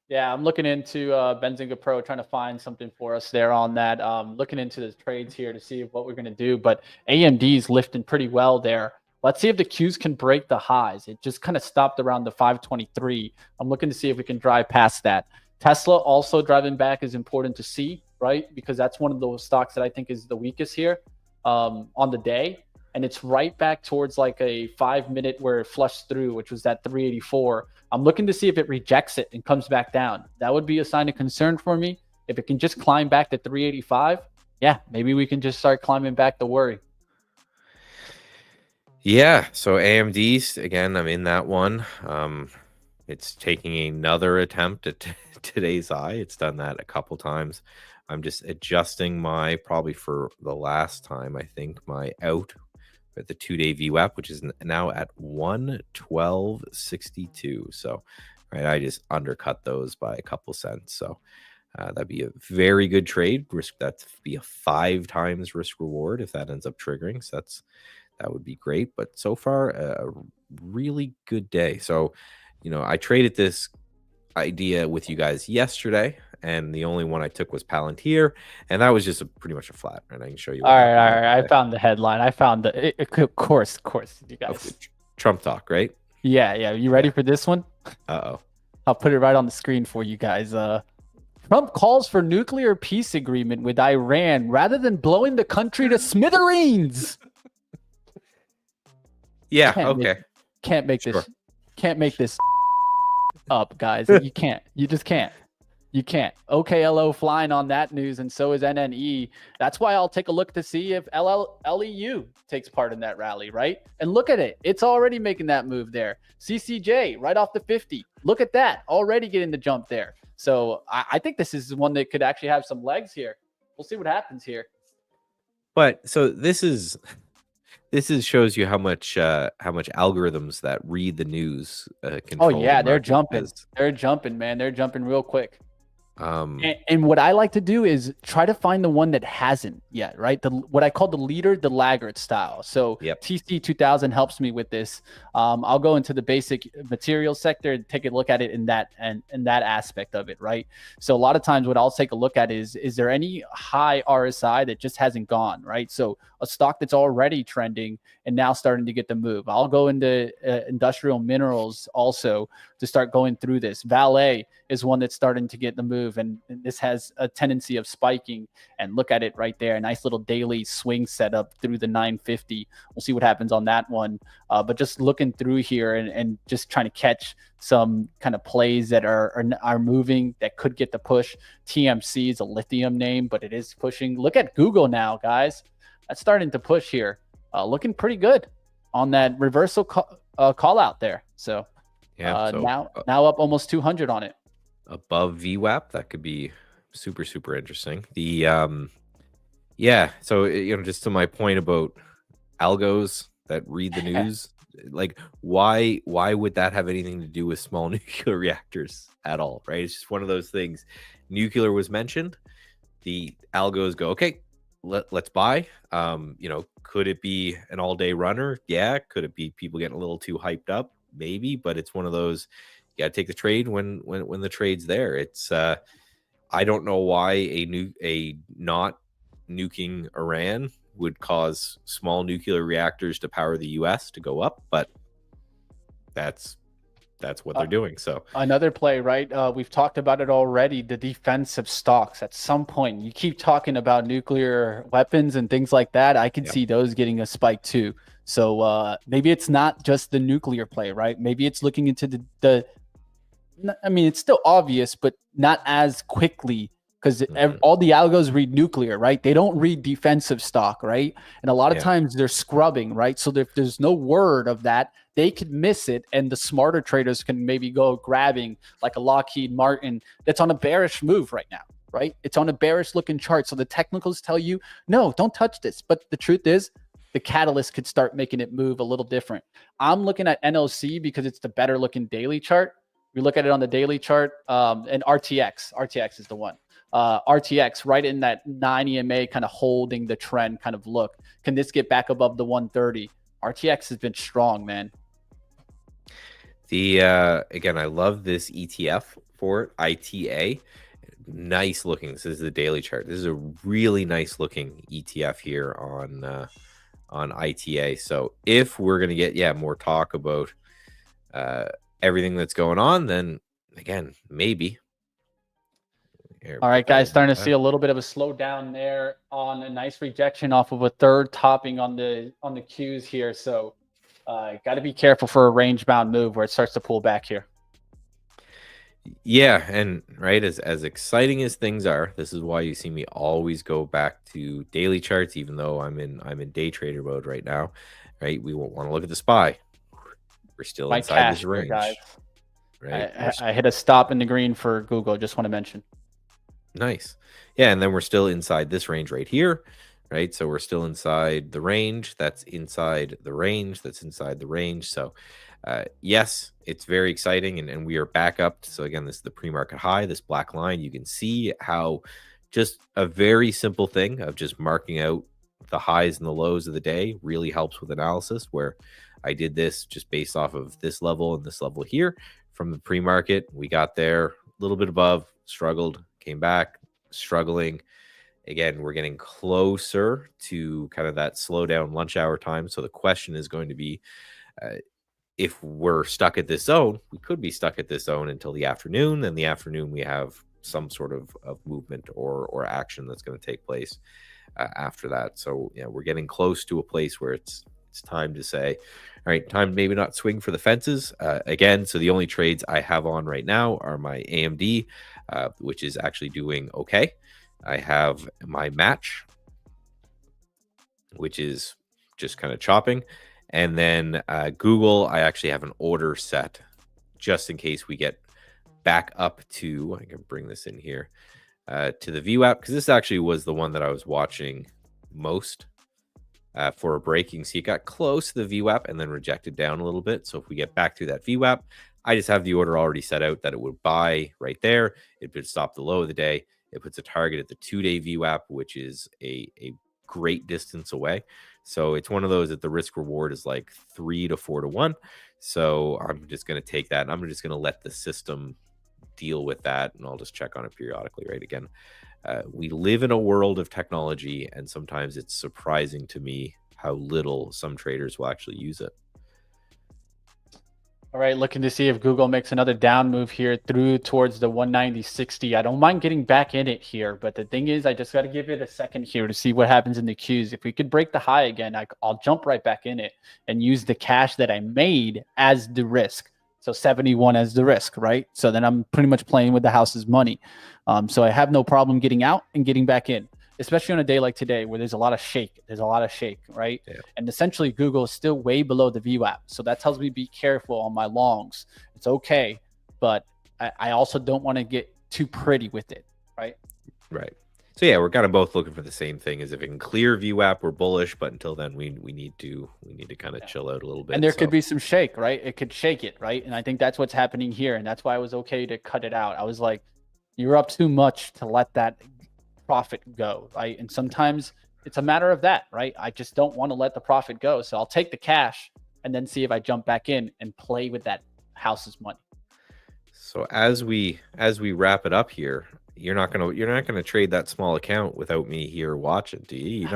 Yeah, I'm looking into Benzinga Pro, trying to find something for us there on that. Looking into the trades here to see what we're going to do, but AMD's lifting pretty well there. Let's see if the Qs can break the highs. It just kind of stopped around the 523. I'm looking to see if we can drive past that. Tesla also driving back is important to see, right? Because that's one of those stocks that I think is the weakest here on the day. And it's right back towards like a 5-minute where it flushed through, which was that 384. I'm looking to see if it rejects it and comes back down. That would be a sign of concern for me. If it can just climb back to 385, yeah, maybe we can just start climbing back to worry. Yeah, so AMD's, again, I'm in that one. It's taking another attempt at today's high. It's done that a couple times. I'm just adjusting probably for the last time, I think, my out at the 2-day VWAP, which is now at 112.62. So, right, I just undercut those by a couple cents. So that'd be a very good trade. That'd be a 5 times risk reward if that ends up triggering. So that would be great. But so far, a really good day. So, I traded this idea with you guys yesterday, and the only one I took was Palantir, and that was just pretty much a flat. And I can show you. All right. I found the headline. I found of course, you guys. Trump talk, right? Yeah. You ready for this one? Uh-oh. I'll put it right on the screen for you guys. Trump calls for nuclear peace agreement with Iran rather than blowing the country to smithereens. Yeah. Okay. Can't make this up, guys. You can't. You just can't. You can't. OKLO flying on that news, and so is NNE. That's why I'll take a look to see if LEU takes part in that rally, right? And look at it. It's already making that move there. CCJ right off the 50. Look at that. Already getting the jump there. So I think this is one that could actually have some legs here. We'll see what happens here. But so this shows you how much algorithms that read the news control. Oh yeah, they're jumping. They're jumping, man. They're jumping real quick. And what I like to do is try to find the one that hasn't yet, right? What I call the leader, the laggard style. So Yep. TC 2000 helps me with this. I'll go into the basic material sector and take a look at it in that aspect of it, right? So a lot of times what I'll take a look at is there any high RSI that just hasn't gone, right? So a stock that's already trending and now starting to get the move. I'll go into industrial minerals also to start going through this. Valet is one that's starting to get the move, and this has a tendency of spiking. And look at it right there, a nice little daily swing setup through the 950. We'll see what happens on that one. But just looking through here and just trying to catch some kind of plays that are moving that could get the push. TMC is a lithium name, but it is pushing. Look at Google now, guys. That's starting to push here. Looking pretty good on that reversal call out there. So, Yeah. now up almost 200 on it. Above VWAP, that could be super interesting. The yeah, so just to my point about algos that read the news, like why would that have anything to do with small nuclear reactors at all, right? It's just one of those things. Nuclear was mentioned, the algos go, okay, let's buy. Could it be an all-day runner? Yeah. Could it be people getting a little too hyped up? Maybe, but it's one of those, you got to take the trade when the trade's there. It's I don't know why a not nuking Iran would cause small nuclear reactors to power the US to go up, but that's what they're doing. So another play, right? We've talked about it already, the defensive stocks. At some point, you keep talking about nuclear weapons and things like that. I could see those getting a spike too. So maybe it's not just the nuclear play, right? Maybe it's looking into the I mean, it's still obvious, but not as quickly, because all the algos read nuclear, right? They don't read defensive stock, right? And a lot of times they're scrubbing, right? So if there's no word of that, they could miss it, and the smarter traders can maybe go grabbing like a Lockheed Martin that's on a bearish move right now, right? It's on a bearish looking chart. So the technicals tell you, no, don't touch this. But the truth is, the catalyst could start making it move a little different. I'm looking at NLC because it's the better looking daily chart. We look at it on the daily chart, and RTX is the one. RTX right in that 9 EMA, kind of holding the trend kind of look. Can this get back above the 130? RTX has been strong, man. Again, I love this ETF for it, ITA. Nice looking. This is the daily chart. This is a really nice looking ETF here on ITA. So if we're gonna get more talk about everything that's going on, then again, maybe. All right, guys, starting to see a little bit of a slowdown there on a nice rejection off of a third topping on the Qs here. So got to be careful for a range bound move where it starts to pull back here. Yeah, and right, as exciting as things are, this is why you see me always go back to daily charts, even though I'm in day trader mode right now. Right, we won't want to look at the SPY. We're still inside this range, guys. Right? I hit a stop in the green for Google. Just want to mention. Nice. Yeah, and then we're still inside this range right here, right? So we're still inside the range. That's inside the range. That's inside the range. So yes, it's very exciting, and we are back up. So again, this is the pre-market high, this black line. You can see how just a very simple thing of just marking out the highs and the lows of the day really helps with analysis, where I did this just based off of this level and this level here from the pre-market. We got there a little bit above, struggled, came back, struggling. Again, we're getting closer to kind of that slowdown lunch hour time. So the question is going to be, if we're stuck at this zone, we could be stuck at this zone until the afternoon. Then the afternoon, we have some sort of movement or action that's going to take place after that. So we're getting close to a place where it's time to say, all right, time to maybe not swing for the fences again. So the only trades I have on right now are my AMD, which is actually doing okay. I have my match, which is just kind of chopping. And then Google, I actually have an order set just in case we get back up to, I can bring this in here, to the VWAP, because this actually was the one that I was watching most for a breaking. So you got close to the VWAP and then rejected down a little bit. So if we get back to that VWAP, I just have the order already set out that it would buy right there. It would stop the low of the day. It puts a target at the 2-day VWAP, which is a great distance away. So it's one of those that the risk reward is like 3 to 4 to 1. So I'm just going to take that, and I'm just going to let the system deal with that, and I'll just check on it periodically. Right, again, we live in a world of technology, and sometimes it's surprising to me how little some traders will actually use it. All right, looking to see if Google makes another down move here through towards the 190.60. I don't mind getting back in it here, but the thing is, I just got to give it a second here to see what happens in the Qs. If we could break the high again, I'll jump right back in it and use the cash that I made as the risk. So 71 as the risk, right? So then I'm pretty much playing with the house's money. So I have no problem getting out and getting back in, especially on a day like today where there's a lot of shake. Right? Yeah. And essentially Google is still way below the VWAP. So that tells me be careful on my longs. It's okay, but I also don't want to get too pretty with it, right? Right. So yeah, we're kind of both looking for the same thing. Is if it can clear VWAP, we're bullish, but until then, we need to kind of chill out a little bit. And there could be some shake, right? It could shake it, right? And I think that's what's happening here, and that's why I was okay to cut it out. I was like, you're up too much to let that profit go, right? And sometimes it's a matter of that, right? I just don't want to let the profit go, so I'll take the cash and then see if I jump back in and play with that house's money. So as we wrap it up here, you're not gonna trade that small account without me here watching, do you?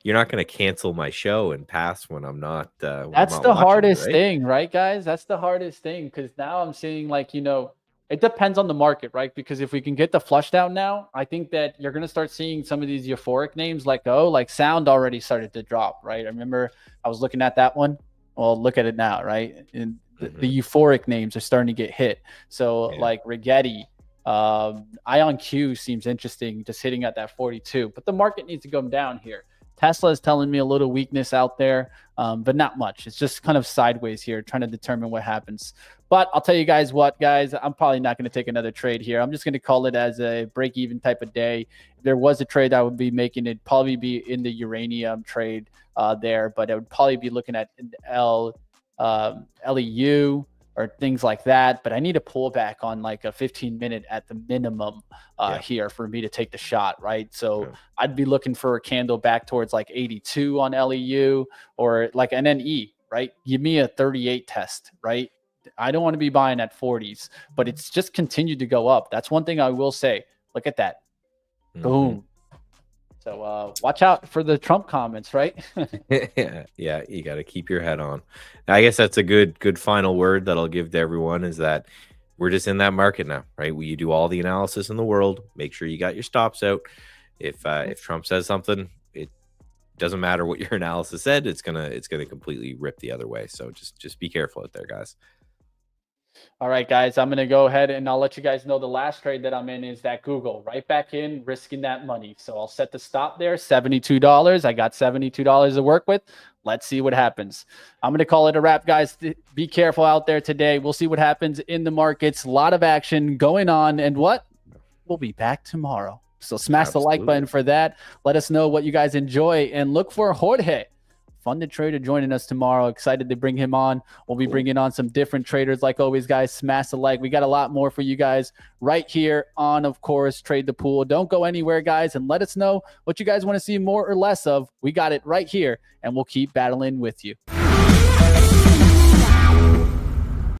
You're not gonna cancel my show and pass when I'm not. That's the hardest thing, right, guys? That's the hardest thing, because now I'm seeing, like, it depends on the market, right? Because if we can get the flush down now, I think that you're gonna start seeing some of these euphoric names like Sound already started to drop, right? I remember I was looking at that one. Well, look at it now, right? And the euphoric names are starting to get hit. So yeah. Like Rigetti. IonQ seems interesting, just hitting at that 42, but the market needs to come down here. Tesla is telling me a little weakness out there, but not much. It's just kind of sideways here, trying to determine what happens. But I'll tell you guys what, guys, I'm probably not going to take another trade here. I'm just going to call it as a break-even type of day. If there was a trade I would be making, it'd probably be in the uranium trade there, but I would probably be looking at LEU or things like that. But I need a pullback on like a 15-minute at the minimum here for me to take the shot, right? So I'd be looking for a candle back towards like 82 on LEU or like an NE, right? Give me a 38 test, right? I don't want to be buying at 40s, but it's just continued to go up. That's one thing I will say. Look at that. Boom. So watch out for the Trump comments, right? Yeah, you got to keep your head on. I guess that's a good final word that I'll give to everyone, is that we're just in that market now, right? You do all the analysis in the world. Make sure you got your stops out. If Trump says something, it doesn't matter what your analysis said. It's gonna completely rip the other way. So just be careful out there, guys. All right, guys, I'm going to go ahead and I'll let you guys know the last trade that I'm in is that Google, right back in, risking that money. So I'll set the stop there, $72. I got $72 to work with. Let's see what happens. I'm going to call it a wrap, guys. Be careful out there today. We'll see what happens in the markets. A lot of action going on. And what? We'll be back tomorrow. So smash the like button for that. Let us know what you guys enjoy and look for Jorge. Funded trader joining us tomorrow. Excited to bring him on. We'll be bringing on some different traders. Like always, guys, smash the like. We got a lot more for you guys right here on, of course, Trade the Pool. Don't go anywhere, guys, and let us know what you guys want to see more or less of. We got it right here, and we'll keep battling with you.